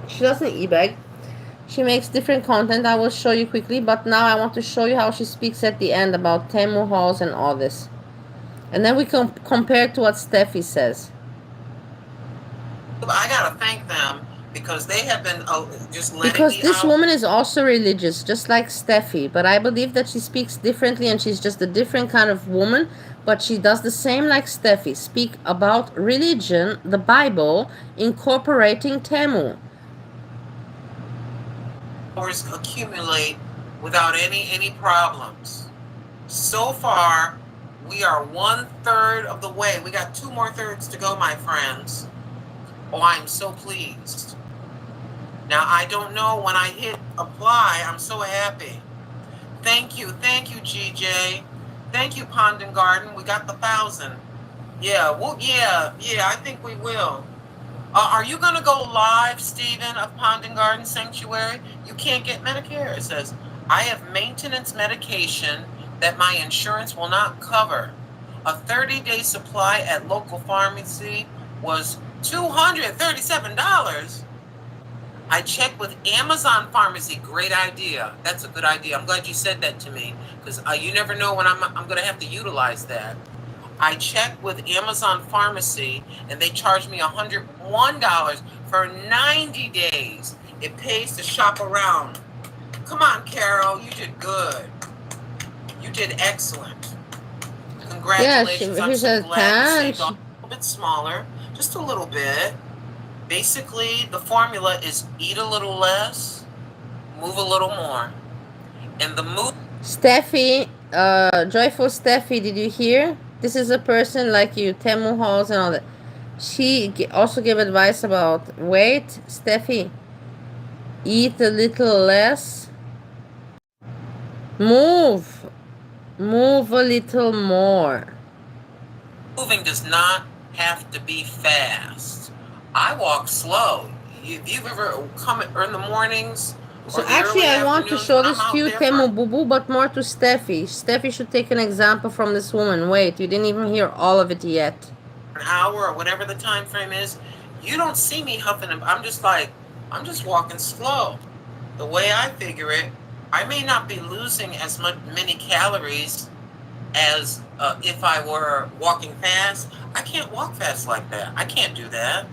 She doesn't e-beg. She makes different content. I will show you quickly, but now I want to show you how she speaks at the end about Temu hauls and all this. And then we can compare to what Steffi says. I gotta thank them because they have been just letting Because me this out. woman is also religious, just like Steffi. But I believe that she speaks differently and she's just a different kind of woman. But she does the same like Steffi. Speak about religion, the Bible, incorporating Temu. Hours accumulate without any problems. So far, we are 1/3 of the way. We got 2 more thirds to go, my friends. Oh, I'm so pleased. Now, I don't know when I hit apply, I'm so happy. Thank you, GJ. Thank you, Pond and Garden. We got the 1,000. Yeah, well, yeah, I think we will. Are you going to go live, Stephen, of Pond and Garden Sanctuary? You can't get Medicare. It says, I have maintenance medication that my insurance will not cover. A 30-day supply at local pharmacy was $237. I checked with Amazon Pharmacy. Great idea. That's a good idea. I'm glad you said that to me because you never know when I'm going to have to utilize that. I checked with Amazon Pharmacy, and they charged me $101 for 90 days. It pays to shop around. Come on, Carol. You did good. You did excellent. Congratulations. Yeah, I'm so glad you saved she... a little bit smaller. Just a little bit. Basically, the formula is eat a little less, move a little more. And the move... Steffi, Joyful Steffi, did you hear? This is a person like you, Temu hauls and all that. She also gave advice about weight. Steffi, eat a little less. Move a little more. Moving does not have to be fast. I walk slow. If you've ever come in the mornings, so actually I want to show this to you, Temu Boo Boo, but more to Steffi. Steffi should take an example from this woman. Wait, you didn't even hear all of it yet. An hour or whatever the time frame is, you don't see me huffing and I'm just walking slow. The way I figure it, I may not be losing as many calories as if I were walking fast. I can't walk fast like that. I can't do that.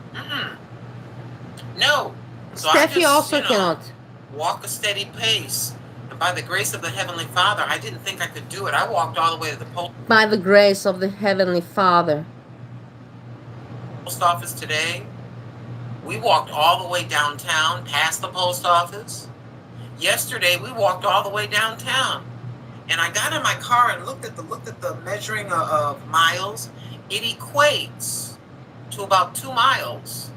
No. So Steffi also cannot walk a steady pace. And by the grace of the Heavenly Father, I didn't think I could do it. I walked all the way to the post. By the grace of the Heavenly Father. Post office today. We walked all the way downtown past the post office. Yesterday, we walked all the way downtown. And I got in my car and looked at the measuring of miles. It equates to about 2 miles.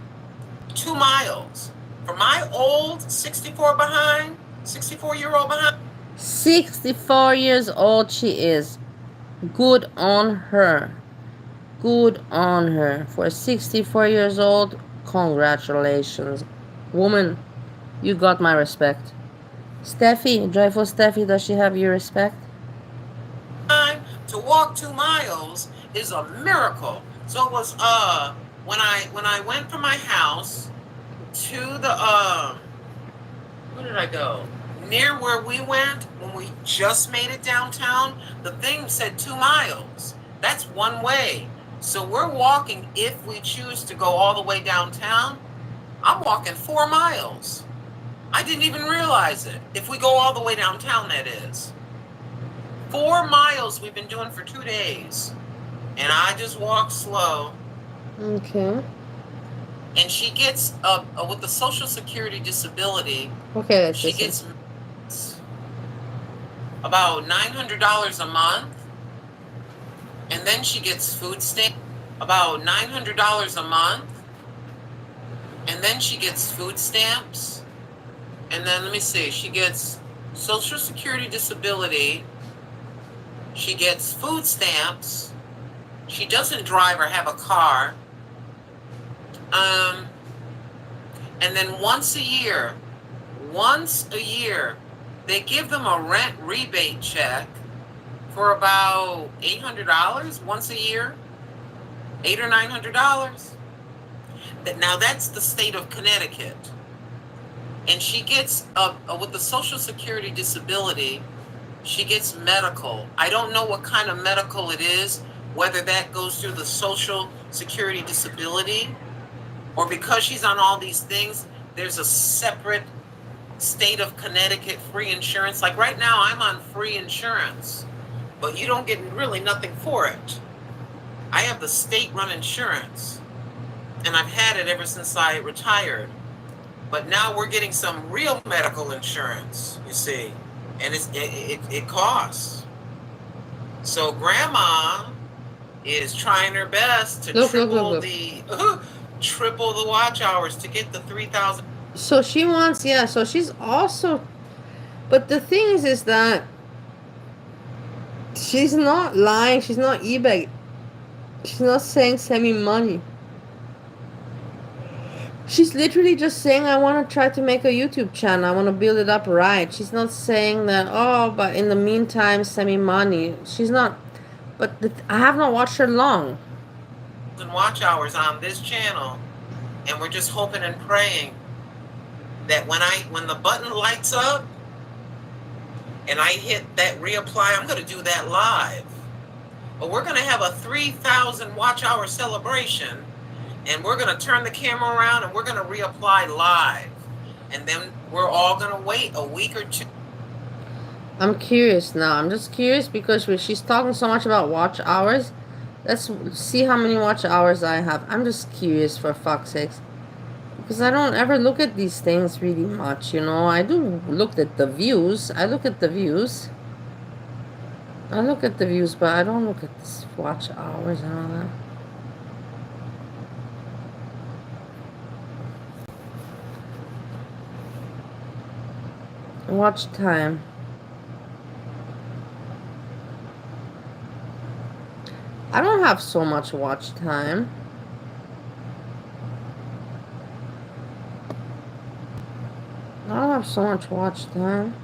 2 miles. For my old 64-year-old behind. 64 years old she is. Good on her. Good on her. For 64 years old, congratulations. Woman, you got my respect. Steffi, joyful Steffi, does she have your respect? To walk 2 miles is a miracle. So it was when I went from my house to the where did I go? Near where we went when we just made it downtown, the thing said 2 miles. That's one way. So we're walking, if we choose to go all the way downtown, I'm walking 4 miles. I didn't even realize it. If we go all the way downtown, that is. 4 miles we've been doing for 2 days. And I just walk slow. Okay. And she gets, with the Social Security disability, Okay, let's she listen. gets about $900 a month. And then she gets food stamps, about $900 a month. And then she gets food stamps. And then, let me see, she gets Social Security disability. She gets food stamps. She doesn't drive or have a car. And then once a year, they give them a rent rebate check for about $800 once a year, $800 or $900. Now that's the state of Connecticut. And she gets, with the Social Security disability, she gets medical. I don't know what kind of medical it is, whether that goes through the Social Security disability, or because she's on all these things, there's a separate state of Connecticut free insurance. Like right now, I'm on free insurance, but you don't get really nothing for it. I have the state-run insurance, and I've had it ever since I retired. But now we're getting some real medical insurance, you see, and it costs. So Grandma is trying her best to triple the watch hours to get the 3,000. So she wants, yeah, so she's also, but the thing is that she's not lying, she's not eBay, she's not saying send me money. She's literally just saying, I want to try to make a YouTube channel, I want to build it up right. She's not saying that, oh, but in the meantime send me money. She's not, but I have not watched her long. Watch hours on this channel, and we're just hoping and praying that when the button lights up and I hit that reapply, I'm going to do that live. But we're going to have a 3,000 watch hour celebration, and we're going to turn the camera around and we're going to reapply live. And then we're all going to wait a week or two. I'm curious now. I'm just curious because she's talking so much about watch hours. Let's see how many watch hours I have. I'm just curious, for fuck's sakes. Because I don't ever look at these things really much, you know. I do look at the views. I look at the views, but I don't look at this watch hours and all that. Watch time. I don't have so much watch time. I don't have so much watch time.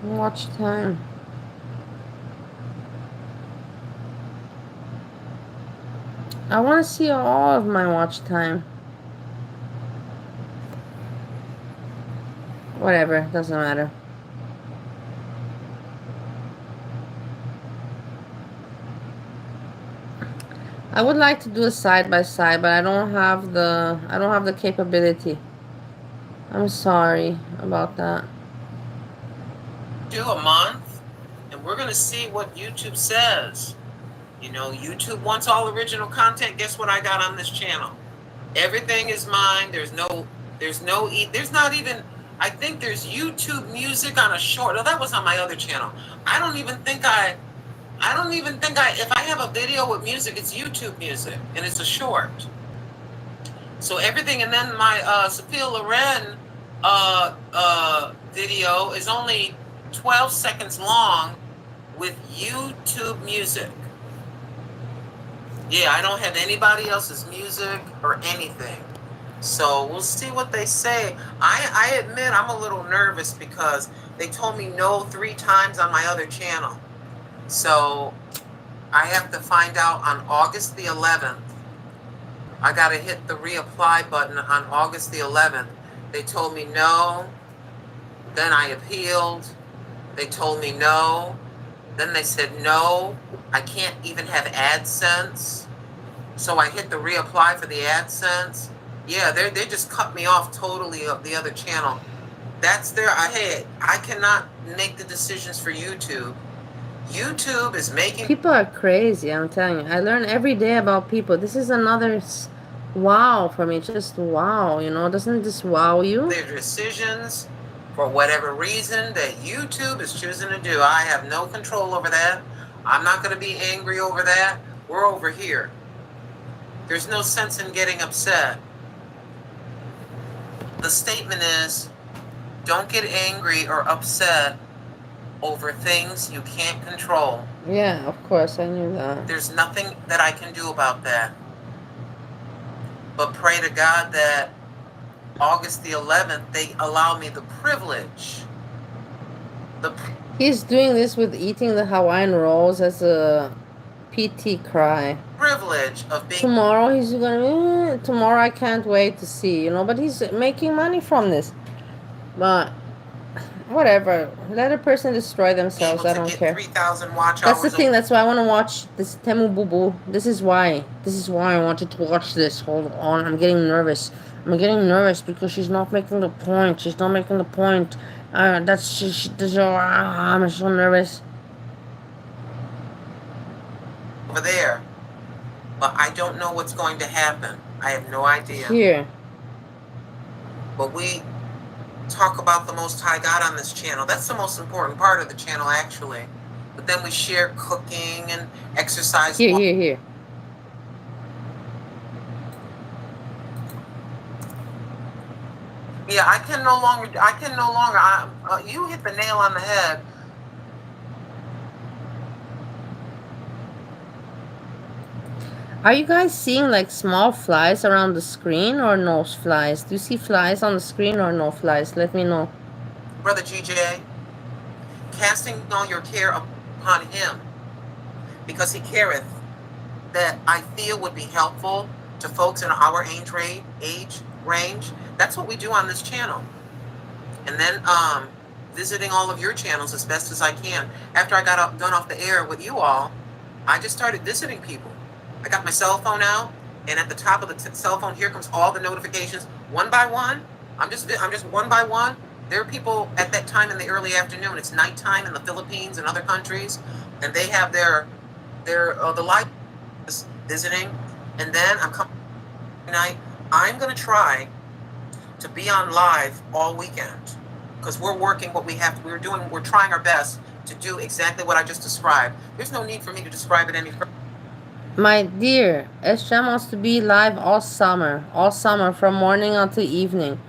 Watch time. I want to see all of my watch time. Whatever, doesn't matter. I would like to do a side by side, but I don't have the capability. I'm sorry about that. Do a month, and we're going to see what YouTube says. You know, YouTube wants all original content. Guess what I got on this channel? Everything is mine. There's not even, I think there's YouTube music on a short. No, that was on my other channel. I don't even think I don't even think if I have a video with music, it's YouTube music, and it's a short. So everything, and then my Sophia Loren video is only 12 seconds long with YouTube music. Yeah, I don't have anybody else's music or anything. So we'll see what they say. I admit I'm a little nervous because they told me no 3 times on my other channel. So I have to find out on August the 11th. I got to hit the reapply button on August the 11th. They told me no. Then I appealed. They told me no. Then they said no. I can't even have AdSense. So I hit the reapply for the AdSense. Yeah, they just cut me off totally of the other channel. That's their head. I cannot make the decisions for YouTube. YouTube is making... People are crazy, I'm telling you. I learn every day about people. This is another wow for me. Just wow, you know. Doesn't this wow you? Their decisions for whatever reason that YouTube is choosing to do. I have no control over that. I'm not going to be angry over that. We're over here. There's no sense in getting upset. The statement is, don't get angry or upset over things you can't control. Yeah, of course, I knew that. There's nothing that I can do about that. But pray to God that August the 11th, they allow me the privilege. He's doing this with eating the Hawaiian rolls as a PT cry. Privilege of being... Tomorrow he's gonna... tomorrow I can't wait to see, you know, but he's making money from this. But whatever, let a person destroy themselves. I don't care. 3,000 watch That's the hours thing. That's why I want to watch this Temu Boo Boo. This is why I wanted to watch this. Hold on, I'm getting nervous. I'm getting nervous because she's not making the point. She's not making the point. I'm so nervous. over there, but I don't know what's going to happen. I have no idea. Here. But we talk about the Most High God on this channel. That's the most important part of the channel, actually. But then we share cooking and exercise. Here. Yeah, I can no longer. You hit the nail on the head. Are you guys seeing like small flies around the screen or no flies? Do you see flies on the screen or no flies? Let me know. Brother GJ, casting all your care upon him, because he careth, that I feel would be helpful to folks in our age range. That's what we do on this channel. And then visiting all of your channels as best as I can. After I got done off the air with you all, I just started visiting people. I got my cell phone out, and at the top of the cell phone, here comes all the notifications, one by one. I'm just one by one. There are people at that time in the early afternoon. It's nighttime in the Philippines and other countries, and they have the live visiting. And then I'm coming tonight. I'm gonna try to be on live all weekend because we're working what we have. We're trying our best to do exactly what I just described. There's no need for me to describe it any further. My dear, Esha wants to be live all summer from morning until evening.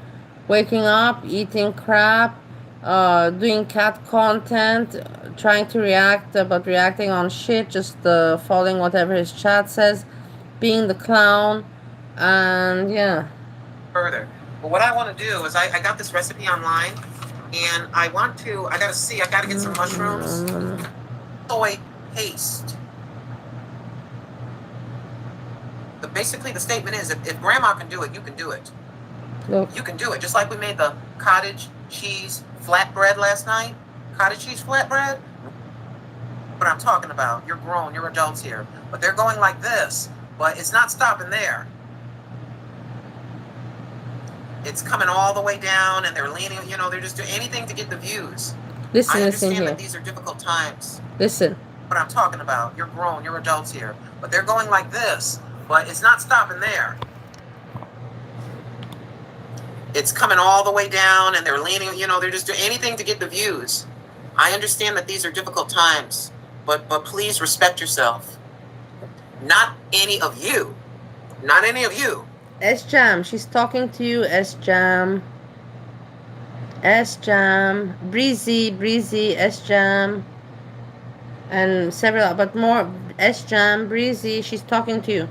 Waking up, eating crap, doing cat content, trying to react, but reacting on shit, just following whatever his chat says, being the clown, and yeah. Further. But what I want to do is I got this recipe online, and I gotta get some mushrooms, soy paste. But basically the statement is, if grandma can do it, you can do it. Look. You can do it. Just like we made the cottage cheese flatbread last night. Cottage cheese flatbread? What I'm talking about. You're grown, you're adults here. But they're going like this. But it's not stopping there. It's coming all the way down, and they're leaning, they're just doing anything to get the views. Listen I understand here. that these are difficult times. Listen. What I'm talking about. You're grown, you're adults here. But they're going like this. But it's not stopping there. It's coming all the way down, and they're leaning, they're just doing anything to get the views. I understand that these are difficult times. but please respect yourself. Not any of you. Not any of you. S-Jam, she's talking to you, S-Jam. S-Jam, Breezy, S-Jam, and several, but more. S-Jam, Breezy, she's talking to you.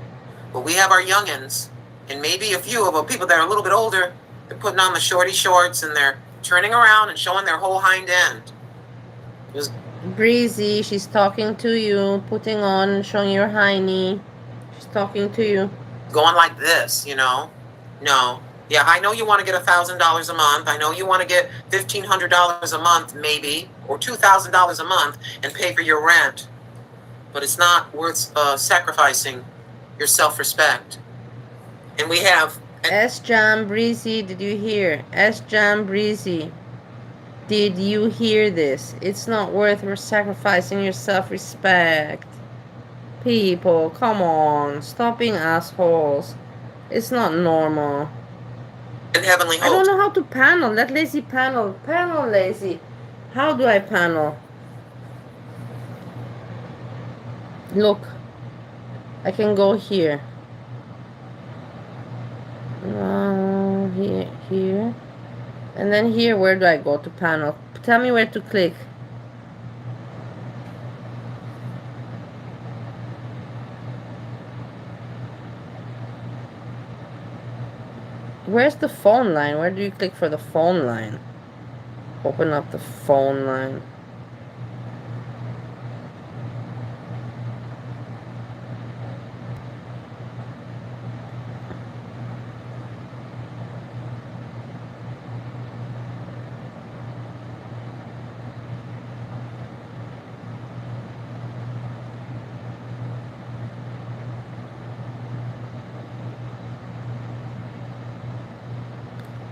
But we have our youngins, and maybe a few of the people that are a little bit older, they're putting on the shorty shorts and they're turning around and showing their whole hind end. Just Breezy, she's talking to you, putting on, showing your hiney. She's talking to you. going like this, you know? No. Yeah, I know you want to get $1,000 a month. I know you want to get $1,500 a month, maybe, or $2,000 a month and pay for your rent. But it's not worth sacrificing your self-respect. And we have S-Jam, Breezy, did you hear? S-Jam, Breezy, did you hear this? It's not worth sacrificing your self-respect. People, come on, stop being assholes. It's not normal. and Heavenly I don't Host. know how to panel. Let Lazy panel. Panel, Lazy. How do I panel? Look. I can go here. Here. And then here, where do I go to panel? Tell me where to click. Where's the phone line? Where do you click for the phone line? Open up the phone line.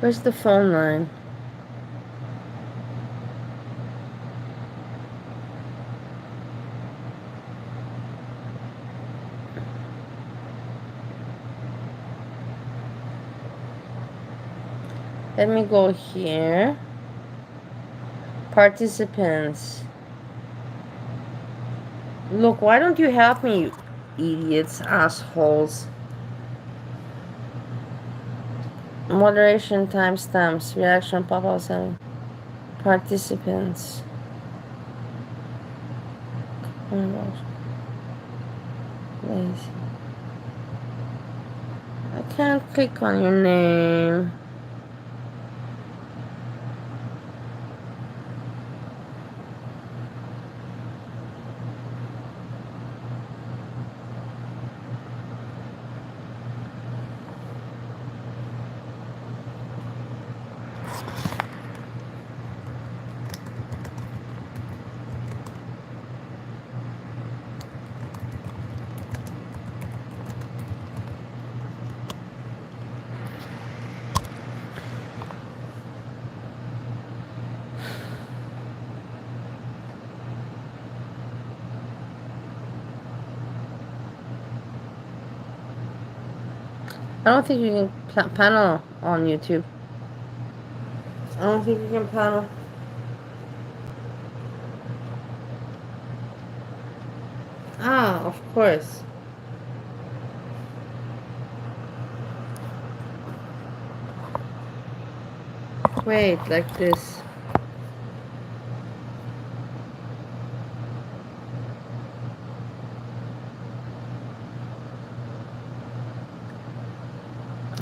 Where's the phone line? Let me go here. Participants. Look, why don't you help me, you idiots, assholes? Moderation timestamps. Reaction pop-up setting. Participants. Lazy. I can't click on your name. I don't think you can panel on YouTube. I don't think you can panel. Ah, of course. Wait, like this.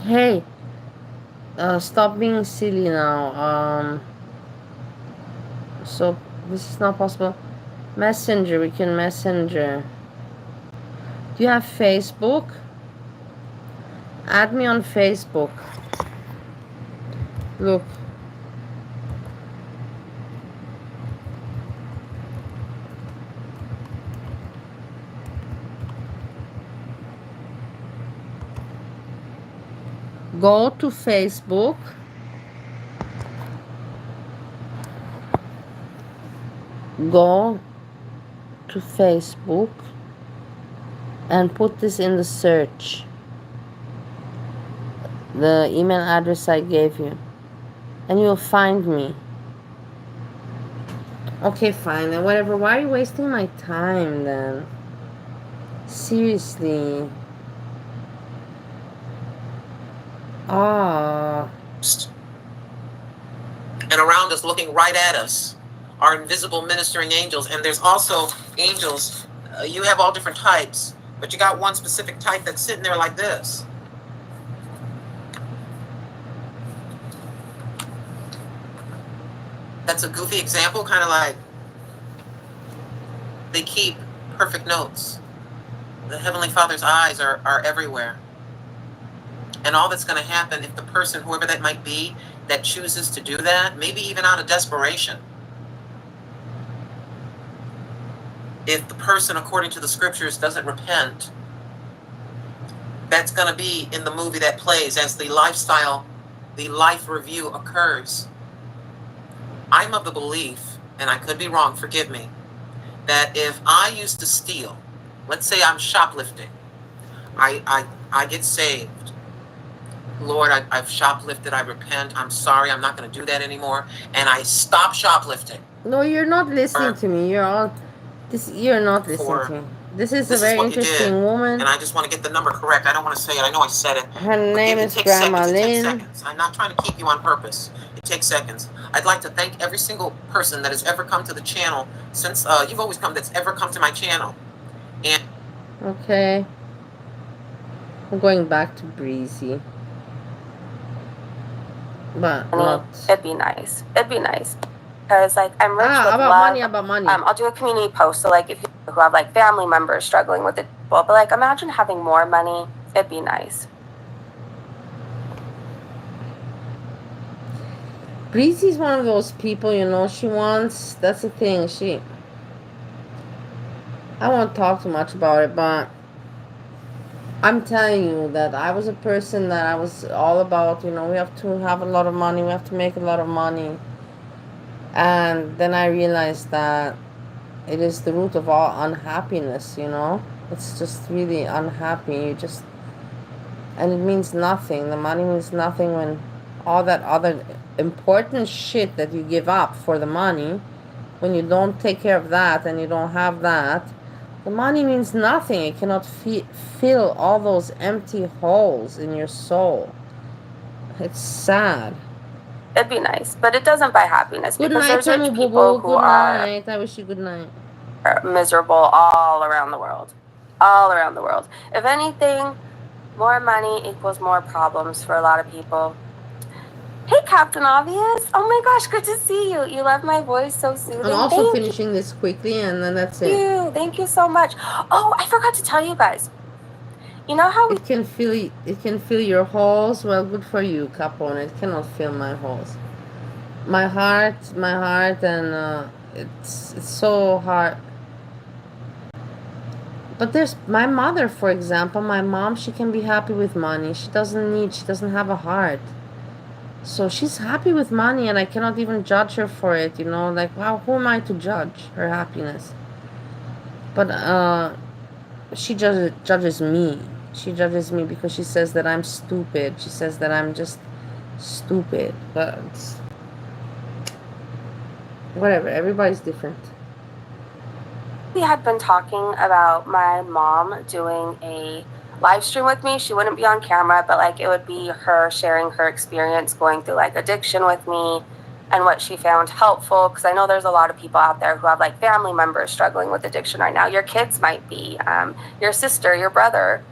Hey, stop being silly now. So this is not possible. Messenger, we can messenger. Do you have Facebook? Add me on Facebook. Look. Go to Facebook. Go to Facebook and put this in the search. The email address I gave you. And you'll find me. Okay, fine, then whatever. Why are you wasting my time then? Seriously. Ah. And around us, looking right at us, are invisible ministering angels. And there's also angels. You have all different types, but you got one specific type that's sitting there like this. That's a goofy example, kind of like they keep perfect notes. The Heavenly Father's eyes are everywhere. And all that's going to happen if the person, whoever that might be, that chooses to do that, maybe even out of desperation, if the person, according to the scriptures, doesn't repent, that's going to be in the movie that plays as the life review occurs. I'm of the belief, and I could be wrong, forgive me, that if I used to steal, let's say I'm shoplifting, I get saved. Lord, I've shoplifted, I repent, I'm sorry, I'm not going to do that anymore, and I stop shoplifting. No, you're not listening to me. You're not listening to me. This is a very interesting woman. And I just want to get the number correct. I don't want to say it. I know I said it. Her name is Grandma Lynn. It takes seconds. I'm not trying to keep you on purpose. It takes seconds. I'd like to thank every single person that has ever come to the channel since you've always come, that's ever come to my channel. And okay, I'm going back to Breezy. But not. It'd be nice. It'd be nice. Because, like, I'm rich with about love. About money. I'll do a community post. So, like, if you who have, like, family members struggling with it, well, but, like, imagine having more money. It'd be nice. Breezy's one of those people, you know, she wants, that's the thing, I won't talk too much about it, but I'm telling you that I was a person that I was all about, you know, we have to have a lot of money, we have to make a lot of money. And then I realized that it is the root of all unhappiness, you know. It's just really unhappy. And it means nothing. The money means nothing when all that other important shit that you give up for the money, when you don't take care of that and you don't have that, the money means nothing. It cannot fill all those empty holes in your soul. It's sad. It'd be nice, but it doesn't buy happiness. Good because night, there's rich people who I wish you good night. Are miserable all around the world. All around the world. If anything, more money equals more problems for a lot of people. Hey, Captain Obvious. Oh my gosh, good to see you. You love my voice, so soothing. I'm also finishing this quickly, and then that's it. Thank you so much. Oh, I forgot to tell you guys. You know how it can fill your holes? Well, good for you, Capone. It cannot fill my holes. My heart, and it's so hard. But there's my mother, for example. My mom, she can be happy with money. She doesn't have a heart. So she's happy with money, and I cannot even judge her for it, you know. Like, wow, who am I to judge her happiness? But she judges me. She judges me because she says that I'm stupid. She says that I'm just stupid. But whatever, everybody's different. We had been talking about my mom doing a live stream with me. She wouldn't be on camera, but like it would be her sharing her experience going through like addiction with me and what she found helpful, because I know there's a lot of people out there who have like family members struggling with addiction right now. Your kids might be, your sister, your brother,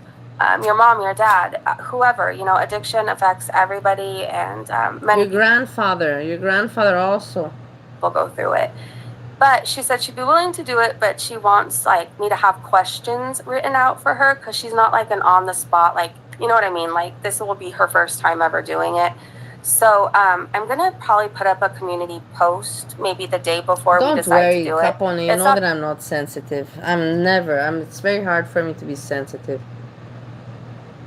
your mom, your dad, whoever. You know, addiction affects everybody, and many your grandfather also will go through it. But she said she'd be willing to do it, but she wants like me to have questions written out for her, because she's not like an on the spot, like, you know what I mean? Like, this will be her first time ever doing it. So I'm gonna probably put up a community post maybe the day before we decide to do it. Capone, you know that I'm not sensitive. It's very hard for me to be sensitive.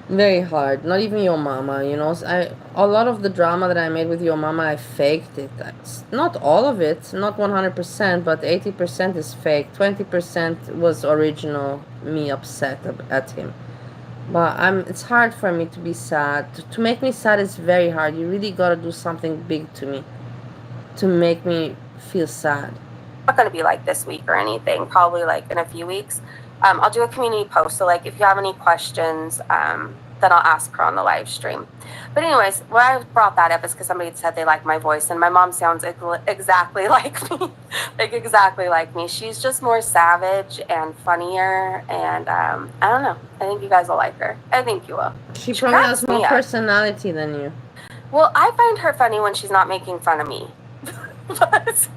Very hard. Not even your mama, you know. A lot of the drama that I made with your mama, I faked it. Not all of it, not 100%, but 80% is fake. 20% was original, me upset at him. But it's hard for me to be sad. To make me sad is very hard. You really gotta do something big to me to make me feel sad. not going to be like this week or anything, probably like in a few weeks. I'll do a community post. So like if you have any questions, then I'll ask her on the live stream. But anyways, why I brought that up is because somebody said they like my voice, and my mom sounds exactly like me, like exactly like me. She's just more savage and funnier, and I don't know. I think you guys will like her. I think you will. She probably has cracks more me up. personality than you. Well, I find her funny when she's not making fun of me. But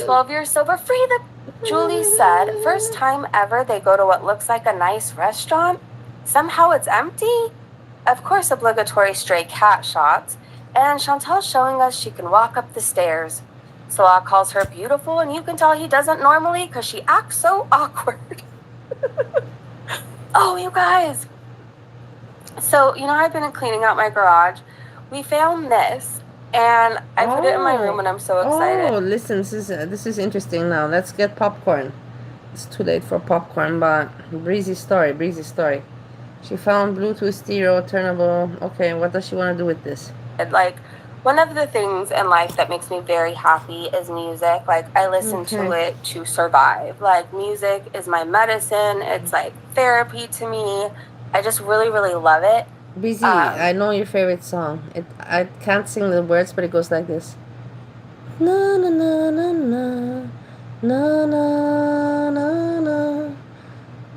12 years sober free, Julie said, first time ever they go to what looks like a nice restaurant. Somehow it's empty. Of course, obligatory stray cat shots. And Chantel's showing us she can walk up the stairs. Salah calls her beautiful, and you can tell he doesn't normally because she acts so awkward. Oh, you guys. So, you know, I've been cleaning out my garage. We found this, and I put it in my room, and I'm so excited. Oh, listen, this is interesting now. Let's get popcorn. It's too late for popcorn, but Breezy story. She found Bluetooth stereo turnable. Okay, what does she want to do with this? Like, one of the things in life that makes me very happy is music. Like, I listen to it to survive. Like, music is my medicine. It's like therapy to me. I just really, really love it. Breezy, I know your favorite song. I can't sing the words, but it goes like this. Na na na na na na na na na na na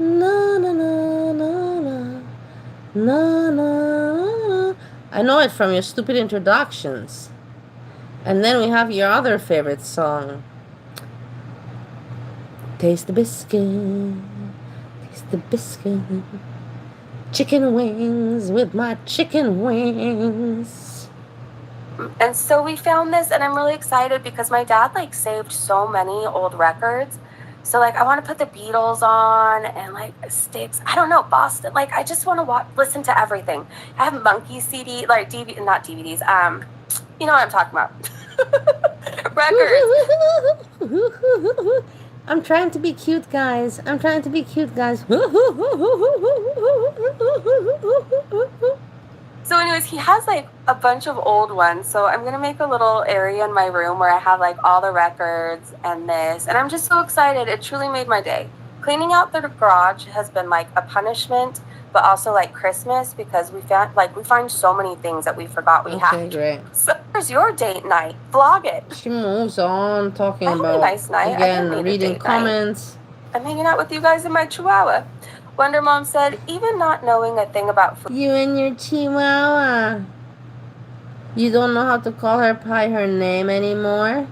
na na. I know it from your stupid introductions. And then we have your other favorite song. Taste the biscuit. Taste the biscuit. Chicken wings with my chicken wings. And so we found this, and I'm really excited because my dad like saved so many old records. So like I want to put the Beatles on and like Styx. I don't know, Boston. Like I just want to listen to everything. I have Monkey CD, like not DVDs. You know what I'm talking about. Records. I'm trying to be cute, guys. So anyways, he has like a bunch of old ones. So I'm going to make a little area in my room where I have like all the records and this. And I'm just so excited. It truly made my day. Cleaning out the garage has been like a punishment, but also like Christmas because we find so many things that we forgot we had. Okay, great. So here's your date night. Vlog it. She moves on talking I had about a nice night. again reading comments. I'm hanging out with you guys in my Chihuahua. Wonder Mom said, even not knowing a thing about food. You and your Chihuahua. You don't know how to call her by her name anymore?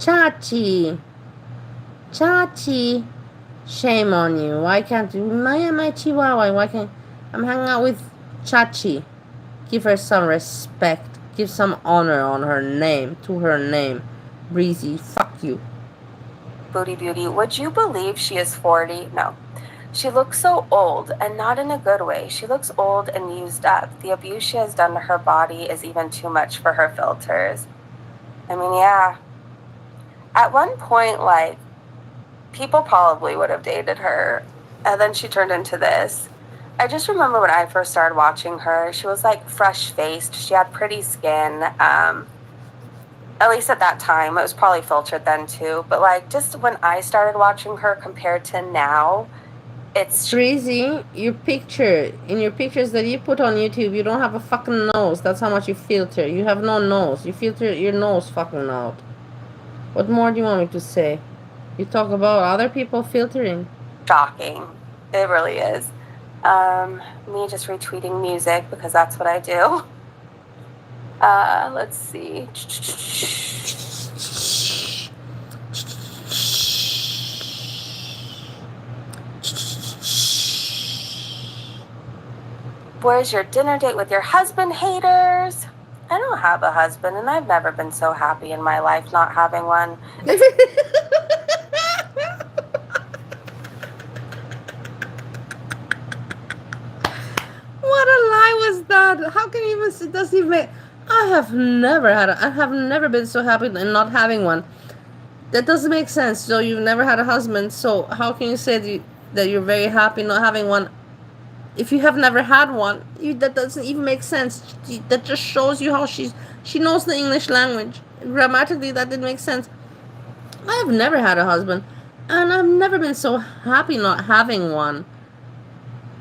Chachi. Shame on you. Why can't you? My Chihuahua. Why can't... I'm hanging out with Chachi. Give her some respect. Give some honor on her name. To her name. Breezy. Fuck you. Booty Beauty, would you believe she is 40? No. She looks so old, and not in a good way. She looks old and used up. The abuse she has done to her body is even too much for her filters. I mean, yeah. At one point, like, people probably would have dated her, and then she turned into this. I just remember when I first started watching her, she was, like, fresh-faced. She had pretty skin, at least at that time. It was probably filtered then too, but like just when I started watching her compared to now, it's Breezy, in your pictures that you put on YouTube, you don't have a fucking nose. That's how much you filter. You have no nose. You filter your nose fucking out. What more do you want me to say? You talk about other people filtering. shocking. It really is. Me just retweeting music because that's what I do. Let's see. Where's your dinner date with your husband, haters? I don't have a husband, and I've never been so happy in my life not having one. What a lie was that? How can you even... It doesn't even make... I have never been so happy in not having one. That doesn't make sense. So you've never had a husband, so how can you say that you're very happy not having one if you have never had one, that doesn't even make sense. That just shows you how she knows the English language. Grammatically, that didn't make sense. I have never had a husband, and I've never been so happy not having one.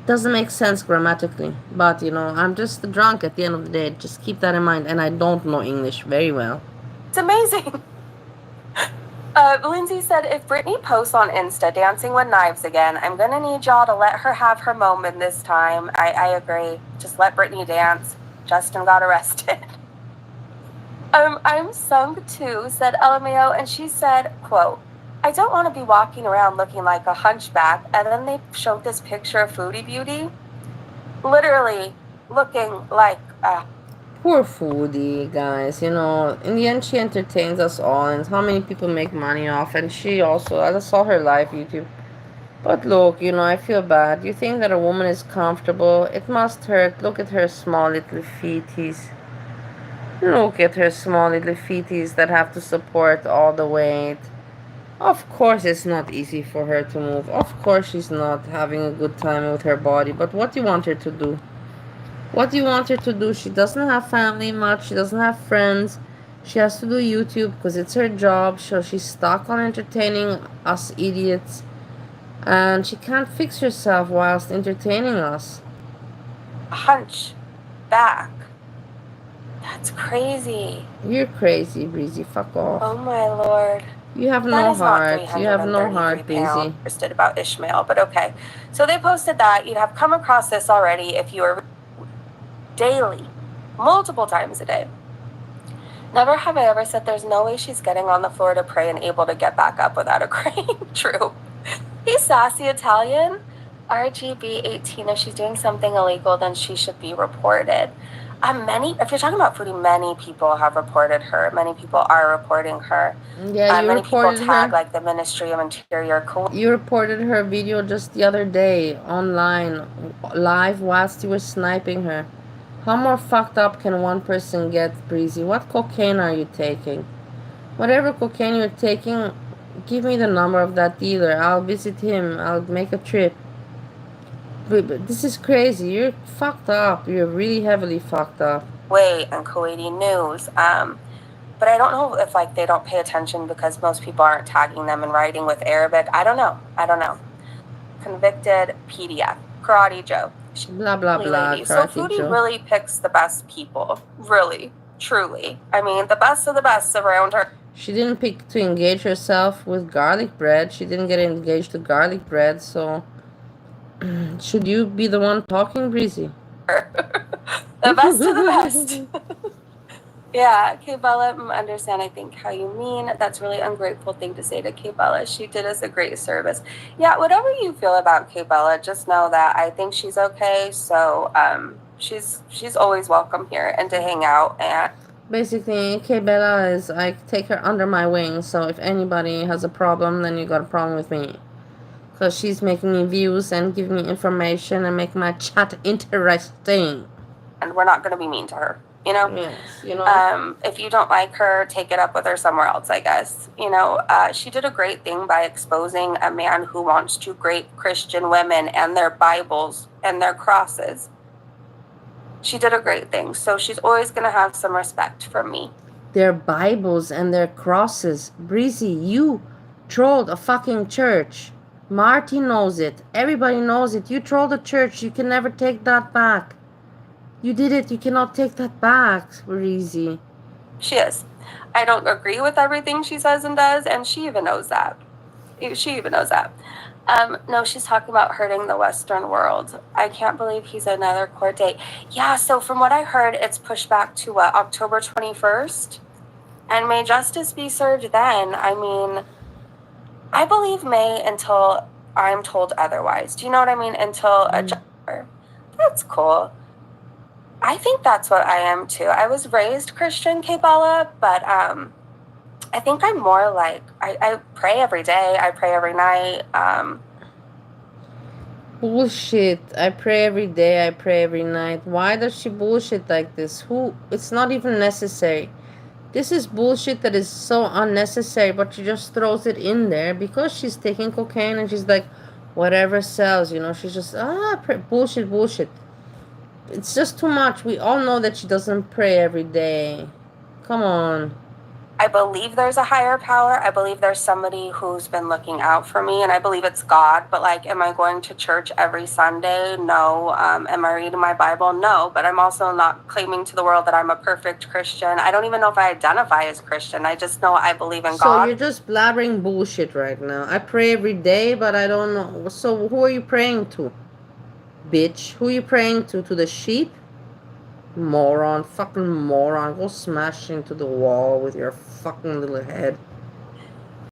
Doesn't make sense grammatically, but I'm just drunk at the end of the day. Just keep that in mind, and I don't know English very well. It's amazing. Lindsay said, if Brittany posts on Insta dancing with knives again, I'm going to need y'all to let her have her moment this time. I agree. Just let Brittany dance. Justin got arrested. I'm sung too, said LMAO, and she said, quote, I don't want to be walking around looking like a hunchback. And then they showed this picture of Foodie Beauty. Literally looking like a... Poor Foodie, guys. In the end, she entertains us all, and how many people make money off. And she also, I saw her live YouTube. But look, I feel bad. You think that a woman is comfortable? It must hurt. Look at her small little feeties. Look at her small little feeties that have to support all the weight. Of course, it's not easy for her to move. Of course, she's not having a good time with her body. But what do you want her to do? What do you want her to do? She doesn't have family much. She doesn't have friends. She has to do YouTube because it's her job. So she's stuck on entertaining us idiots. And she can't fix herself whilst entertaining us. hunch back. That's crazy. You're crazy, Breezy. Fuck off. Oh my lord. You have That no is not heart. You have no heart, 333 Breezy. pounds. Interested about Ishmael, but okay. So they posted that. You'd have come across this already if you were daily, multiple times a day. Never have I ever said there's no way she's getting on the floor to pray and able to get back up without a crane. True. He's sassy Italian. RGB 18. If she's doing something illegal, then she should be reported. If you're talking about Foodie, many people have reported her. Many people are reporting her. Yeah, you many people reported tag her. like the Ministry of Interior. You reported her video just the other day online, live whilst you were sniping her. How more fucked up can one person get, Breezy? What cocaine are you taking? Whatever cocaine you're taking, give me the number of that dealer. I'll visit him. I'll make a trip. But this is crazy. You're fucked up. You're really heavily fucked up. Kuwait and Kuwaiti news. But I don't know if they don't pay attention because most people aren't tagging them and writing with Arabic. I don't know. Convicted PDF. Karate Joe. Blah, blah, blah. So Foodie really picks the best people. Really. Truly. I mean, the best of the best around her. She didn't pick to engage herself with garlic bread. She didn't get engaged to garlic bread, so... Should you be the one talking, Breezy? The best of the best. Yeah, K-Bella, understand, I think, how you mean. That's really ungrateful thing to say to K-Bella. She did us a great service. Yeah, whatever you feel about K-Bella, just know that I think she's okay. So she's always welcome here and to hang out. And basically, K-Bella is, I take her under my wing. So if anybody has a problem, then you got a problem with me. Because she's making me views and giving me information and make my chat interesting. And we're not going to be mean to her, Yes, if you don't like her, take it up with her somewhere else, I guess. She did a great thing by exposing a man who wants to rape Christian women and their Bibles and their crosses. She did a great thing. So she's always going to have some respect from me. Their Bibles and their crosses. Breezy, you trolled a fucking church. Marty knows it. Everybody knows it. You trolled a church. You can never take that back. You did it. You cannot take that back, Breezy. She is. I don't agree with everything she says and does, and she even knows that. No, she's talking about hurting the Western world. I can't believe he's another court date. Yeah, so from what I heard, it's pushed back to October 21st. And may justice be served then. I mean... I believe May until I'm told otherwise. Do you know what I mean? Until a judge. That's cool. I think that's what I am too. I was raised Christian, K-Bella, but I think I'm more like, I pray every day. I pray every night. Bullshit. I pray every day. I pray every night. Why does she bullshit like this? It's not even necessary. This is bullshit that is so unnecessary, but she just throws it in there because she's taking cocaine and she's like, whatever sells, you know. She's just bullshit, bullshit. It's just too much. We all know that she doesn't pray every day. Come on. I believe there's a higher power. I believe there's somebody who's been looking out for me, and I believe it's God. But like, am I going to church every Sunday? No. Am I reading my Bible? No. But I'm also not claiming to the world that I'm a perfect Christian. I don't even know if I identify as Christian. I just know I believe in So God. you're just blabbering bullshit right now. I pray every day, but I don't know. So who are you praying to? Bitch. Who are you praying to? To the sheep? Moron. Fucking moron. Go smash into the wall with your fucking little head.